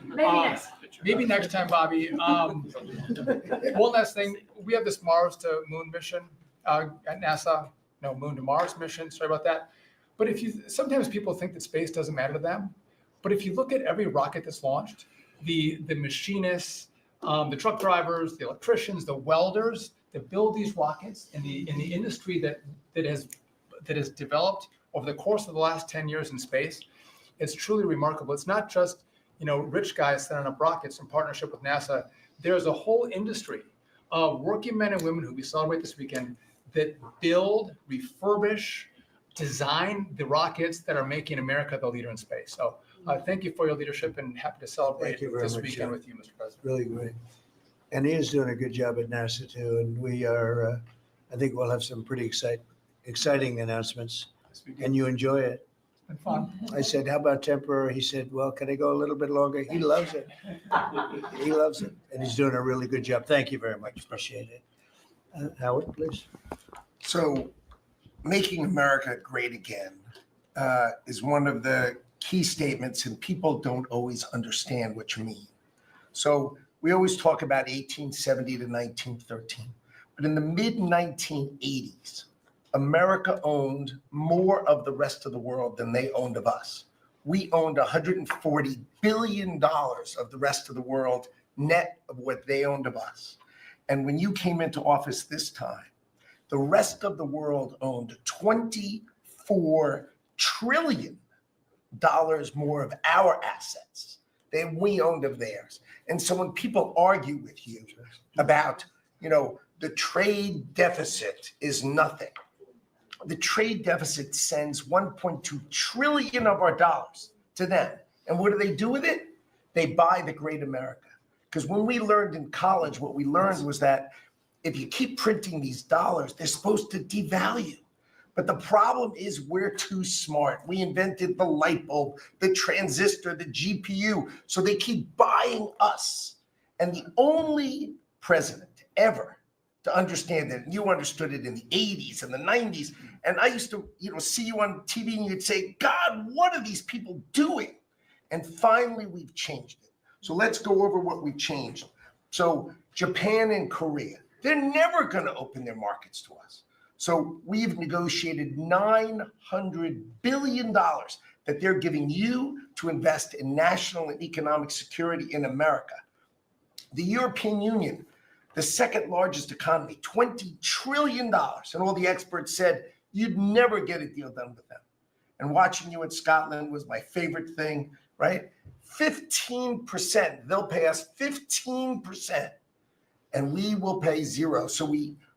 the party. Maybe next time, Bobby. One last thing, we have this Mars to Moon mission at NASA. No, Moon to Mars mission. Sorry about that. But sometimes people think that space doesn't matter to them. But if you look at every rocket that's launched, the machinists, the truck drivers, the electricians, the welders that build these rockets in the industry that has developed over the course of the last 10 years in space, it's truly remarkable. It's not just rich guys setting up rockets in partnership with NASA. There's a whole industry of working men and women who we celebrate this weekend that build, refurbish, design the rockets that are making America the leader in space. So thank you for your leadership, and happy to celebrate this weekend with you, Mr. President. Really great. And he is doing a good job at NASA too. And we are, I think we'll have some pretty exciting announcements, and you enjoy it. It's been fun. I said, how about temporary? He said, well, can I go a little bit longer? He loves it. He loves it. And he's doing a really good job. Thank you very much. Appreciate it. Howard, please. So, making America great again is one of the key statements, and people don't always understand what you mean. So we always talk about 1870 to 1913, but in the mid-1980s, America owned more of the rest of the world than they owned of us. We owned $140 billion of the rest of the world net of what they owned of us. And when you came into office this time, the rest of the world owned $24 trillion more of our assets than we owned of theirs. And so when people argue with you about, the trade deficit is nothing, the trade deficit sends 1.2 trillion of our dollars to them. And what do they do with it? They buy the great America. Because when we learned in college, what we learned was that if you keep printing these dollars, they're supposed to devalue. But the problem is we're too smart. We invented the light bulb, the transistor, the GPU. So they keep buying us. And the only president ever to understand that, and you understood it in the 80s and the 90s, and I used to see you on TV and you'd say, God, what are these people doing? And finally, we've changed it. So let's go over what we changed. So Japan and Korea, they're never going to open their markets to us. So we've negotiated $900 billion that they're giving you to invest in national and economic security in America. The European Union, the second largest economy, $20 trillion. And all the experts said, you'd never get a deal done with them. And watching you in Scotland was my favorite thing, right? 15%. They'll pay us 15%, and we will pay zero. So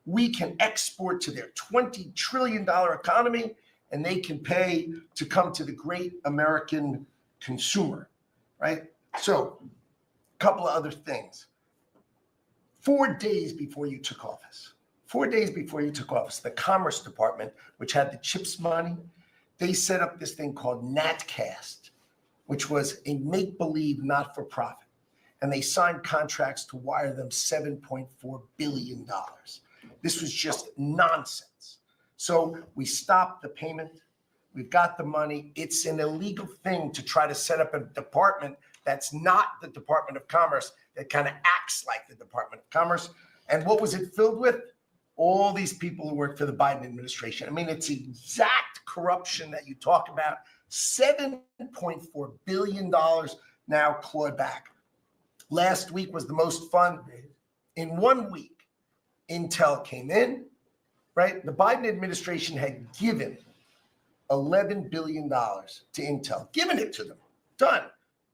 we can export to their $20 trillion economy, and they can pay to come to the great American consumer, right? So a couple of other things. 4 days before you took office, the Commerce Department, which had the CHIPS money, they set up this thing called NatCast, which was a make-believe not-for-profit. And they signed contracts to wire them $7.4 billion. This was just nonsense. So we stopped the payment. We've got the money. It's an illegal thing to try to set up a department that's not the Department of Commerce, that kind of acts like the Department of Commerce. And what was it filled with? All these people who work for the Biden administration. I mean, it's exact corruption that you talk about. $7.4 billion now clawed back. Last week was the most fun. In 1 week, Intel came in, right? The Biden administration had given $11 billion to Intel, given it to them, done.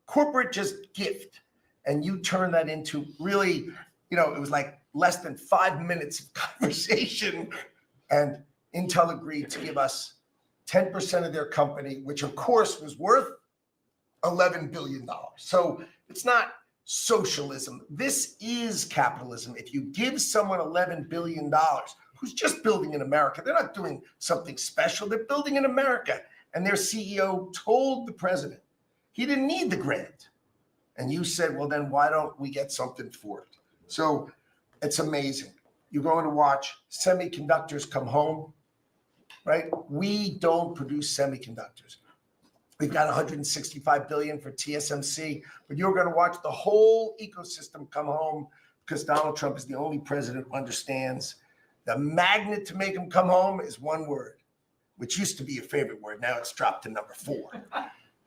Corporate just gift. And you turn that into really, it was like less than 5 minutes of conversation. And Intel agreed to give us 10% of their company, which of course was worth $11 billion. So it's not socialism. This is capitalism. If you give someone $11 billion, who's just building in America, they're not doing something special. They're building in America. And their CEO told the president he didn't need the grant. And you said, well, then why don't we get something for it? So it's amazing. You're going to watch semiconductors come home, right? We don't produce semiconductors. We've got 165 billion for TSMC, but you're going to watch the whole ecosystem come home because Donald Trump is the only president who understands the magnet to make them come home is one word, which used to be a favorite word. Now it's dropped to number 4,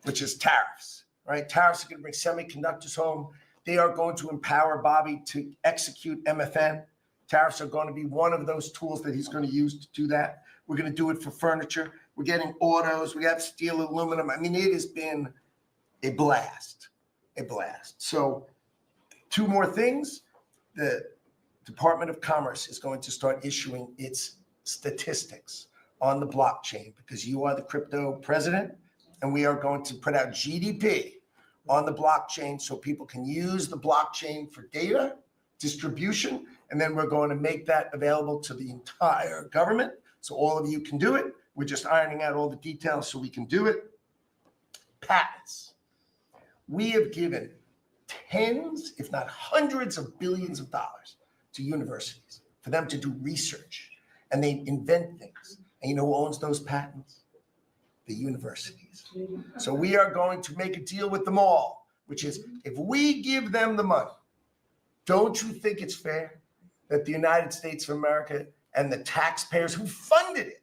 which is tariffs, right? Tariffs are going to bring semiconductors home. They are going to empower Bobby to execute MFN. Tariffs are going to be one of those tools that he's going to use to do that. We're going to do it for furniture. We're getting autos. We got steel, aluminum. I mean, it has been a blast, a blast. So 2 more things. The Department of Commerce is going to start issuing its statistics on the blockchain because you are the crypto president, and we are going to put out GDP on the blockchain so people can use the blockchain for data distribution, and then we're going to make that available to the entire government so all of you can do it. We're just ironing out all the details so we can do it. Patents. We have given tens, if not hundreds of billions of dollars to universities for them to do research, and they invent things. And you know who owns those patents? The universities. So we are going to make a deal with them all, which is if we give them the money, don't you think it's fair that the United States of America and the taxpayers who funded it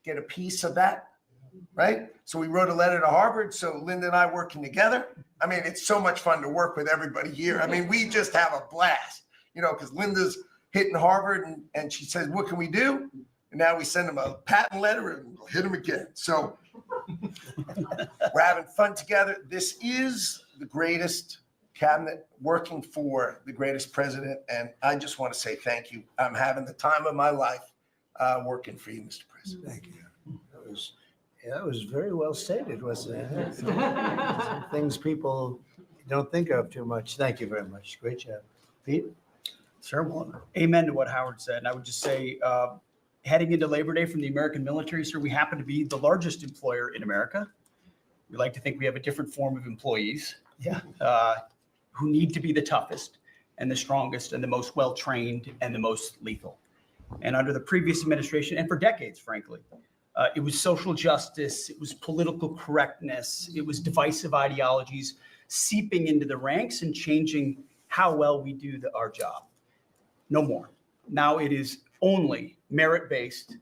get a piece of that, right? So we wrote a letter to Harvard. So Linda and I working together. I mean, it's so much fun to work with everybody here. I mean, we just have a blast, because Linda's hitting Harvard and she says, what can we do? And now we send them a patent letter and we'll hit them again. So we're having fun together. This is the greatest cabinet working for the greatest president. And I just want to say thank you. I'm having the time of my life working for you, Mr. President. Thank you. That was very well stated, wasn't it? Some things people don't think of too much. Thank you very much. Great job. Pete? Sure. Well, amen to what Howard said. And I would just say, heading into Labor Day from the American military, sir, we happen to be the largest employer in America. We like to think we have a different form of employees. Yeah. Who need to be the toughest and the strongest and the most well-trained and the most lethal. And under the previous administration, and for decades, frankly, it was social justice, it was political correctness, it was divisive ideologies seeping into the ranks and changing how well we do our job. No more. Now it is only merit-based,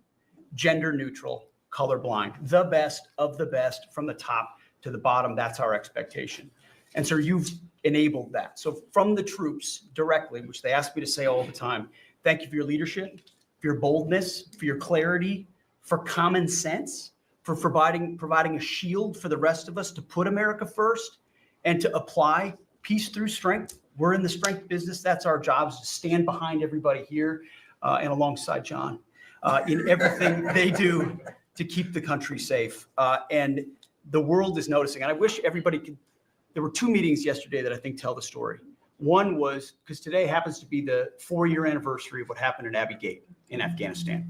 gender-neutral, colorblind, the best of the best from the top to the bottom. That's our expectation. And so you've enabled that. So from the troops directly, which they ask me to say all the time, thank you for your leadership, for your boldness, for your clarity, for common sense, for providing a shield for the rest of us to put America first and to apply peace through strength. We're in the strength business. That's our job, is to stand behind everybody here and alongside John in everything they do to keep the country safe. And the world is noticing. And I wish everybody could. There were 2 meetings yesterday that I think tell the story. One was, because today happens to be the 4-year anniversary of what happened in Abbey Gate in Afghanistan.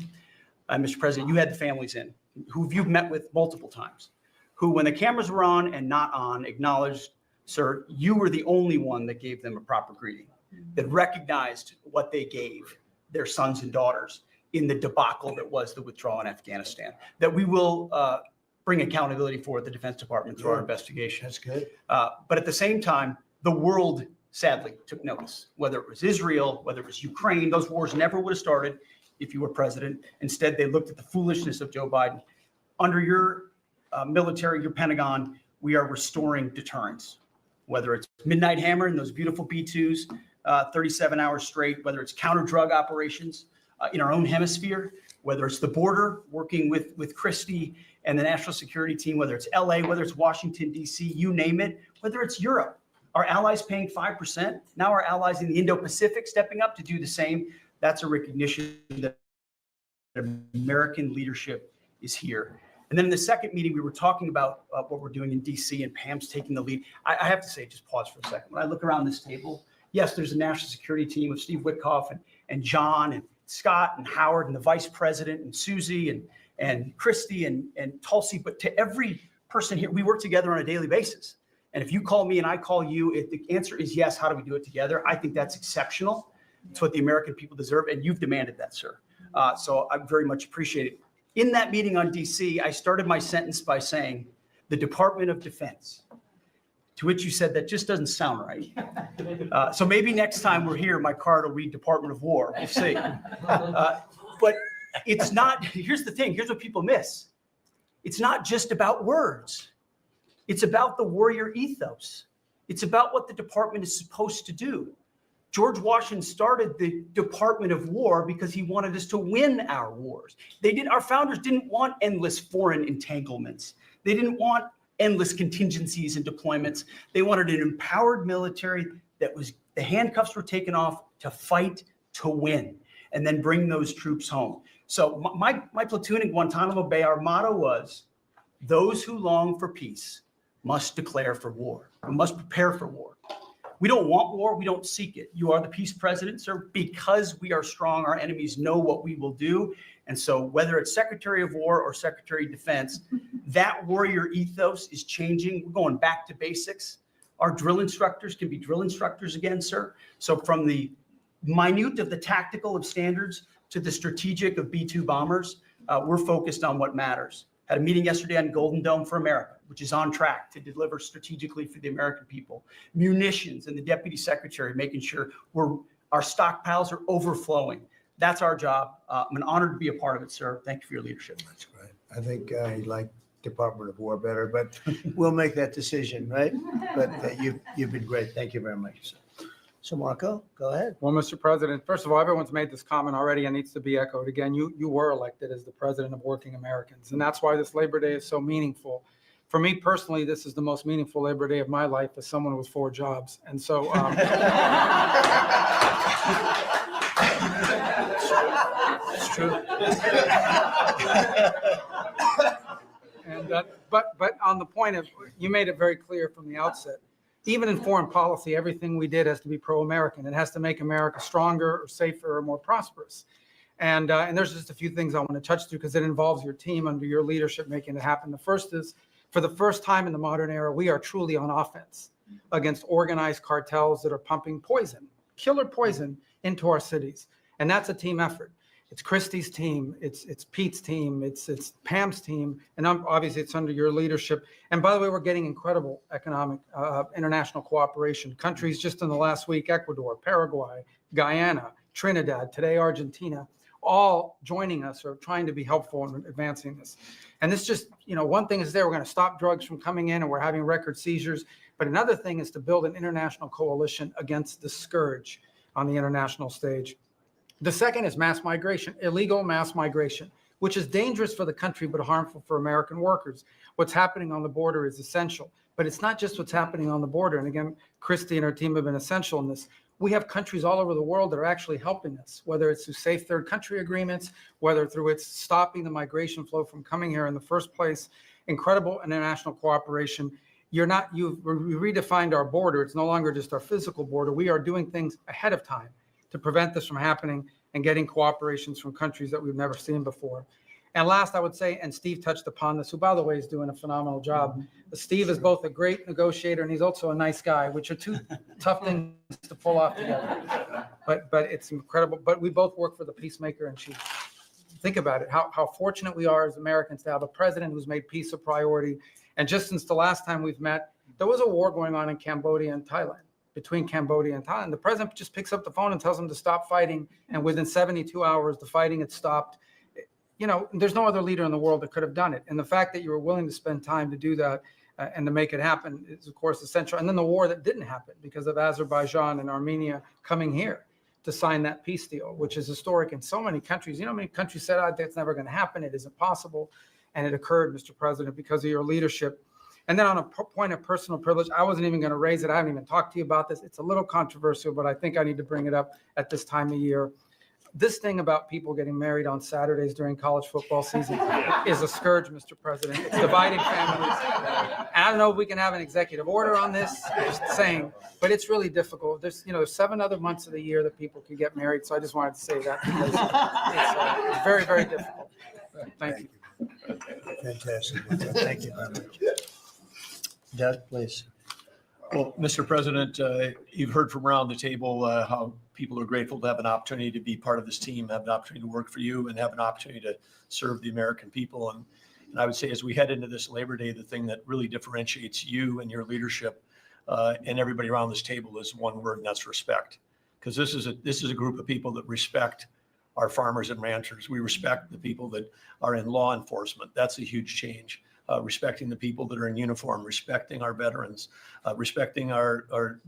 Mr. President, you had the families in, who you've met with multiple times, who, when the cameras were on and not on, acknowledged, sir, you were the only one that gave them a proper greeting, that recognized what they gave their sons and daughters in the debacle that was the withdrawal in Afghanistan, that we will bring accountability for at the Defense Department through our investigation. That's good. But at the same time, the world sadly took notice, whether it was Israel, whether it was Ukraine. Those wars never would have started if you were president. Instead, they looked at the foolishness of Joe Biden. Under your military, your Pentagon, we are restoring deterrence, whether it's Midnight Hammer and those beautiful B-2s, 37 hours straight, whether it's counter-drug operations in our own hemisphere, whether it's the border, working with Christie and the national security team, whether it's LA, whether it's Washington, DC, you name it, whether it's Europe. Our allies paying 5%. Now our allies in the Indo-Pacific stepping up to do the same. That's a recognition that American leadership is here. And then in the second meeting, we were talking about what we're doing in DC, and Pam's taking the lead. I have to say, just pause for a second. When I look around this table, yes, there's a national security team of Steve Witkoff and John and Scott and Howard and the vice president and Susie and Christy and Tulsi, but to every person here, we work together on a daily basis. And if you call me and I call you, if the answer is yes, how do we do it together? I think that's exceptional. It's what the American people deserve, and you've demanded that, sir. So I very much appreciate it. In that meeting on DC, I started my sentence by saying, the Department of Defense, to which you said that just doesn't sound right. So maybe next time we're here, my card will read Department of War. We'll see. But it's not, here's the thing, here's what people miss. It's not just about words. It's about the warrior ethos. It's about what the department is supposed to do. George Washington started the Department of War because he wanted us to win our wars. Our founders didn't want endless foreign entanglements. They didn't want endless contingencies and deployments. They wanted an empowered military that was, the handcuffs were taken off to fight to win and then bring those troops home. So my platoon in Guantanamo Bay, our motto was, those who long for peace must declare for war. We must prepare for war. We don't want war. We don't seek it. You are the peace president, sir. Because we are strong, our enemies know what we will do. And so whether it's Secretary of War or Secretary of Defense, that warrior ethos is changing. We're going back to basics. Our drill instructors can be drill instructors again, sir. So from the minute of the tactical of standards to the strategic of B-2 bombers, we're focused on what matters. Had a meeting yesterday on Golden Dome for America, which is on track to deliver strategically for the American people. Munitions and the Deputy Secretary making sure our stockpiles are overflowing. That's our job. I'm an honor to be a part of it, sir. Thank you for your leadership. That's great. I think I like Department of War better, but we'll make that decision, right? But you've been great. Thank you very much, sir. So Marco, go ahead. Well, Mr. President, first of all, everyone's made this comment already and needs to be echoed again. You were elected as the president of working Americans, and that's why this Labor Day is so meaningful. For me personally, this is the most meaningful Labor Day of my life as someone with 4 jobs. And so, It's true. And but on the point of, you made it very clear from the outset, even in foreign policy, everything we did has to be pro-American. It has to make America stronger or safer or more prosperous. And there's just a few things I want to touch through because it involves your team under your leadership making it happen. The first is, for the first time in the modern era, we are truly on offense against organized cartels that are pumping poison, killer poison, into our cities. And that's a team effort. It's Christie's team, it's Pete's team, it's Pam's team, and obviously it's under your leadership. And by the way, we're getting incredible economic international cooperation. Countries just in the last week, Ecuador, Paraguay, Guyana, Trinidad, today Argentina, all joining us or trying to be helpful in advancing this. And this just, one thing is we're going to stop drugs from coming in and we're having record seizures. But another thing is to build an international coalition against the scourge on the international stage. The second is mass migration, illegal mass migration, which is dangerous for the country but harmful for American workers. What's happening on the border is essential. But it's not just what's happening on the border. And again, Christy and her team have been essential in this. We have countries all over the world that are actually helping us, whether it's through safe third country agreements, whether through it's stopping the migration flow from coming here in the first place, incredible international cooperation. You've redefined our border. It's no longer just our physical border. We are doing things ahead of time to prevent this from happening and getting cooperations from countries that we've never seen before. And last, I would say, and Steve touched upon this, who, by the way, is doing a phenomenal job. Steve is both a great negotiator and he's also a nice guy, which are two tough things to pull off together. But it's incredible. But we both work for the peacemaker and chief. Think about it, how fortunate we are as Americans to have a president who's made peace a priority. And just since the last time we've met, there was a war going on in Cambodia and Thailand, between Cambodia and Thailand. The president just picks up the phone and tells them to stop fighting. And within 72 hours, the fighting had stopped. You know, there's no other leader in the world that could have done it. And the fact that you were willing to spend time to do that and to make it happen is, of course, essential. And then the war that didn't happen because of Azerbaijan and Armenia coming here to sign that peace deal, which is historic in so many countries. You know how many countries said, that's never going to happen. It isn't possible. And it occurred, Mr. President, because of your leadership. And then on a point of personal privilege, I wasn't even going to raise it. I haven't even talked to you about this. It's a little controversial, but I think I need to bring it up at this time of year. This thing about people getting married on Saturdays during college football season is a scourge, Mr. President. It's dividing families. And I don't know if we can have an executive order on this, just saying, but it's really difficult. There's 7 other months of the year that people can get married. So I just wanted to say that because it's very, very difficult. Thank you. Fantastic. Thank you very much. Doug, please. Well, Mr. President, you've heard from around the table how people are grateful to have an opportunity to be part of this team, have an opportunity to work for you, and have an opportunity to serve the American people. And I would say as we head into this Labor Day, the thing that really differentiates you and your leadership and everybody around this table is one word, and that's respect. Because this is a group of people that respect our farmers and ranchers. We respect the people that are in law enforcement. That's a huge change. Respecting the people that are in uniform, respecting our veterans, respecting our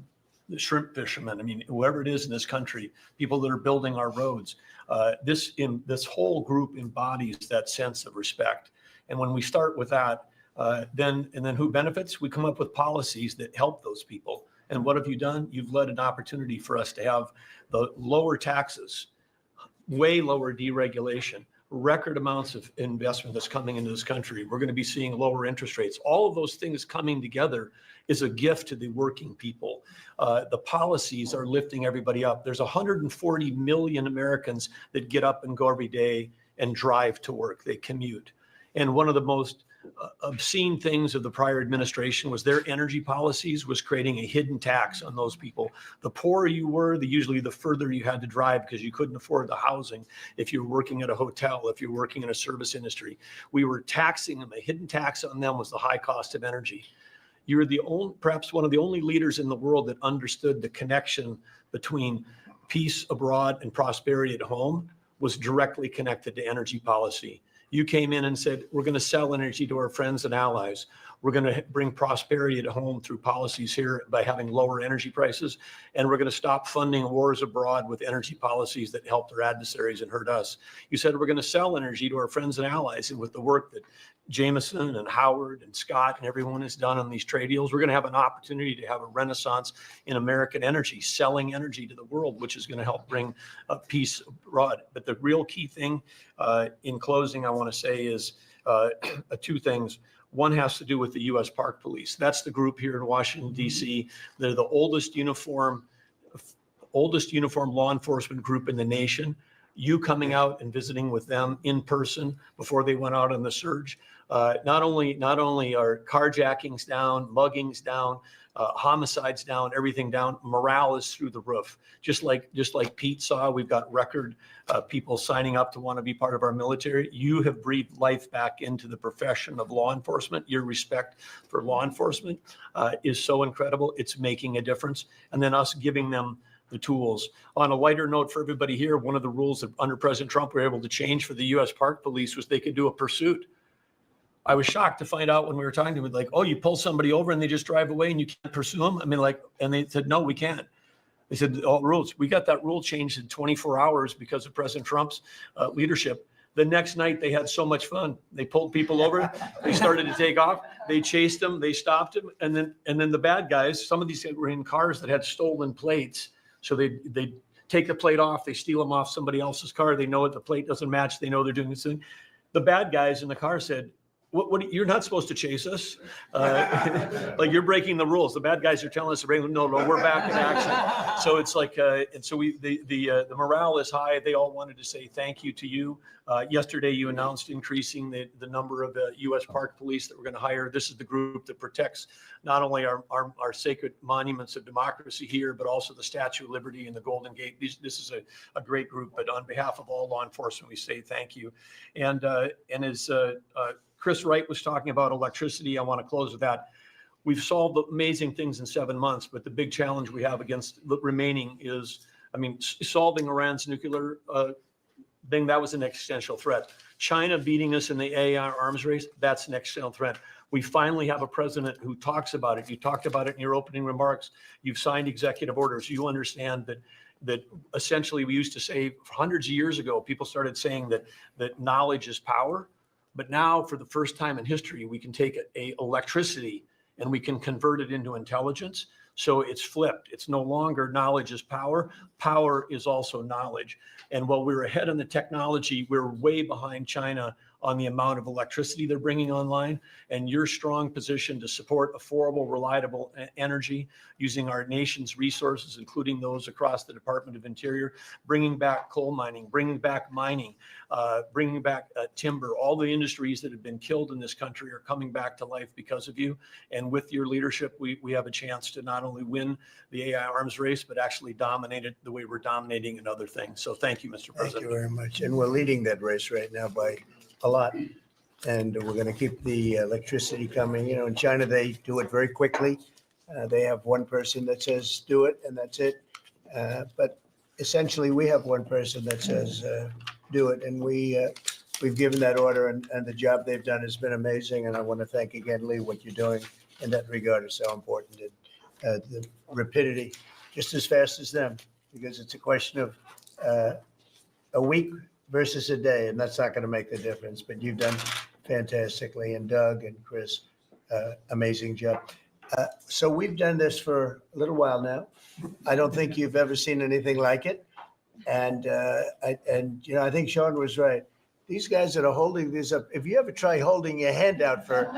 shrimp fishermen. I mean, whoever it is in this country, people that are building our roads. This whole group embodies that sense of respect. And when we start with that, then who benefits? We come up with policies that help those people. And what have you done? You've led an opportunity for us to have the lower taxes, way lower deregulation, record amounts of investment that's coming into this country. We're going to be seeing lower interest rates. All of those things coming together is a gift to the working people. The policies are lifting everybody up. There's 140 million Americans that get up and go every day and drive to work. They commute. And one of the most obscene things of the prior administration was their energy policies was creating a hidden tax on those people. The poorer you were, usually the further you had to drive because you couldn't afford the housing. If you were working at a hotel, if you're working in a service industry, we were taxing them. A hidden tax on them was the high cost of energy. You're perhaps one of the only leaders in the world that understood the connection between peace abroad and prosperity at home was directly connected to energy policy. You came in and said, we're going to sell energy to our friends and allies. We're going to bring prosperity at home through policies here by having lower energy prices. And we're going to stop funding wars abroad with energy policies that help their adversaries and hurt us. You said we're going to sell energy to our friends and allies. And with the work that Jameson and Howard and Scott and everyone has done on these trade deals, we're going to have an opportunity to have a renaissance in American energy, selling energy to the world, which is going to help bring peace abroad. But the real key thing in closing, I want to say is two things. One has to do with the U.S. Park Police. That's the group here in Washington, D.C. They're the oldest uniform law enforcement group in the nation. You coming out and visiting with them in person before they went out on the surge. Not only are carjackings down, muggings down, homicides down, everything down, morale is through the roof. Just like Pete saw, we've got record people signing up to want to be part of our military. You have breathed life back into the profession of law enforcement. Your respect for law enforcement is so incredible. It's making a difference. And then us giving them the tools. On a lighter note for everybody here, one of the rules that under President Trump we were able to change for the U.S. Park Police was they could do a pursuit. I was shocked to find out when we were talking to them, like, oh, you pull somebody over and they just drive away and you can't pursue them? I mean, and they said, no, we can't. They said, all rules. We got that rule changed in 24 hours because of President Trump's leadership. The next night, they had so much fun. They pulled people over. They started to take off. They chased them. They stopped them. And then the bad guys, some of these were in cars that had stolen plates. So they take the plate off. They steal them off somebody else's car. They know it. The plate doesn't match. They know they're doing this thing. The bad guys in the car said, what you're not supposed to chase us. Like you're breaking the rules. The bad guys are telling us to break. No, we're back in action. So it's like, and so the morale is high. They all wanted to say thank you to you. Yesterday, you announced increasing the number of U.S. Park Police that we're going to hire. This is the group that protects not only our sacred monuments of democracy here, but also the Statue of Liberty and the Golden Gate. This is a great group. But on behalf of all law enforcement, we say thank you. And as Chris Wright was talking about electricity, I want to close with that. We've solved amazing things in 7 months, but the big challenge we have against the remaining is, solving Iran's nuclear thing, that was an existential threat. China beating us in the AI arms race, that's an existential threat. We finally have a president who talks about it. You talked about it in your opening remarks. You've signed executive orders. You understand that essentially we used to say hundreds of years ago, people started saying that knowledge is power. But now, for the first time in history, we can take electricity and we can convert it into intelligence. So it's flipped. It's no longer knowledge is power. Power is also knowledge. And while we're ahead in the technology, we're way behind China on the amount of electricity they're bringing online. And your strong position to support affordable, reliable energy using our nation's resources, including those across the Department of Interior, bringing back coal mining, bringing back mining, bringing back timber. All the industries that have been killed in this country are coming back to life because of you. And with your leadership, we have a chance to not only win the AI arms race, but actually dominate it the way we're dominating in other things. So thank you, Mr. President. Thank you very much. And we're leading that race right now by a lot. And we're going to keep the electricity coming. You know, in China, they do it very quickly. They have one person that says, do it, and that's it. But essentially, we have one person that says, do it. And we've given that order, and the job they've done has been amazing. And I want to thank again, Lee, what you're doing in that regard is so important. And the rapidity, just as fast as them, because it's a question of a week versus a day, and that's not going to make the difference. But you've done fantastically, and Doug and Chris, amazing job. So we've done this for a little while now. I don't think you've ever seen anything like it, and I think Sean was right. These guys that are holding these up, if you ever try holding your hand out for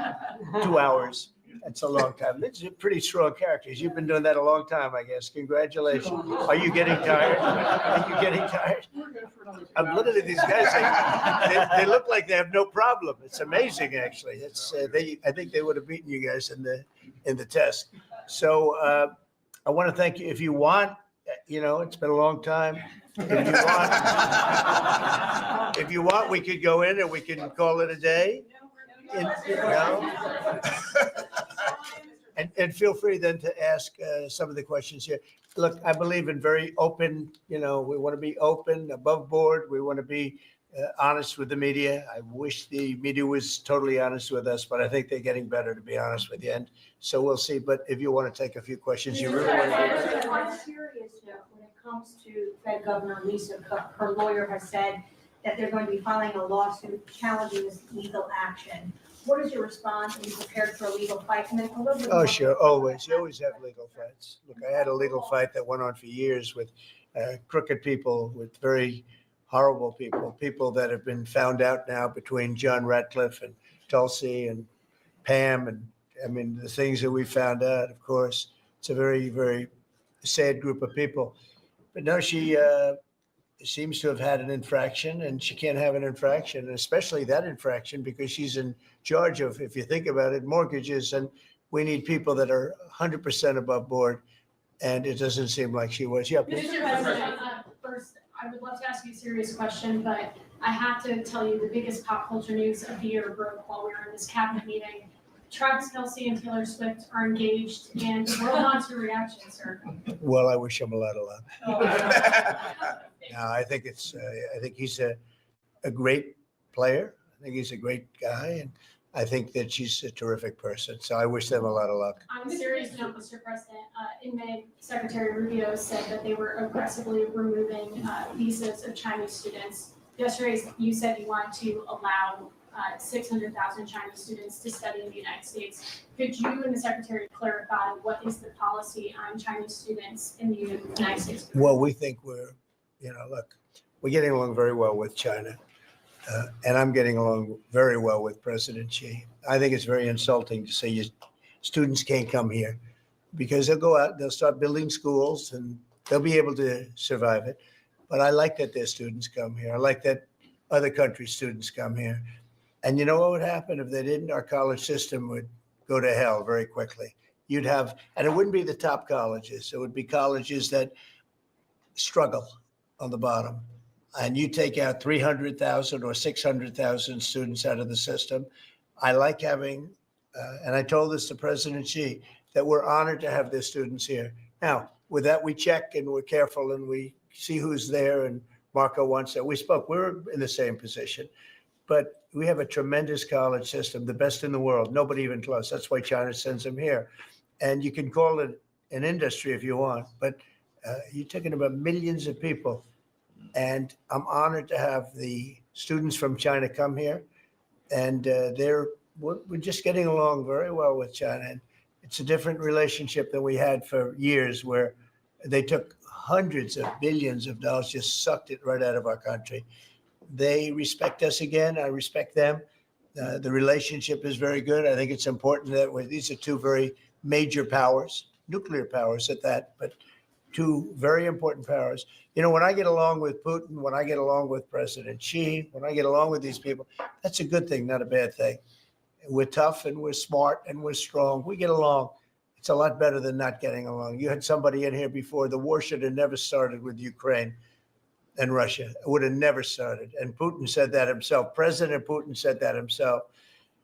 2 hours, that's a long time. These are pretty strong characters. You've been doing that a long time, I guess. Congratulations. Are you getting tired? Are you getting tired? I'm looking at these guys. They look like they have no problem. It's amazing, actually. It's I think they would have beaten you guys in the test. So I want to thank you. If you want, it's been a long time. If you want, we could go in and we can call it a day. And feel free then to ask some of the questions here. Look, I believe in very open, we want to be open, above board. We want to be honest with the media. I wish the media was totally honest with us, but I think they're getting better, to be honest with you. And so we'll see. But if you want to take a few questions, you really want to. On a serious note, when it comes to Fed Governor Lisa Cook, her lawyer has said that they're going to be filing a lawsuit challenging this legal action. What is your response? Are you prepared for a legal fight? And then a little bit Oh, more- sure. Always. You always have legal fights. Look, I had a legal fight that went on for years with crooked people, with very horrible people that have been found out now between John Ratcliffe and Tulsi and Pam. And the things that we found out, of course, it's a very, very sad group of people. But no, she seems to have had an infraction, and she can't have an infraction, and especially that infraction, because she's in charge of, if you think about it, mortgages, and we need people that are 100% above board, and it doesn't seem like she was. Yeah, please. Mr. President, first, I would love to ask you a serious question, but I have to tell you the biggest pop culture news of the year broke while we were in this cabinet meeting. Travis Kelce and Taylor Swift are engaged, and the world wants your reaction, sir. Well, I wish him a lot of luck. No, I think he's a great player. I think he's a great guy, and I think that she's a terrific person. So I wish them a lot of luck. On a serious note, Mr. President, in May, Secretary Rubio said that they were aggressively removing visas of Chinese students. yesterday you said you wanted to allow 600,000 Chinese students to study in the United States. Could you and the Secretary clarify what is the policy on Chinese students in the United States? Well, we think look, we're getting along very well with China. And I'm getting along very well with President Xi. I think it's very insulting to say students can't come here because they'll go out, they'll start building schools and they'll be able to survive it. But I like that their students come here. I like that other countries' students come here. And you know what would happen if they didn't? Our college system would go to hell very quickly. You'd have, and it wouldn't be the top colleges. It would be colleges that struggle on the bottom. And you take out 300,000 or 600,000 students out of the system. I like having, and I told this to President Xi, that we're honored to have their students here. Now, with that, we check and we're careful and we see who's there. And Marco once said, we're in the same position. But we have a tremendous college system, the best in the world, nobody even close. That's why China sends them here. And you can call it an industry if you want, but you're talking about millions of people. And I'm honored to have the students from China come here. And we're just getting along very well with China. And it's a different relationship than we had for years, where they took hundreds of billions of dollars, just sucked it right out of our country. They respect us again. I respect them. The relationship is very good. I think it's important that these are two very major powers, nuclear powers at that, but two very important powers. You know, when I get along with Putin, when I get along with President Xi, when I get along with these people, that's a good thing, not a bad thing. We're tough and we're smart and we're strong. We get along. It's a lot better than not getting along. You had somebody in here before. The war should have never started with Ukraine and Russia. It would have never started. And Putin said that himself. President Putin said that himself.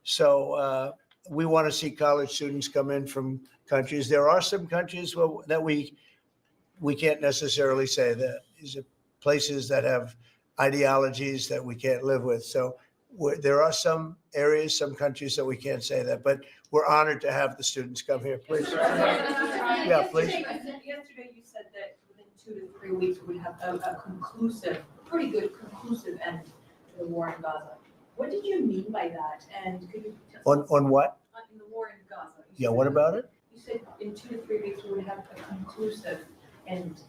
So we want to see college students come in from countries. There are some countries that we can't necessarily say that. These are places that have ideologies that we can't live with. So there are some areas, some countries that we can't say that, but we're honored to have the students come here. Please. Yeah, please. Yesterday you said that within 2 to 3 weeks we would have a conclusive, pretty good conclusive end to the war in Gaza. What did you mean by that? And could you tell us On what? in the war in Gaza? Yeah, what about it? You said in 2 to 3 weeks we would have a conclusive end,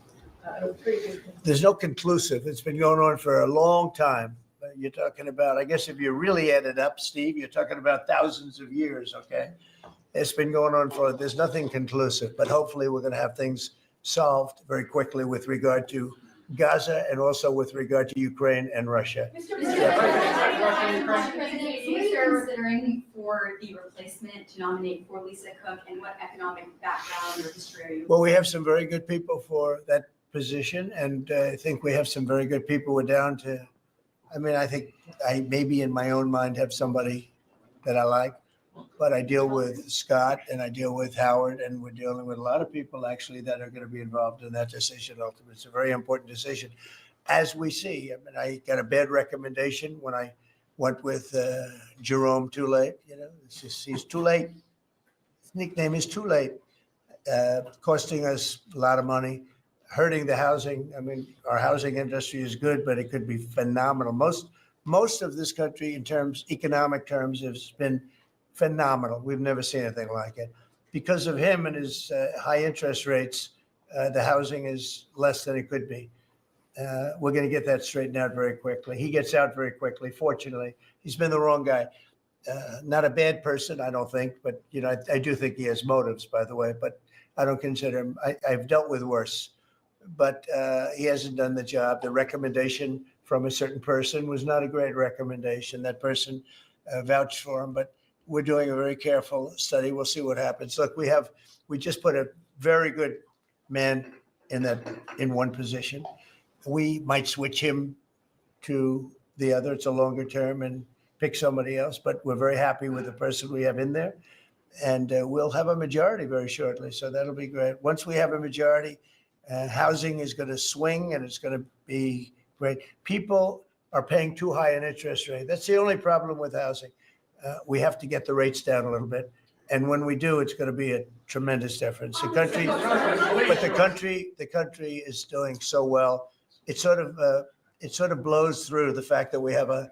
a pretty good conclusive. There's no conclusive. It's been going on for a long time. You're talking about, I guess if you really add it up, Steve, you're talking about thousands of years, okay? It's been going on there's nothing conclusive, but hopefully we're going to have things solved very quickly with regard to Gaza and also with regard to Ukraine and Russia. Mr. President, who are you considering for the replacement to nominate for Lisa Cook, and what economic background or history are you? Well, we have some very good people for that position, and I think we have some very good people. We're down to, I think I maybe in my own mind have somebody that I like, but I deal with Scott and I deal with Howard, and we're dealing with a lot of people actually that are going to be involved in that decision ultimately. It's a very important decision. As we see, I got a bad recommendation when I went with Jerome Too Late. He's too late. His nickname is Too Late, costing us a lot of money, hurting the housing. Our housing industry is good, but it could be phenomenal. Most of this country, in economic terms, has been phenomenal. We've never seen anything like it. Because of him and his high interest rates, the housing is less than it could be. We're going to get that straightened out very quickly. He gets out very quickly. Fortunately, he's been the wrong guy. Not a bad person, I don't think, but I do think he has motives, by the way. But I don't consider him. I've dealt with worse, but he hasn't done the job. The recommendation from a certain person was not a great recommendation. That person vouched for him, but we're doing a very careful study. We'll see what happens. Look, we just put a very good man in one position. We might switch him to the other. It's a longer term and pick somebody else, but we're very happy with the person we have in there. And we'll have a majority very shortly. So that'll be great. Once we have a majority, housing is going to swing and it's going to be great. People are paying too high an interest rate. That's the only problem with housing. We have to get the rates down a little bit. And when we do, it's going to be a tremendous difference. The country is doing so well. It's sort of, it sort of blows through the fact that we have a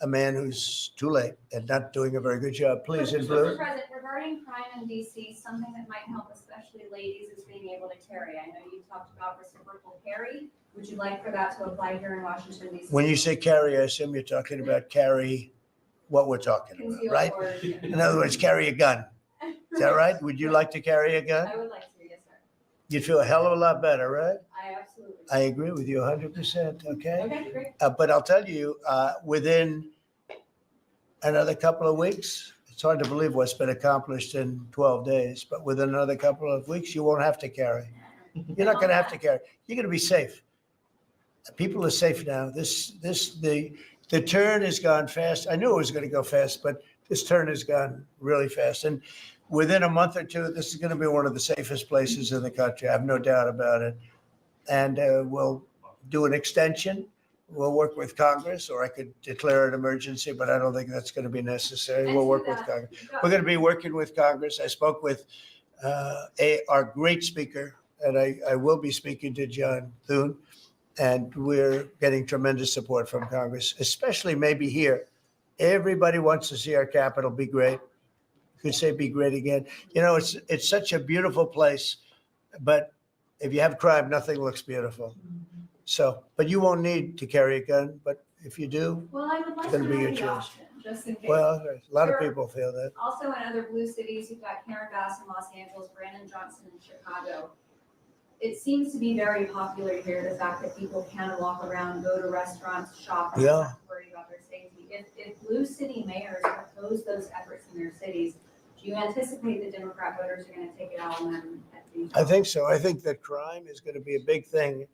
man who's too late and not doing a very good job. Please, in Mr. blue. President, regarding crime in DC, something that might help especially ladies is being able to carry. I know you talked about reciprocal carry. Would you like for that to apply here in Washington DC? When you say carry, I assume you're talking about carry what we're talking about, Concealed right? or- In other words, carry a gun. Is that right? Would you like to carry a gun? I would like to, yes, sir. You'd feel a hell of a lot better, right? I absolutely. I agree with you 100%, okay? Okay, great. But I'll tell you, within another couple of weeks, it's hard to believe what's been accomplished in 12 days, but within another couple of weeks, you won't have to carry. You're not going to have to carry. You're going to be safe. People are safe now. The turn has gone fast. I knew it was going to go fast, but this turn has gone really fast. And within a month or two, this is going to be one of the safest places in the country. I have no doubt about it. And we'll do an extension. We'll work with Congress, or I could declare an emergency, but I don't think that's going to be necessary. We'll work with Congress. We're going to be working with Congress. I spoke with our great speaker, and I will be speaking to John Thune, and we're getting tremendous support from Congress, especially maybe here. Everybody wants to see our capital be great. You could say be great again. You know, it's such a beautiful place, but if you have crime, nothing looks beautiful. So, but you won't need to carry a gun, but if you do, Well, I would it's like going to to be know your the choice. option, just in case. Well, a lot of Sure. people feel that. Also in other blue cities, you've got Karen Bass in Los Angeles, Brandon Johnson in Chicago. It seems to be very popular here, the fact that people can walk around, go to restaurants, shop, and Yeah. not have to worry about their safety. If blue city mayors propose those efforts in their cities, do you anticipate the Democrat voters are going to take it out on them at the? I think so. I think that crime is going to be a big thing.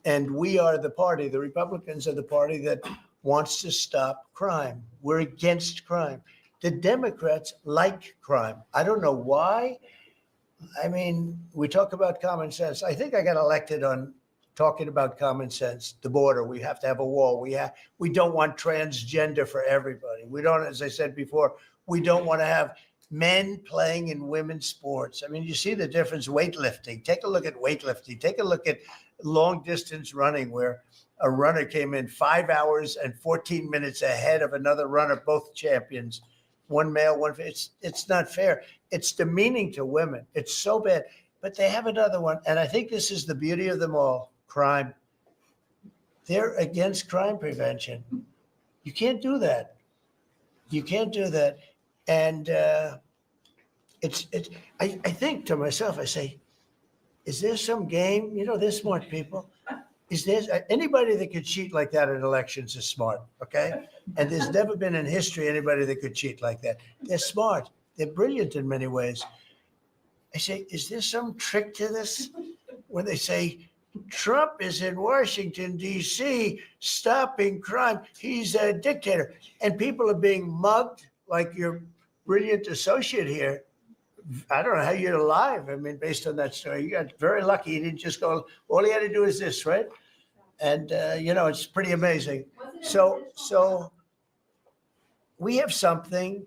And we are the party, the Republicans are the party that wants to stop crime. We're against crime. The Democrats like crime. I don't know why. I mean, we talk about common sense. I think I got elected on talking about common sense. The border, we have to have a wall. We don't want transgender for everybody. We don't, as I said before, we don't want to have men playing in women's sports. I mean, you see the difference. Weightlifting. Take a look at weightlifting. Take a look at long distance running, where a runner came in 5 hours and 14 minutes ahead of another runner, both champions. One male, one. It's not fair. It's demeaning to women. It's so bad. But they have another one, and I think this is the beauty of them all: crime. They're against crime prevention. You can't do that. You can't do that. And I think to myself, I say, is there some game? You know, they're smart people. Is there anybody that could cheat like that in elections is smart, okay? And there's never been in history anybody that could cheat like that. They're smart. They're brilliant in many ways. I say, is there some trick to this? When they say, Trump is in Washington, D.C., stopping crime. He's a dictator. And people are being mugged like your brilliant associate here. I don't know how you're alive. I mean, based on that story, you got very lucky. He didn't just go, all he had to do is this, right? And, you know, it's pretty amazing. So we have something.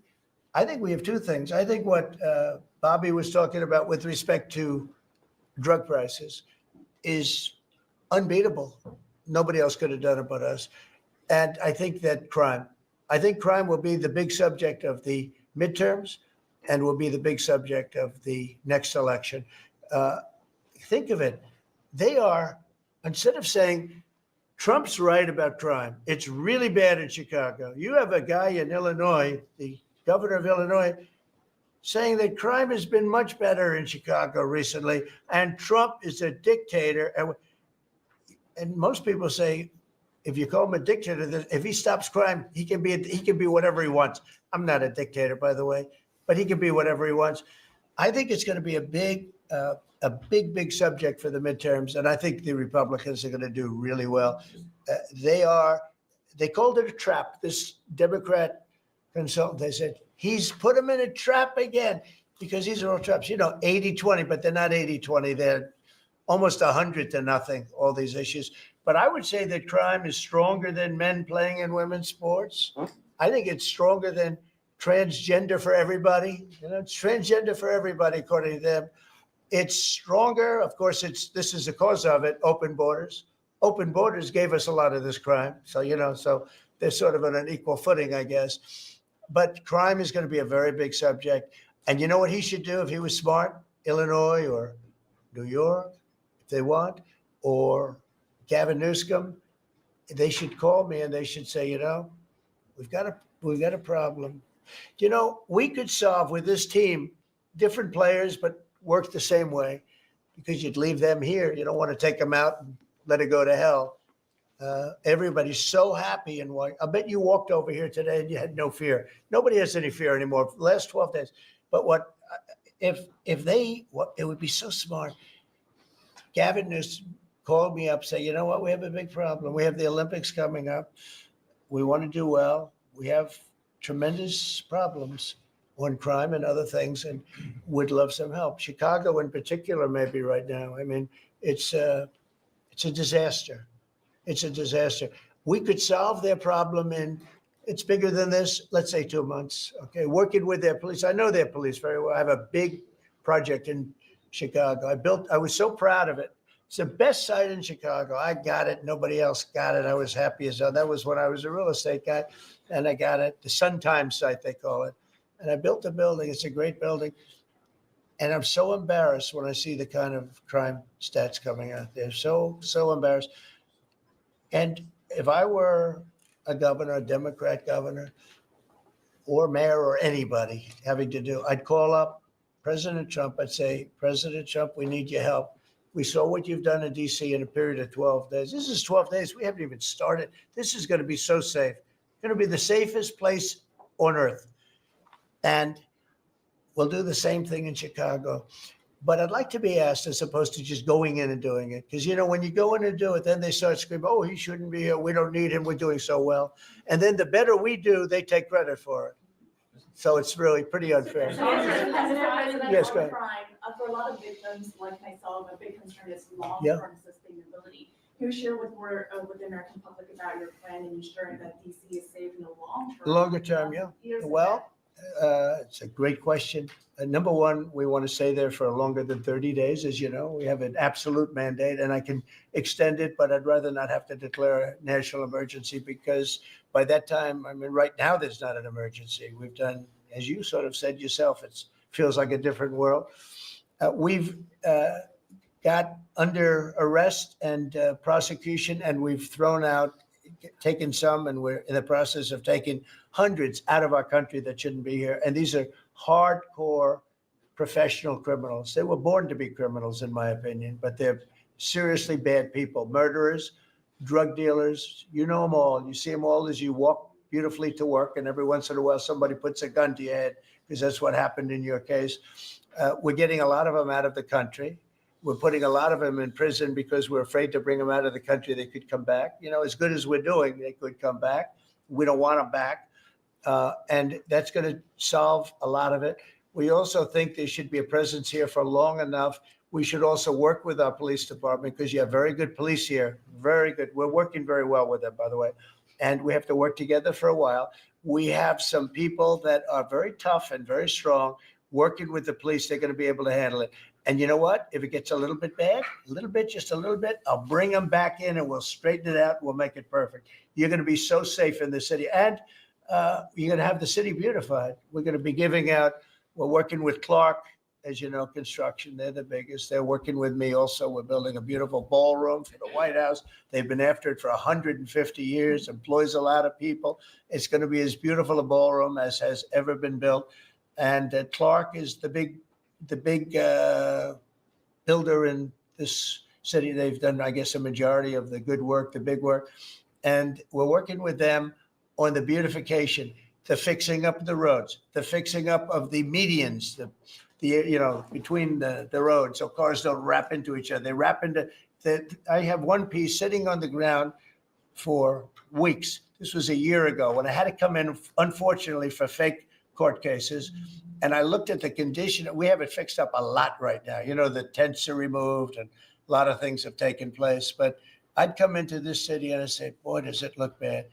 I think we have two things. I think what Bobby was talking about with respect to drug prices is unbeatable. Nobody else could have done it but us. And I think that crime will be the big subject of the midterms and will be the big subject of the next election. Think of it. They are, instead of saying Trump's right about crime, it's really bad in Chicago. You have a guy in Illinois, the governor of Illinois, saying that crime has been much better in Chicago recently, and Trump is a dictator. And most people say, if you call him a dictator, that if he stops crime, he can be whatever he wants. I'm not a dictator, by the way, but he can be whatever he wants. I think it's going to be a big subject for the midterms, and I think the Republicans are going to do really well. They called it a trap. This Democrat consultant, they said, he's put him in a trap again, because these are all traps. You know, 80-20, but they're not 80-20. They're almost 100-0, all these issues. But I would say that crime is stronger than men playing in women's sports. I think it's stronger than transgender for everybody. You know, it's transgender for everybody, according to them. It's stronger. Of course, this is the cause of it, open borders. open borders gave us a lot of this crime. So, so they're sort of on an equal footing, I guess. But crime is going to be a very big subject. And you know what he should do if he was smart? Illinois or New York, if they want, or Gavin Newsom, they should call me and they should say, we've got a problem. We could solve with this team, different players, but work the same way, because you'd leave them here. You don't want to take them out and let it go to hell. Everybody's so happy and I bet you walked over here today and you had no fear. Nobody has any fear anymore for the last 12 days. But it would be so smart. Gavin Newsom called me up, say, you know what, we have a big problem. We have the Olympics coming up. We want to do well. We have tremendous problems on crime and other things, and would love some help. Chicago in particular, maybe right now. I mean, it's a disaster. It's a disaster. We could solve their problem it's bigger than this, let's say 2 months, okay? Working with their police. I know their police very well. I have a big project in Chicago. I was so proud of it. It's the best site in Chicago. I got it. Nobody else got it. I was happy as hell. That was when I was a real estate guy, and I got it. The Sun Times site, they call it. And I built the building. It's a great building. And I'm so embarrassed when I see the kind of crime stats coming out there. So embarrassed. And if I were a governor, a Democrat governor, or mayor, or anybody having to do, I'd call up President Trump. I'd say, President Trump, we need your help. We saw what you've done in DC in a period of 12 days. This is 12 days. We haven't even started. This is going to be so safe. It's going to be the safest place on earth. And we'll do the same thing in Chicago. But I'd like to be asked, as opposed to just going in and doing it. Because, when you go in and do it, then they start screaming, oh, he shouldn't be here. We don't need him. We're doing so well. And then the better we do, they take credit for it. So it's really pretty unfair. Yes, go ahead. For a lot of victims like myself, a big concern is long-term sustainability. Can you share with the American public about your plan in ensuring that DC is safe in the long term? Longer term, yeah. Well, it's a great question. Number one, we want to stay there for longer than 30 days. As you know, we have an absolute mandate, and I can extend it, but I'd rather not have to declare a national emergency, because by that time, right now, there's not an emergency. We've done, as you sort of said yourself, it feels like a different world. We've got under arrest and prosecution, and we've taken some, and we're in the process of taking hundreds out of our country that shouldn't be here. And these are hardcore professional criminals. They were born to be criminals, in my opinion, but they're seriously bad people, murderers, drug dealers. You know them all. You see them all as you walk beautifully to work, and every once in a while somebody puts a gun to your head, because that's what happened in your case. We're getting a lot of them out of the country. We're putting a lot of them in prison because we're afraid to bring them out of the country. They could come back. As good as we're doing, they could come back. We don't want them back. And that's going to solve a lot of it. We also think there should be a presence here for long enough. We should also work with our police department, because you have very good police here. Very good. We're working very well with them, by the way. And we have to work together for a while. We have some people that are very tough and very strong. Working with the police, they're going to be able to handle it. And you know what? If it gets a little bit bad, just a little bit, I'll bring them back in and we'll straighten it out. We'll make it perfect. You're going to be so safe in the city. And you're going to have the city beautified. We're going to be we're working with Clark, as you know, construction. They're the biggest. They're working with me also. We're building a beautiful ballroom for the White House. They've been after it for 150 years, employs a lot of people. It's going to be as beautiful a ballroom as has ever been built. And Clark is the big builder in this city. They've done, I guess, a majority of the good work, the big work. And we're working with them on the beautification, the fixing up of the roads, the fixing up of the medians, between the roads, so cars don't wrap into each other. They wrap into I have one piece sitting on the ground for weeks. This was a year ago when I had to come in, unfortunately, for fake court cases. And I looked at the condition. We have it fixed up a lot right now. The tents are removed and a lot of things have taken place. But I'd come into this city and I say, boy, does it look bad.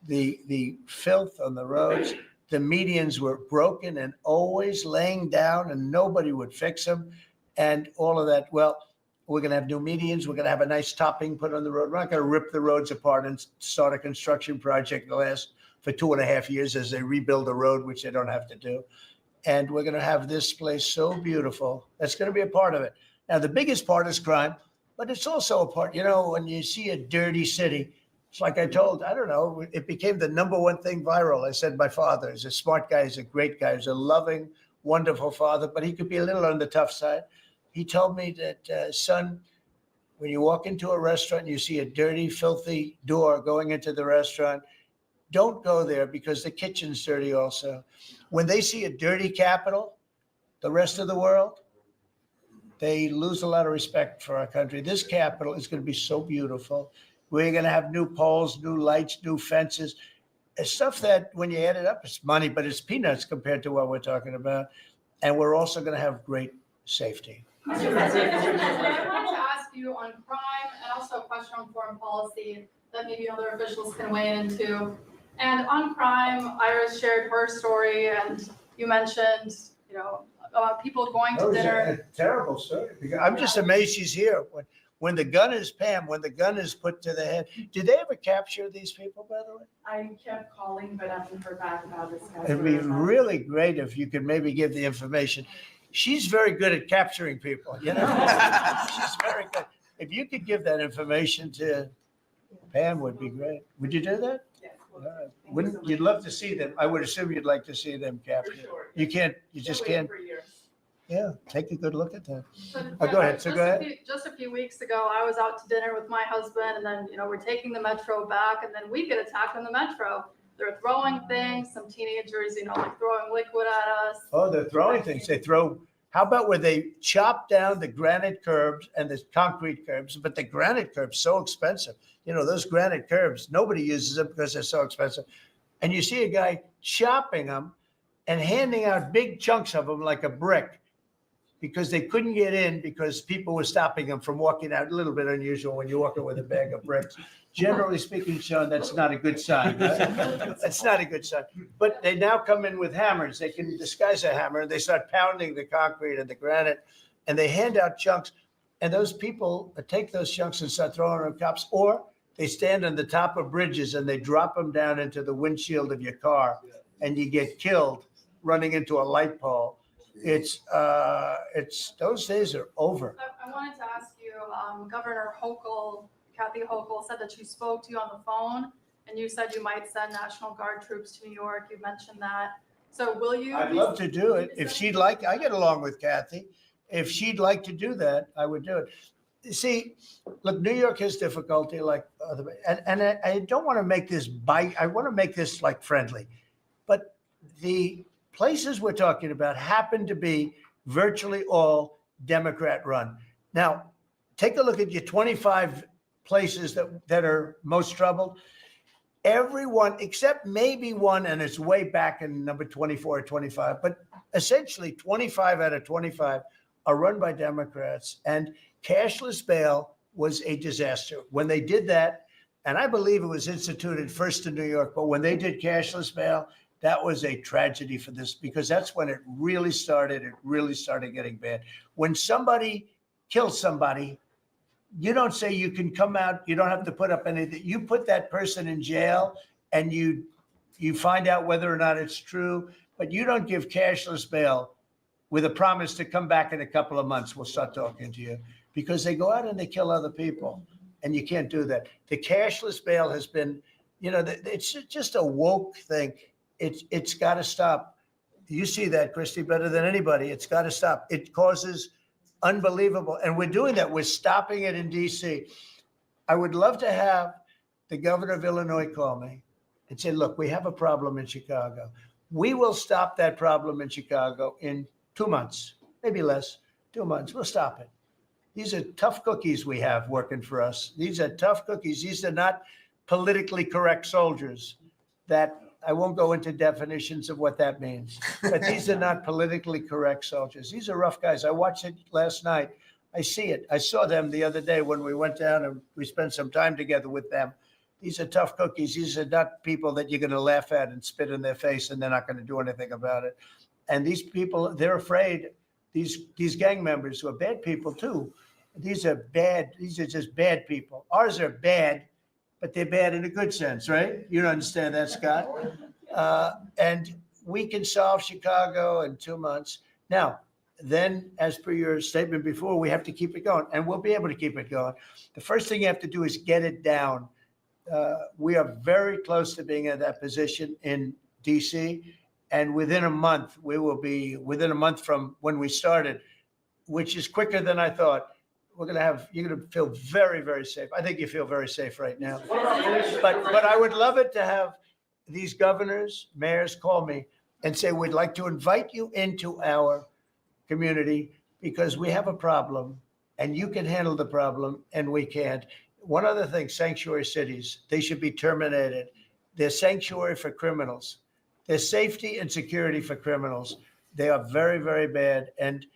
The filth on the roads, the medians were broken and always laying down, and nobody would fix them, and all of that. Well, We're going to have new medians. We're going to have a nice topping put on the road. We're not going to rip the roads apart and start a construction project that lasts for 2.5 years as they rebuild the road, which they don't have to do. And we're going to have this place so beautiful. That's going to be a part of it. Now, the biggest part is crime, but it's also a part, when you see a dirty city, it's like I told, I don't know, it became the #1 thing viral. I said my father is a smart guy, he's a great guy, he's a loving, wonderful father, but he could be a little on the tough side. He told me that, son, when you walk into a restaurant and you see a dirty, filthy door going into the restaurant, don't go there because the kitchen's dirty also. When they see a dirty capital, the rest of the world, they lose a lot of respect for our country. This capital is going to be so beautiful. We're going to have new poles, new lights, new fences. It's stuff that when you add it up, it's money, but it's peanuts compared to what we're talking about. And we're also going to have great safety. Mr. President, I wanted to ask you on crime and also a question on foreign policy that maybe other officials can weigh into. And on crime, Iris shared her story, and you mentioned, about people going to dinner. A terrible story. I'm just amazed she's here. When the gun is when the gun is put to the head. Did they ever capture these people, by the way? I kept calling, but I haven't heard back about this guy. It'd be really great if you could maybe give the information. She's very good at capturing people, She's very good. If you could give that information to Pam, would be great. Would you do that? Yes. Wouldn't you'd love to see them? I would assume you'd like to see them captured. Sure. You just can't. For years. Yeah, take a good look at that. So, Go ahead. So go ahead. Just a few weeks ago, I was out to dinner with my husband, and then, we're taking the metro back, and then we get attacked on the metro. They're throwing things, some teenagers, like throwing liquid at us. Oh, they're throwing things. They throw. How about where they chop down the granite curbs and the concrete curbs? But the granite curbs so expensive. Those granite curbs, nobody uses them because they're so expensive. And you see a guy chopping them and handing out big chunks of them like a brick because they couldn't get in because people were stopping them from walking out. A little bit unusual when you're walking with a bag of bricks. Generally speaking, Sean, that's not a good sign. Right? That's not a good sign. But they now come in with hammers. They can disguise a hammer, and they start pounding the concrete and the granite, and they hand out chunks. And those people take those chunks and start throwing them at cops, or they stand on the top of bridges and they drop them down into the windshield of your car, and you get killed running into a light pole. It's those days are over. I wanted to ask you, Governor Hochul, Kathy Hochul said that she spoke to you on the phone, and you said you might send National Guard troops to New York. You mentioned that. So will you? I'd love to do it. If she'd like, I get along with Kathy. If she'd like to do that, I would do it. See, look, New York has difficulty and I don't want to make this I want to make this like friendly, but the places we're talking about happen to be virtually all Democrat run. Now, take a look at your 25 places that are most troubled. Everyone, except maybe one, and it's way back in number 24 or 25, but essentially 25 out of 25 are run by Democrats. And cashless bail was a disaster. When they did that, and I believe it was instituted first in New York, but when they did cashless bail, that was a tragedy for this, because that's when it really started. It really started getting bad. When somebody kills somebody, you don't say you can come out, you don't have to put up anything. You put that person in jail and you find out whether or not it's true, but you don't give cashless bail with a promise to come back in a couple of months. We'll start talking to you, because they go out and they kill other people, and you can't do that. The cashless bail has been, it's just a woke thing. It's got to stop. You see that, Christy, better than anybody. It's got to stop. It causes unbelievable. And we're doing that. We're stopping it in D.C. I would love to have the governor of Illinois call me and say, look, we have a problem in Chicago. We will stop that problem in Chicago in 2 months, maybe less, 2 months. We'll stop it. These are tough cookies we have working for us. These are tough cookies. These are not politically correct soldiers. That I won't go into definitions of what that means, but these are not politically correct soldiers. These are rough guys. I watched it last night. I see it. I saw them the other day when we went down and we spent some time together with them. These are tough cookies. These are not people that you're going to laugh at and spit in their face and they're not going to do anything about it. And these people, they're afraid. These gang members who are bad people too, These are bad. These are just bad people. Ours are bad, but they're bad in a good sense, right? You don't understand that, Scott. And we can solve Chicago in 2 months. Now, then, as per your statement before, we have to keep it going, and we'll be able to keep it going. The first thing you have to do is get it down. We are very close to being in that position in DC, and within a month, we will be within a month from when we started, which is quicker than I thought. You're going to feel very, very safe. I think you feel very safe right now. But I would love it to have these governors, mayors call me and say, we'd like to invite you into our community because we have a problem and you can handle the problem and we can't. One other thing, sanctuary cities, they should be terminated. They're sanctuary for criminals. They're safety and security for criminals. They are very, very bad. And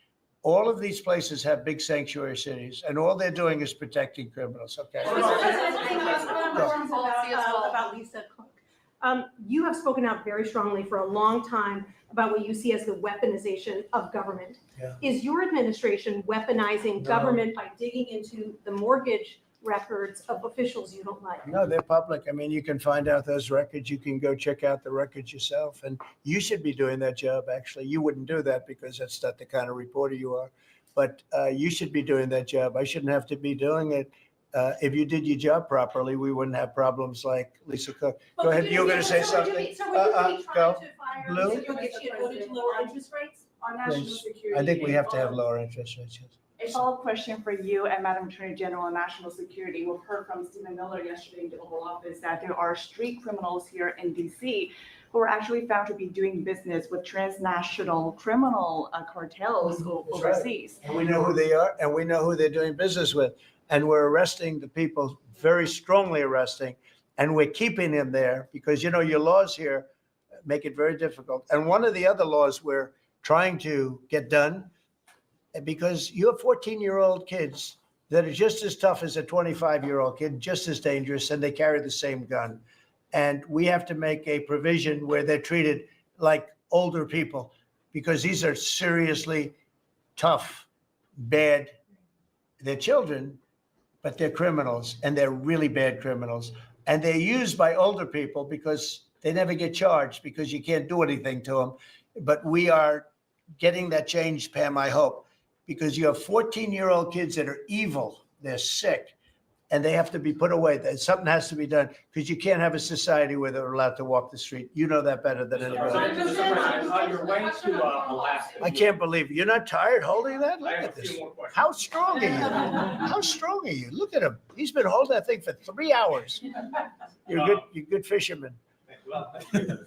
all of these places have big sanctuary cities, and all they're doing is protecting criminals. Okay. About Lisa Cook. You have spoken out very strongly for a long time about what you see as the weaponization of government. Yeah. Is your administration weaponizing government by digging into the mortgage records of officials you don't like? No, they're public. I mean, you can find out those records. You can go check out the records yourself. And you should be doing that job, actually. You wouldn't do that because that's not the kind of reporter you are. But you should be doing that job. I shouldn't have to be doing it. If you did your job properly, we wouldn't have problems like Lisa Cook. Go ahead. You were going to say something. Go. Blue? So you'll get voted to lower interest rates? On national Yes. security. I think we have to have lower interest rates. Yes. A follow-up question for you and Madam Attorney General on national security. We've heard from Stephen Miller yesterday in the Oval Office that there are street criminals here in DC who are actually found to be doing business with transnational criminal cartels That's right. overseas. And we know who they are, and we know who they're doing business with. And we're arresting the people, very strongly arresting, and we're keeping them there because, you know, your laws here make it very difficult. And one of the other laws we're trying to get done, because you have 14-year-old kids that are just as tough as a 25-year-old kid, just as dangerous, and they carry the same gun. And we have to make a provision where they're treated like older people because these are seriously tough, bad. They're children, but they're criminals, and they're really bad criminals. And they're used by older people because they never get charged because you can't do anything to them. But we are getting that changed, Pam, I hope, because you have 14-year-old kids that are evil, they're sick, and they have to be put away. Something has to be done because you can't have a society where they're allowed to walk the street. You know that better than anybody. On your way to Alaska. I can't believe it. You're not tired holding that? Look at this. How strong are you? How strong are you? Look at him. He's been holding that thing for 3 hours. You're a good fisherman. Well, thank you.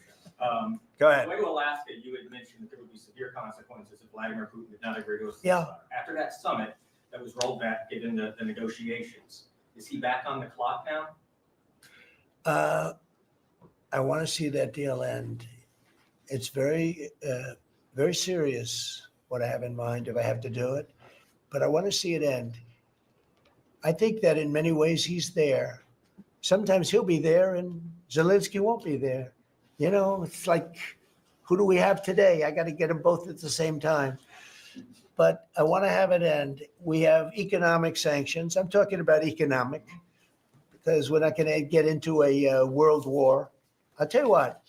Go ahead. On the way to Alaska, you had mentioned that there would be severe consequences if Vladimir Putin did not agree to a ceasefire. Yeah. After that summit that was rolled back, given the negotiations, is he back on the clock now? I want to see that deal end. It's very, very serious what I have in mind if I have to do it, but I want to see it end. I think that in many ways he's there. Sometimes he'll be there and Zelensky won't be there. You know, it's like, who do we have today? I got to get them both at the same time. But I want to have it end. We have economic sanctions. I'm talking about economic because we're not going to get into a world war. I'll tell you what,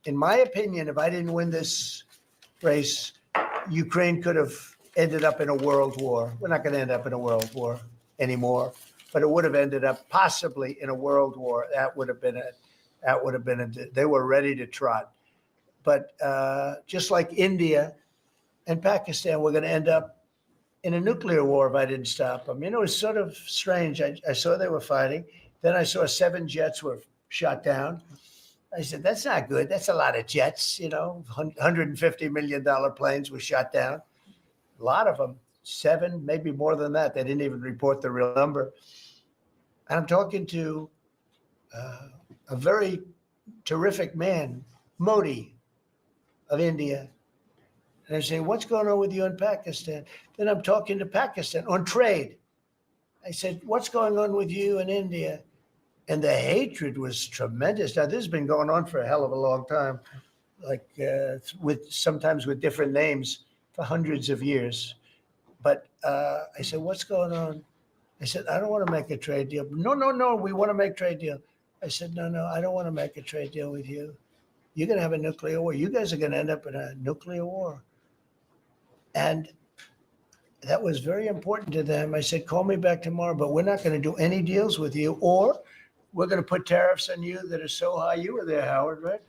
in my opinion, if I didn't win this race, Ukraine could have ended up in a world war. We're not going to end up in a world war anymore, but it would have ended up possibly in a world war. That would have been they were ready to trot. But just like India and Pakistan, we're going to end up in a nuclear war if I didn't stop them. You know, it's sort of strange. I saw they were fighting. Then I saw 7 jets were shot down. I said, that's not good. That's a lot of jets, you know, $150 million planes were shot down. A lot of them, 7, maybe more than that. They didn't even report the real number. And I'm talking to a very terrific man, Modi of India. And I say, what's going on with you in Pakistan? Then I'm talking to Pakistan on trade. I said, what's going on with you in India? And the hatred was tremendous. Now, this has been going on for a hell of a long time, like sometimes with different names for hundreds of years. But I said, what's going on? I said, I don't want to make a trade deal. No, we want to make trade deal. I said, no, I don't want to make a trade deal with you. You're going to have a nuclear war. You guys are going to end up in a nuclear war. And that was very important to them. I said, call me back tomorrow, but we're not going to do any deals with you, or we're going to put tariffs on you that are so high. You were there, Howard, right?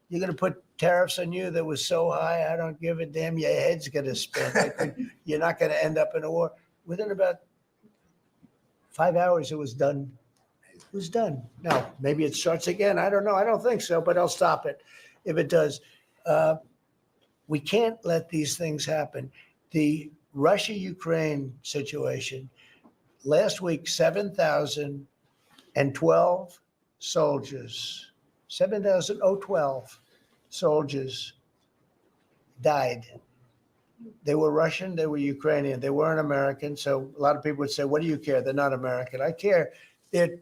You're going to put tariffs on you that was so high, I don't give a damn. Your head's going to spin. You're not going to end up in a war. Within about 5 hours, it was done. It was done. Now, maybe it starts again. I don't know. I don't think so, but I'll stop it if it does. We can't let these things happen. The Russia-Ukraine situation, last week, 7,012 soldiers, 7,012 soldiers died. They were Russian, they were Ukrainian, they weren't American. So a lot of people would say, what do you care? They're not American. I care. They're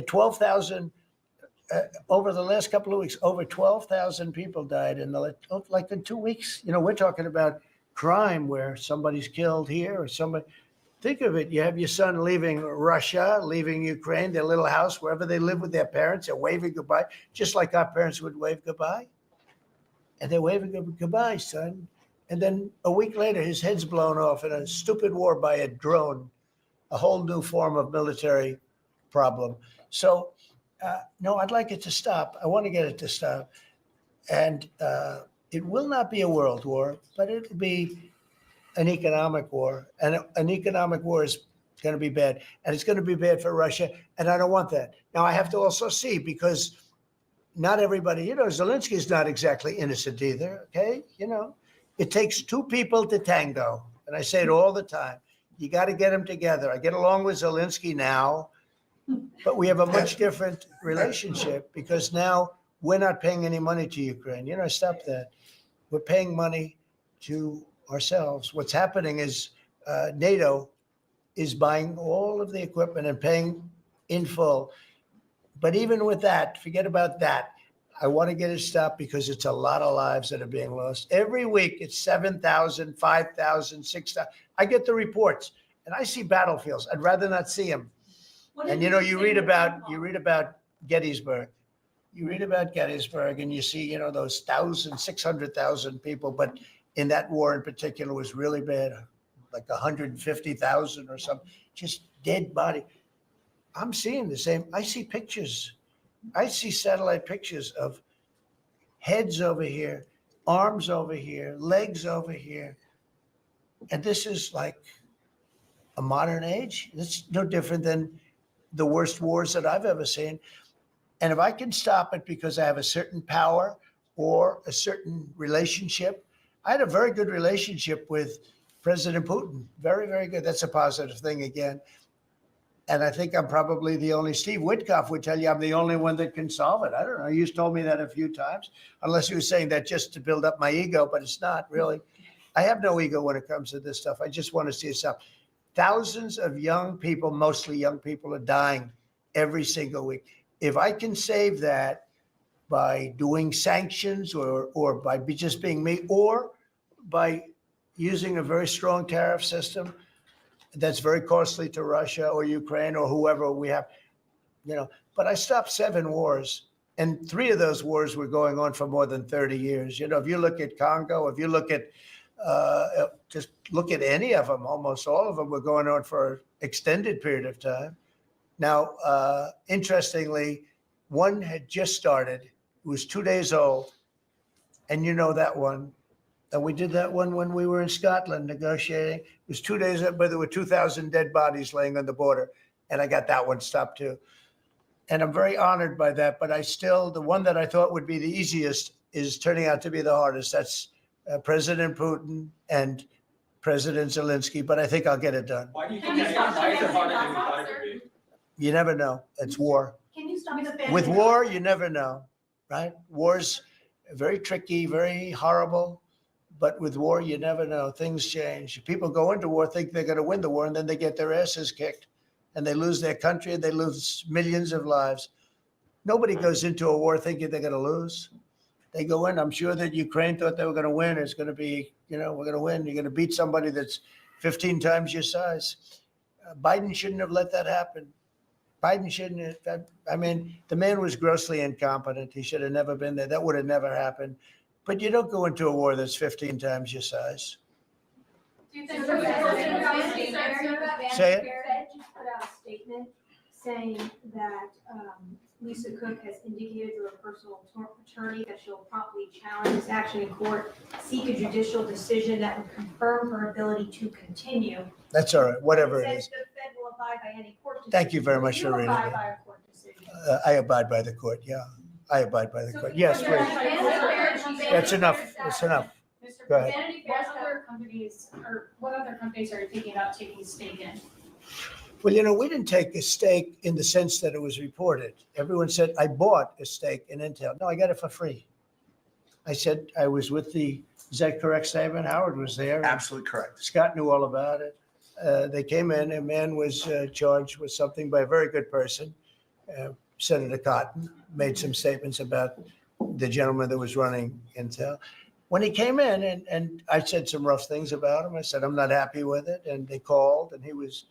12,000, over the last couple of weeks, over 12,000 people died in like in 2 weeks. You know, we're talking about crime where somebody's killed here or somebody. Think of it. You have your son leaving Russia, leaving Ukraine, their little house, wherever they live with their parents. They're waving goodbye, just like our parents would wave goodbye. And they're waving goodbye, son. And then a week later, his head's blown off in a stupid war by a drone, a whole new form of military problem. So, no, I'd like it to stop. I want to get it to stop. And it will not be a world war, but it'll be an economic war. And an economic war is going to be bad. And it's going to be bad for Russia. And I don't want that. Now, I have to also see, because not everybody, you know, Zelensky is not exactly innocent either, okay? You know, it takes two people to tango. And I say it all the time. You got to get them together. I get along with Zelensky now, but we have a much different relationship because now we're not paying any money to Ukraine. You know, stop that. We're paying money to ourselves. What's happening is NATO is buying all of the equipment and paying in full. But even with that, forget about that. I want to get it stopped because it's a lot of lives that are being lost. Every week, it's 7,000, 5,000, 6,000. I get the reports, and I see battlefields. I'd rather not see them. And you know, you read about Gettysburg. You read about Gettysburg, and you see, you know, those 600,000 people. But in that war in particular, was really bad, like 150,000 or something, just dead body. I'm seeing the same. I see pictures. I see satellite pictures of heads over here, arms over here, legs over here. And this is like a modern age. It's no different than the worst wars that I've ever seen. And if I can stop it because I have a certain power or a certain relationship, I had a very good relationship with President Putin. Very, very good. That's a positive thing again. And I think I'm probably the only, Steve Witkoff would tell you I'm the only one that can solve it. I don't know. You've told me that a few times, unless you were saying that just to build up my ego, but it's not really. I have no ego when it comes to this stuff. I just want to see it stop. Thousands of young people, mostly young people, are dying every single week. If I can save that by doing sanctions or by just being me, or by using a very strong tariff system, that's very costly to Russia or Ukraine or whoever we have, you know. But I stopped 7 wars, and 3 of those wars were going on for more than 30 years. You know, if you look at Congo, if you look at, just look at any of them, almost all of them were going on for an extended period of time. Now, interestingly, one had just started. It was 2 days old, and you know that one. And we did that one when we were in Scotland negotiating. It was 2 days, but there were 2,000 dead bodies laying on the border. And I got that one stopped too. And I'm very honored by that. But I still, the one that I thought would be the easiest is turning out to be the hardest. That's President Putin and President Zelensky. But I think I'll get it done. Why do you think that is? Why is it harder than you thought it would be? You never know. It's war. Can you stop the With war, you never know, right? War's very tricky, very horrible. But with war, you never know. Things change. People go into war, think they're going to win the war, and then they get their asses kicked, and they lose their country, and they lose millions of lives. Nobody goes into a war thinking they're going to lose. They go in. I'm sure that Ukraine thought they were going to win. It's going to be, you know, we're going to win. You're going to beat somebody that's 15 times your size. Biden shouldn't have let that happen. Biden shouldn't have, I mean, the man was grossly incompetent. He should have never been there. That would have never happened. But you don't go into a war that's 15 times your size. Do you think? Say it. Fed just put out a statement saying that Lisa Cook has indicated to her personal attorney that she'll promptly challenge this action in court, seek a judicial decision that would confirm her ability to continue. That's all right, whatever it Says is. the Fed will abide by any court decision. Thank you very much You for reading abide it. by a court decision. I abide by the court, yeah. I abide by the court. Yes, please. That's enough. That's enough. Mr. Go ahead. Vanity Fair, what other companies are you thinking about taking a stake in? Well, you know, we didn't take a stake in the sense that it was reported. Everyone said, I bought a stake in Intel. No, I got it for free. I said, I was with is that correct statement? Howard was there. Absolutely correct. Scott knew all about it. They came in, a man was charged with something by a very good person. Senator Cotton made some statements about the gentleman that was running Intel. When he came in, and I said some rough things about him, I said, I'm not happy with it. And they called, and he was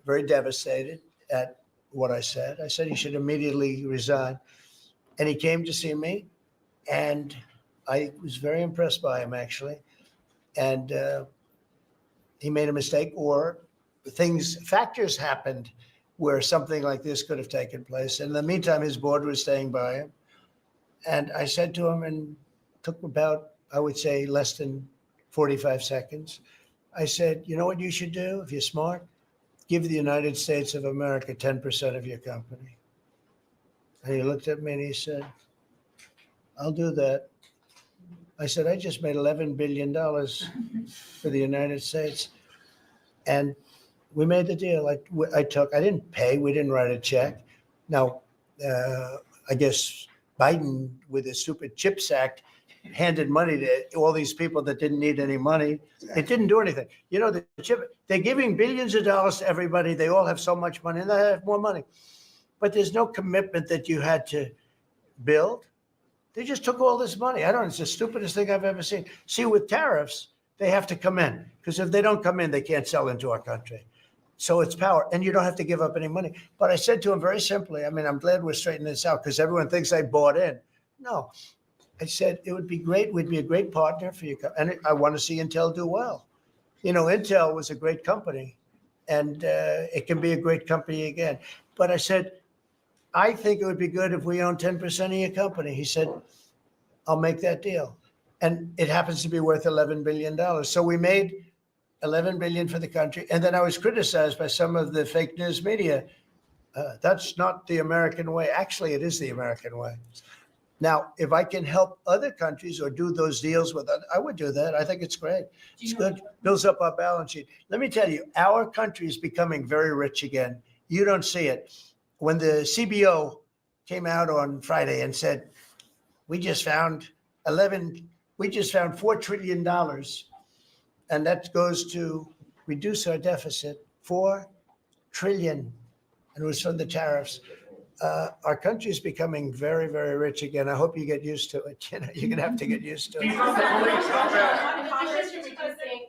very devastated at what I said. I said he should immediately resign. And he came to see me, and I was very impressed by him, actually. And he made a mistake, or factors happened where something like this could have taken place. In the meantime, his board was staying by him. And I said to him, and took about, I would say, less than 45 seconds. I said, you know what you should do if you're smart? Give the United States of America 10% of your company. And he looked at me and he said, I'll do that. I said, I just made $11 billion for the United States. And we made the deal. I didn't pay, we didn't write a check. Now, I guess Biden, with his stupid CHIPS Act, handed money to all these people that didn't need any money. It didn't do anything. You know, they're giving billions of dollars to everybody. They all have so much money, and they have more money. But there's no commitment that you had to build. They just took all this money. It's the stupidest thing I've ever seen. See, with tariffs, they have to come in, because if they don't come in, they can't sell into our country. So it's power, and you don't have to give up any money. But I said to him very simply, I'm glad we're straightening this out, because everyone thinks I bought in. No. I said, it would be great. We'd be a great partner for you. And I want to see Intel do well. You know, Intel was a great company, and it can be a great company again. But I said, I think it would be good if we own 10% of your company. He said, I'll make that deal. And it happens to be worth $11 billion. So we made $11 billion for the country. And then I was criticized by some of the fake news media. That's not the American way. Actually, it is the American way. Now, if I can help other countries or do those deals with others, I would do that. I think it's great. It's good. Builds up our balance sheet. Let me tell you, our country is becoming very rich again. You don't see it. When the CBO came out on Friday and said, we just found $4 trillion, and that goes to reduce our deficit, $4 trillion, and it was from the tariffs. Our country is becoming very, very rich again. I hope you get used to it. You know, you're gonna have to get used to it.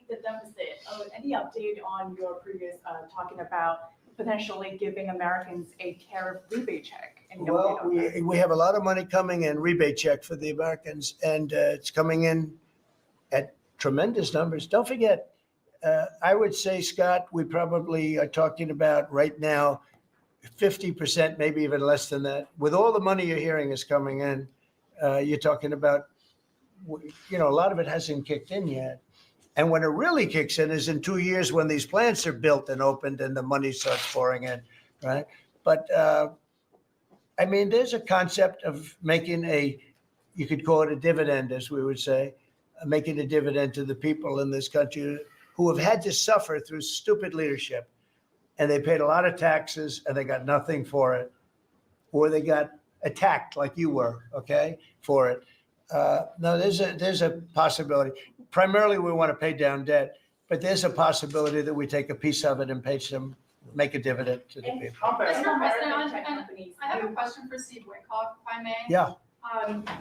The deficit. Any update on your previous talking about potentially giving Americans a tariff rebate check? Well, we have a lot of money coming in, rebate check for the Americans, and it's coming in at tremendous numbers. Don't forget, I would say, Scott, we probably are talking about right now 50%, maybe even less than that. With all the money you're hearing is coming in, you're talking about, a lot of it hasn't kicked in yet. And when it really kicks in is in 2 years when these plants are built and opened and the money starts pouring in, right? But there's a concept of making you could call it a dividend, as we would say, making a dividend to the people in this country who have had to suffer through stupid leadership. And they paid a lot of taxes and they got nothing for it, or they got attacked like you were, okay, for it. No, there's a possibility. Primarily, we want to pay down debt, but there's a possibility that we take a piece of it and pay make a dividend to the people. Mr. President, I have a question for Steve Witkoff, if I may. Yeah.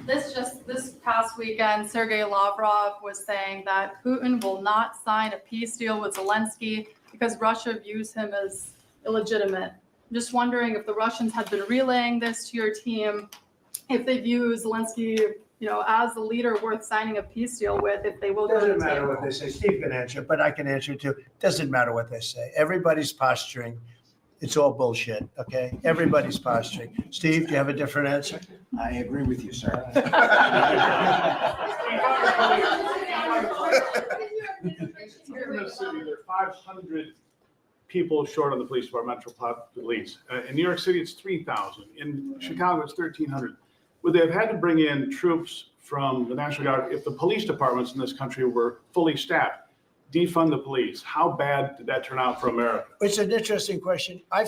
This past weekend, Sergei Lavrov was saying that Putin will not sign a peace deal with Zelensky because Russia views him as illegitimate. I'm just wondering if the Russians had been relaying this to your team, if they view Zelensky, as a leader worth signing a peace deal with, if they will go to the Doesn't matter table. what they say. Steve can answer, but I can answer too. Doesn't matter what they say. Everybody's posturing. It's all bullshit, okay? Everybody's posturing. Steve, do you have a different answer? I agree with you, sir. Here in this city, there are 500 people short on the police department, Metropolitan Police. In New York City, it's 3,000. In Chicago, it's 1,300. Would they have had to bring in troops from the National Guard if the police departments in this country were fully staffed? Defund the police. How bad did that turn out for America? It's an interesting question. I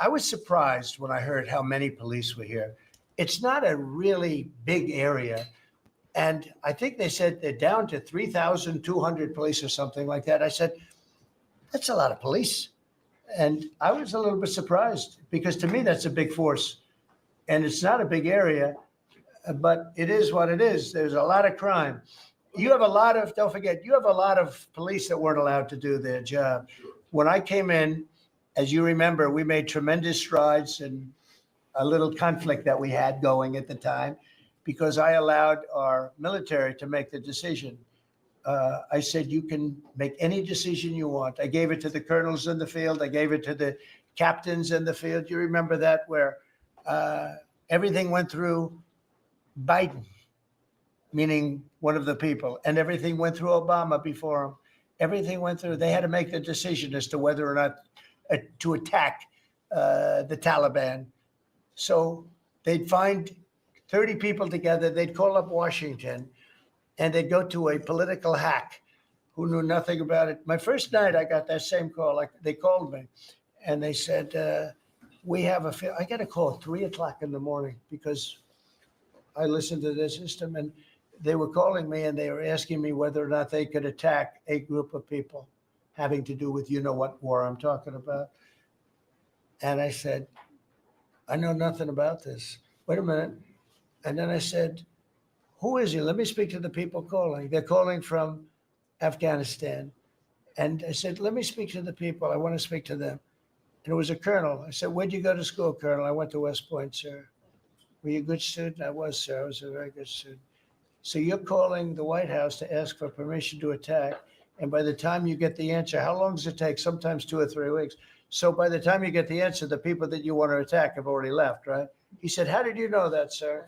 was surprised when I heard how many police were here. It's not a really big area. And I think they said they're down to 3,200 police or something like that. I said, that's a lot of police. And I was a little bit surprised because to me, that's a big force. And it's not a big area, but it is what it is. There's a lot of crime. You have a lot of, don't forget, you have a lot of police that weren't allowed to do their job. When I came in, as you remember, we made tremendous strides in a little conflict that we had going at the time because I allowed our military to make the decision. I said, you can make any decision you want. I gave it to the colonels in the field. I gave it to the captains in the field. You remember that where everything went through Biden, meaning one of the people, and everything went through Obama before him. Everything went through. They had to make the decision as to whether or not to attack the Taliban. So they'd find 30 people together. They'd call up Washington, and they'd go to a political hack who knew nothing about it. My first night, I got that same call. Like they called me, and they said, "We have I got a call at 3 o'clock in the morning because I listened to their system, and they were calling me and they were asking me whether or not they could attack a group of people having to do with what war I'm talking about." And I said, I know nothing about this. Wait a minute. And then I said, who is he? Let me speak to the people calling. They're calling from Afghanistan. And I said, let me speak to the people. I want to speak to them. And it was a colonel. I said, where'd you go to school, Colonel? I went to West Point, sir. Were you a good student? I was, sir. I was a very good student. So you're calling the White House to ask for permission to attack. And by the time you get the answer, how long does it take? Sometimes 2 or 3 weeks. So by the time you get the answer, the people that you want to attack have already left, right? He said, how did you know that, sir?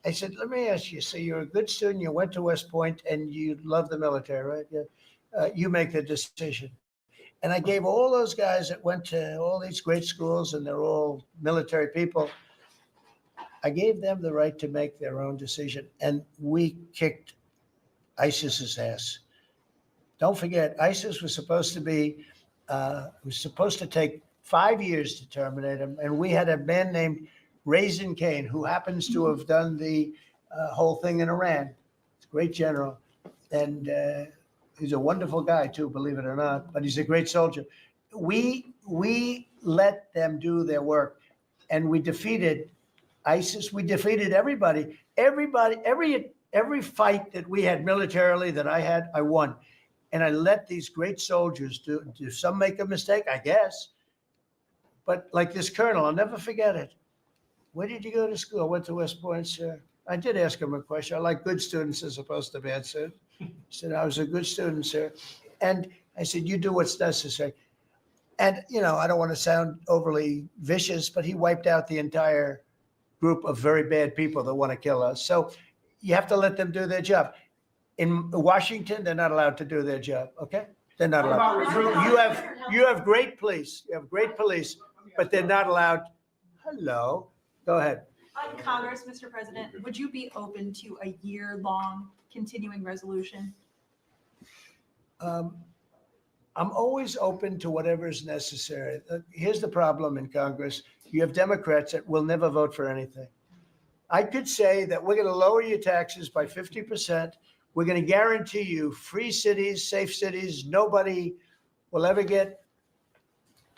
I said, let me ask you. So you're a good student. You went to West Point and you love the military, right? Yeah. You make the decision. And I gave all those guys that went to all these great schools and they're all military people, I gave them the right to make their own decision. And we kicked ISIS's ass. Don't forget, ISIS was supposed to take 5 years to terminate him. And we had a man named Raisin Kane, who happens to have done the whole thing in Iran. He's a great general. And he's a wonderful guy too, believe it or not, but he's a great soldier. We let them do their work and we defeated ISIS. We defeated everybody. Every fight that we had militarily that I had, I won. And I let these great soldiers do some make a mistake, I guess. But like this colonel, I'll never forget it. Where did you go to school? I went to West Point, sir. I did ask him a question. I like good students as opposed to bad students. He said, I was a good student, sir. And I said, you do what's necessary. And, I don't want to sound overly vicious, but he wiped out the entire group of very bad people that want to kill us. So you have to let them do their job. In Washington, they're not allowed to do their job, okay? They're not allowed. You have great police. You have great police, but they're not allowed. Hello. Go ahead. On Congress, Mr. President, would you be open to a year-long continuing resolution? I'm always open to whatever is necessary. Here's the problem in Congress. You have Democrats that will never vote for anything. I could say that we're going to lower your taxes by 50%. We're going to guarantee you free cities, safe cities. Nobody will ever get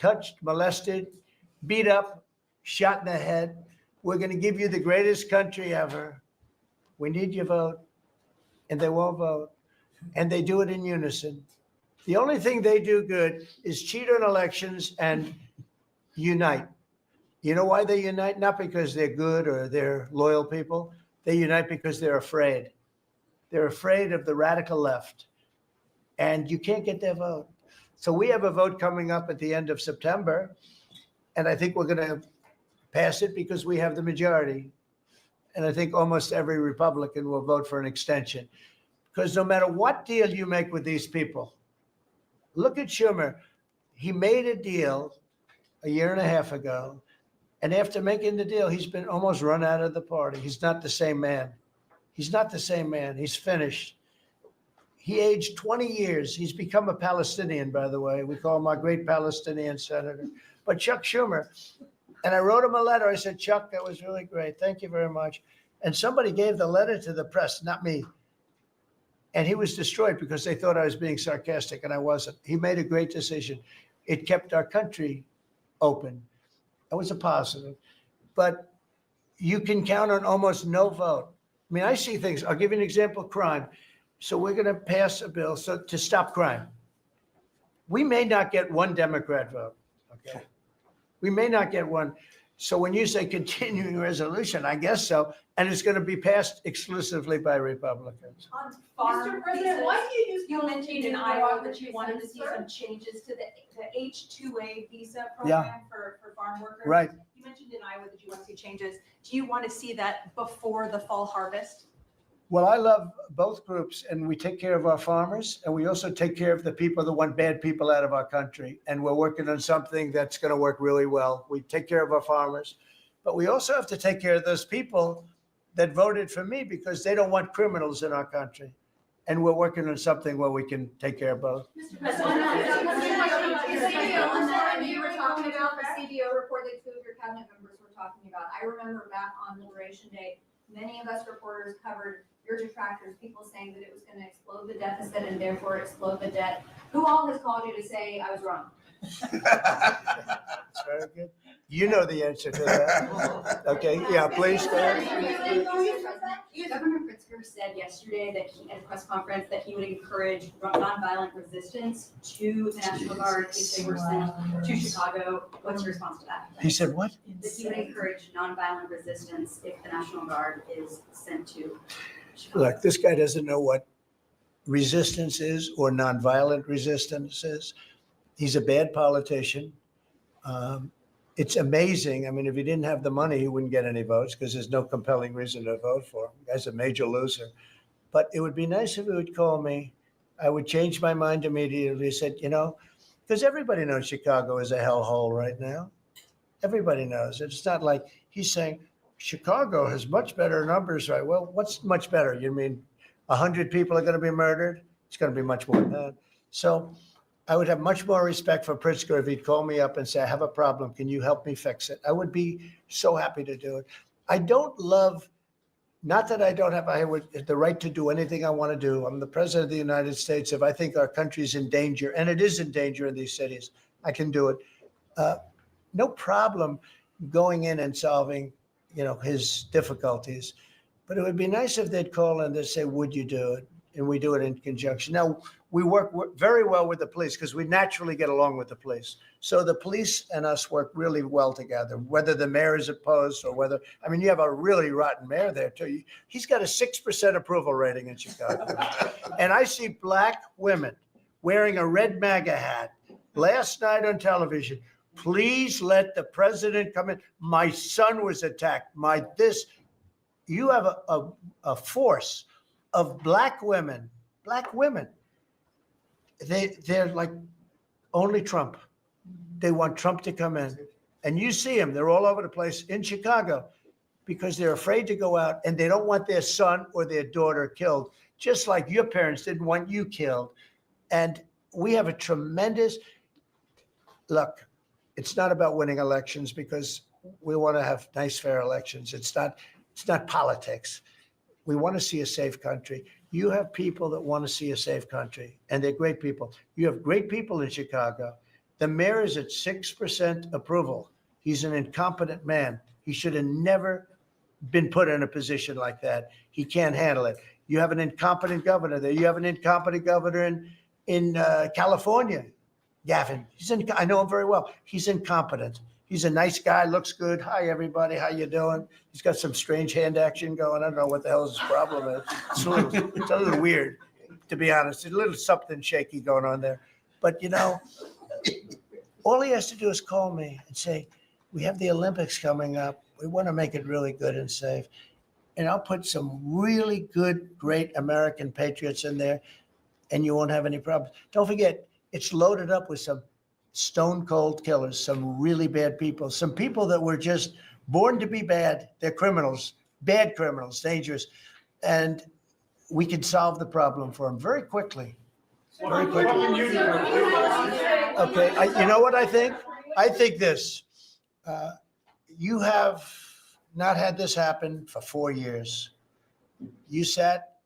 touched, molested, beat up, shot in the head. we're going to give you the greatest country ever. We need your vote. And they won't vote. And they do it in unison. The only thing they do good is cheat on elections and unite. You know why they unite? Not because they're good or they're loyal people. They unite because they're afraid. They're afraid of the radical left. And you can't get their vote. So we have a vote coming up at the end of September. And I think we're going to pass it because we have the majority. And I think almost every Republican will vote for an extension. Because no matter what deal you make with these people, look at Schumer. He made a deal a year and a half ago. And after making the deal, he's been almost run out of the party. He's not the same man. He's not the same man. He's finished. He aged 20 years. He's become a Palestinian, by the way. We call him our great Palestinian senator. But Chuck Schumer, and I wrote him a letter. I said, Chuck, that was really great. Thank you very much. And somebody gave the letter to the press, not me. And he was destroyed because they thought I was being sarcastic, and I wasn't. He made a great decision. It kept our country open. That was a positive. But you can count on almost no vote. I mean, I see things. I'll give you an example, crime. So we're going to pass a bill to stop crime. We may not get one Democrat vote, okay? We may not get one. So when you say continuing resolution, I guess so. And it's going to be passed exclusively by Republicans. Mr. President, why do you use? You mentioned in Iowa that you wanted to see some changes to the H-2A visa program for farm workers. Right. You mentioned in Iowa that you want to see changes. Do you want to see that before the fall harvest? Well, I love both groups, and we take care of our farmers, and we also take care of the people that want bad people out of our country. And we're working on something that's going to work really well. We take care of our farmers, but we also have to take care of those people that voted for me because they don't want criminals in our country. And we're working on something where we can take care of both. Mr. President, you were talking about the CBO report that two of your cabinet members were talking about. I remember back on Liberation Day, many of us reporters covered your detractors, people saying that it was going to explode the deficit and therefore explode the debt. Who all has called you to say I was wrong? That's very good. You know the answer to that. Okay, yeah, please. Go ahead. Governor Pritzker said yesterday that he, at a press conference, that he would encourage nonviolent resistance to the National Guard if they were sent to Chicago. What's your response to that? He said what? That he would encourage nonviolent resistance if the National Guard is sent to Chicago. Look, this guy doesn't know what resistance is or nonviolent resistance is. He's a bad politician. It's amazing. I mean, if he didn't have the money, he wouldn't get any votes because there's no compelling reason to vote for him. The guy's a major loser. But it would be nice if he would call me. I would change my mind immediately. He said, you know, because everybody knows Chicago is a hellhole right now. Everybody knows it. It's not like he's saying Chicago has much better numbers, right? Well, what's much better? You mean 100 people are going to be murdered? It's going to be much more than that. So I would have much more respect for Pritzker if he'd call me up and say, I have a problem. Can you help me fix it? I would be so happy to do it. I don't love, not that I don't have the right to do anything I want to do. I'm the president of the United States. If I think our country's in danger, and it is in danger in these cities, I can do it. No problem going in and solving, his difficulties. But it would be nice if they'd call and they'd say, would you do it? And we do it in conjunction. Now, we work very well with the police because we naturally get along with the police. So the police and us work really well together, whether the mayor is opposed or whether, you have a really rotten mayor there too. He's got a 6% approval rating in Chicago. And I see black women wearing a red MAGA hat last night on television. Please let the president come in. My son was attacked. You have a force of black women. They're like only Trump. They want Trump to come in. And you see them, they're all over the place in Chicago because they're afraid to go out and they don't want their son or their daughter killed, just like your parents didn't want you killed. And we have a tremendous, look, it's not about winning elections because we want to have nice, fair elections. It's not politics. We want to see a safe country. You have people that want to see a safe country, and they're great people. You have great people in Chicago. The mayor is at 6% approval. He's an incompetent man. He should have never been put in a position like that. He can't handle it. You have an incompetent governor there. You have an incompetent governor in California, Gavin. I know him very well. He's incompetent. He's a nice guy, looks good. Hi, everybody. How you doing? He's got some strange hand action going. I don't know what the hell his problem is. It's a little weird, to be honest. There's a little something shaky going on there. But, you know, all he has to do is call me and say, we have the Olympics coming up. We want to make it really good and safe. And I'll put some really good, great American patriots in there, and you won't have any problems. Don't forget, it's loaded up with some stone cold killers, some really bad people, some people that were just born to be bad. They're criminals, bad criminals, dangerous. And we can solve the problem for them very quickly. Very quickly. Okay, you know what I think? I think this. You have not had this happen for 4 years. You sat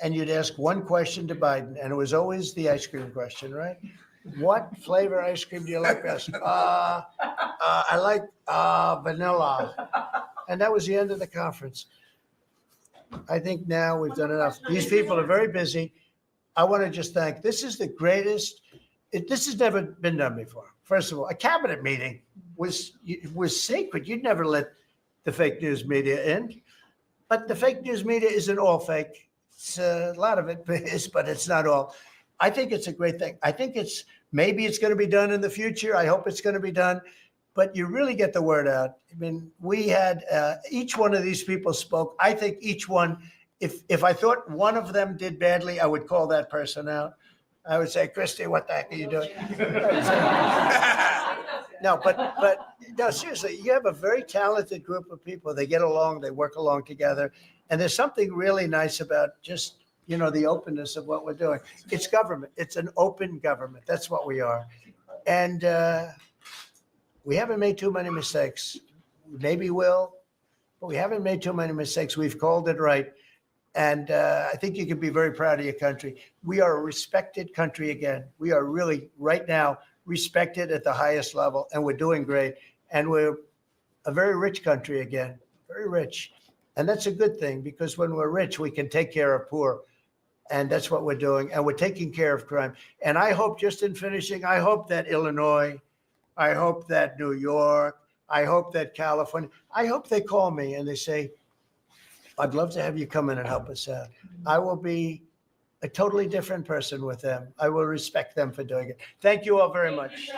and you'd ask one question to Biden, and it was always the ice cream question, right? What flavor ice cream do you like best? I like vanilla. And that was the end of the conference. I think now we've done enough. These people are very busy. I want to just thank, this is the greatest, this has never been done before. First of all, a cabinet meeting was sacred. You'd never let the fake news media in. But the fake news media isn't all fake. It's a lot of it is, but it's not all. I think it's a great thing. I think maybe it's going to be done in the future. I hope it's going to be done. But you really get the word out. I mean, we had, each one of these people spoke. I think each one, if I thought one of them did badly, I would call that person out. I would say, Christy, what the heck are you doing? No, but no, seriously, you have a very talented group of people. They get along, they work along together. And there's something really nice about just, you know, the openness of what we're doing. It's government. It's an open government. That's what we are. And we haven't made too many mistakes. Maybe we'll, but we haven't made too many mistakes. We've called it right. And I think you can be very proud of your country. We are a respected country again. We are really, right now, respected at the highest level, and we're doing great. And we're a very rich country again, very rich. And that's a good thing, because when we're rich, we can take care of poor. And that's what we're doing. And we're taking care of crime. And I hope, just in finishing, I hope that Illinois, I hope that New York, I hope that California, I hope they call me and they say, I'd love to have you come in and help us out. I will be a totally different person with them. I will respect them for doing it. Thank you all very much.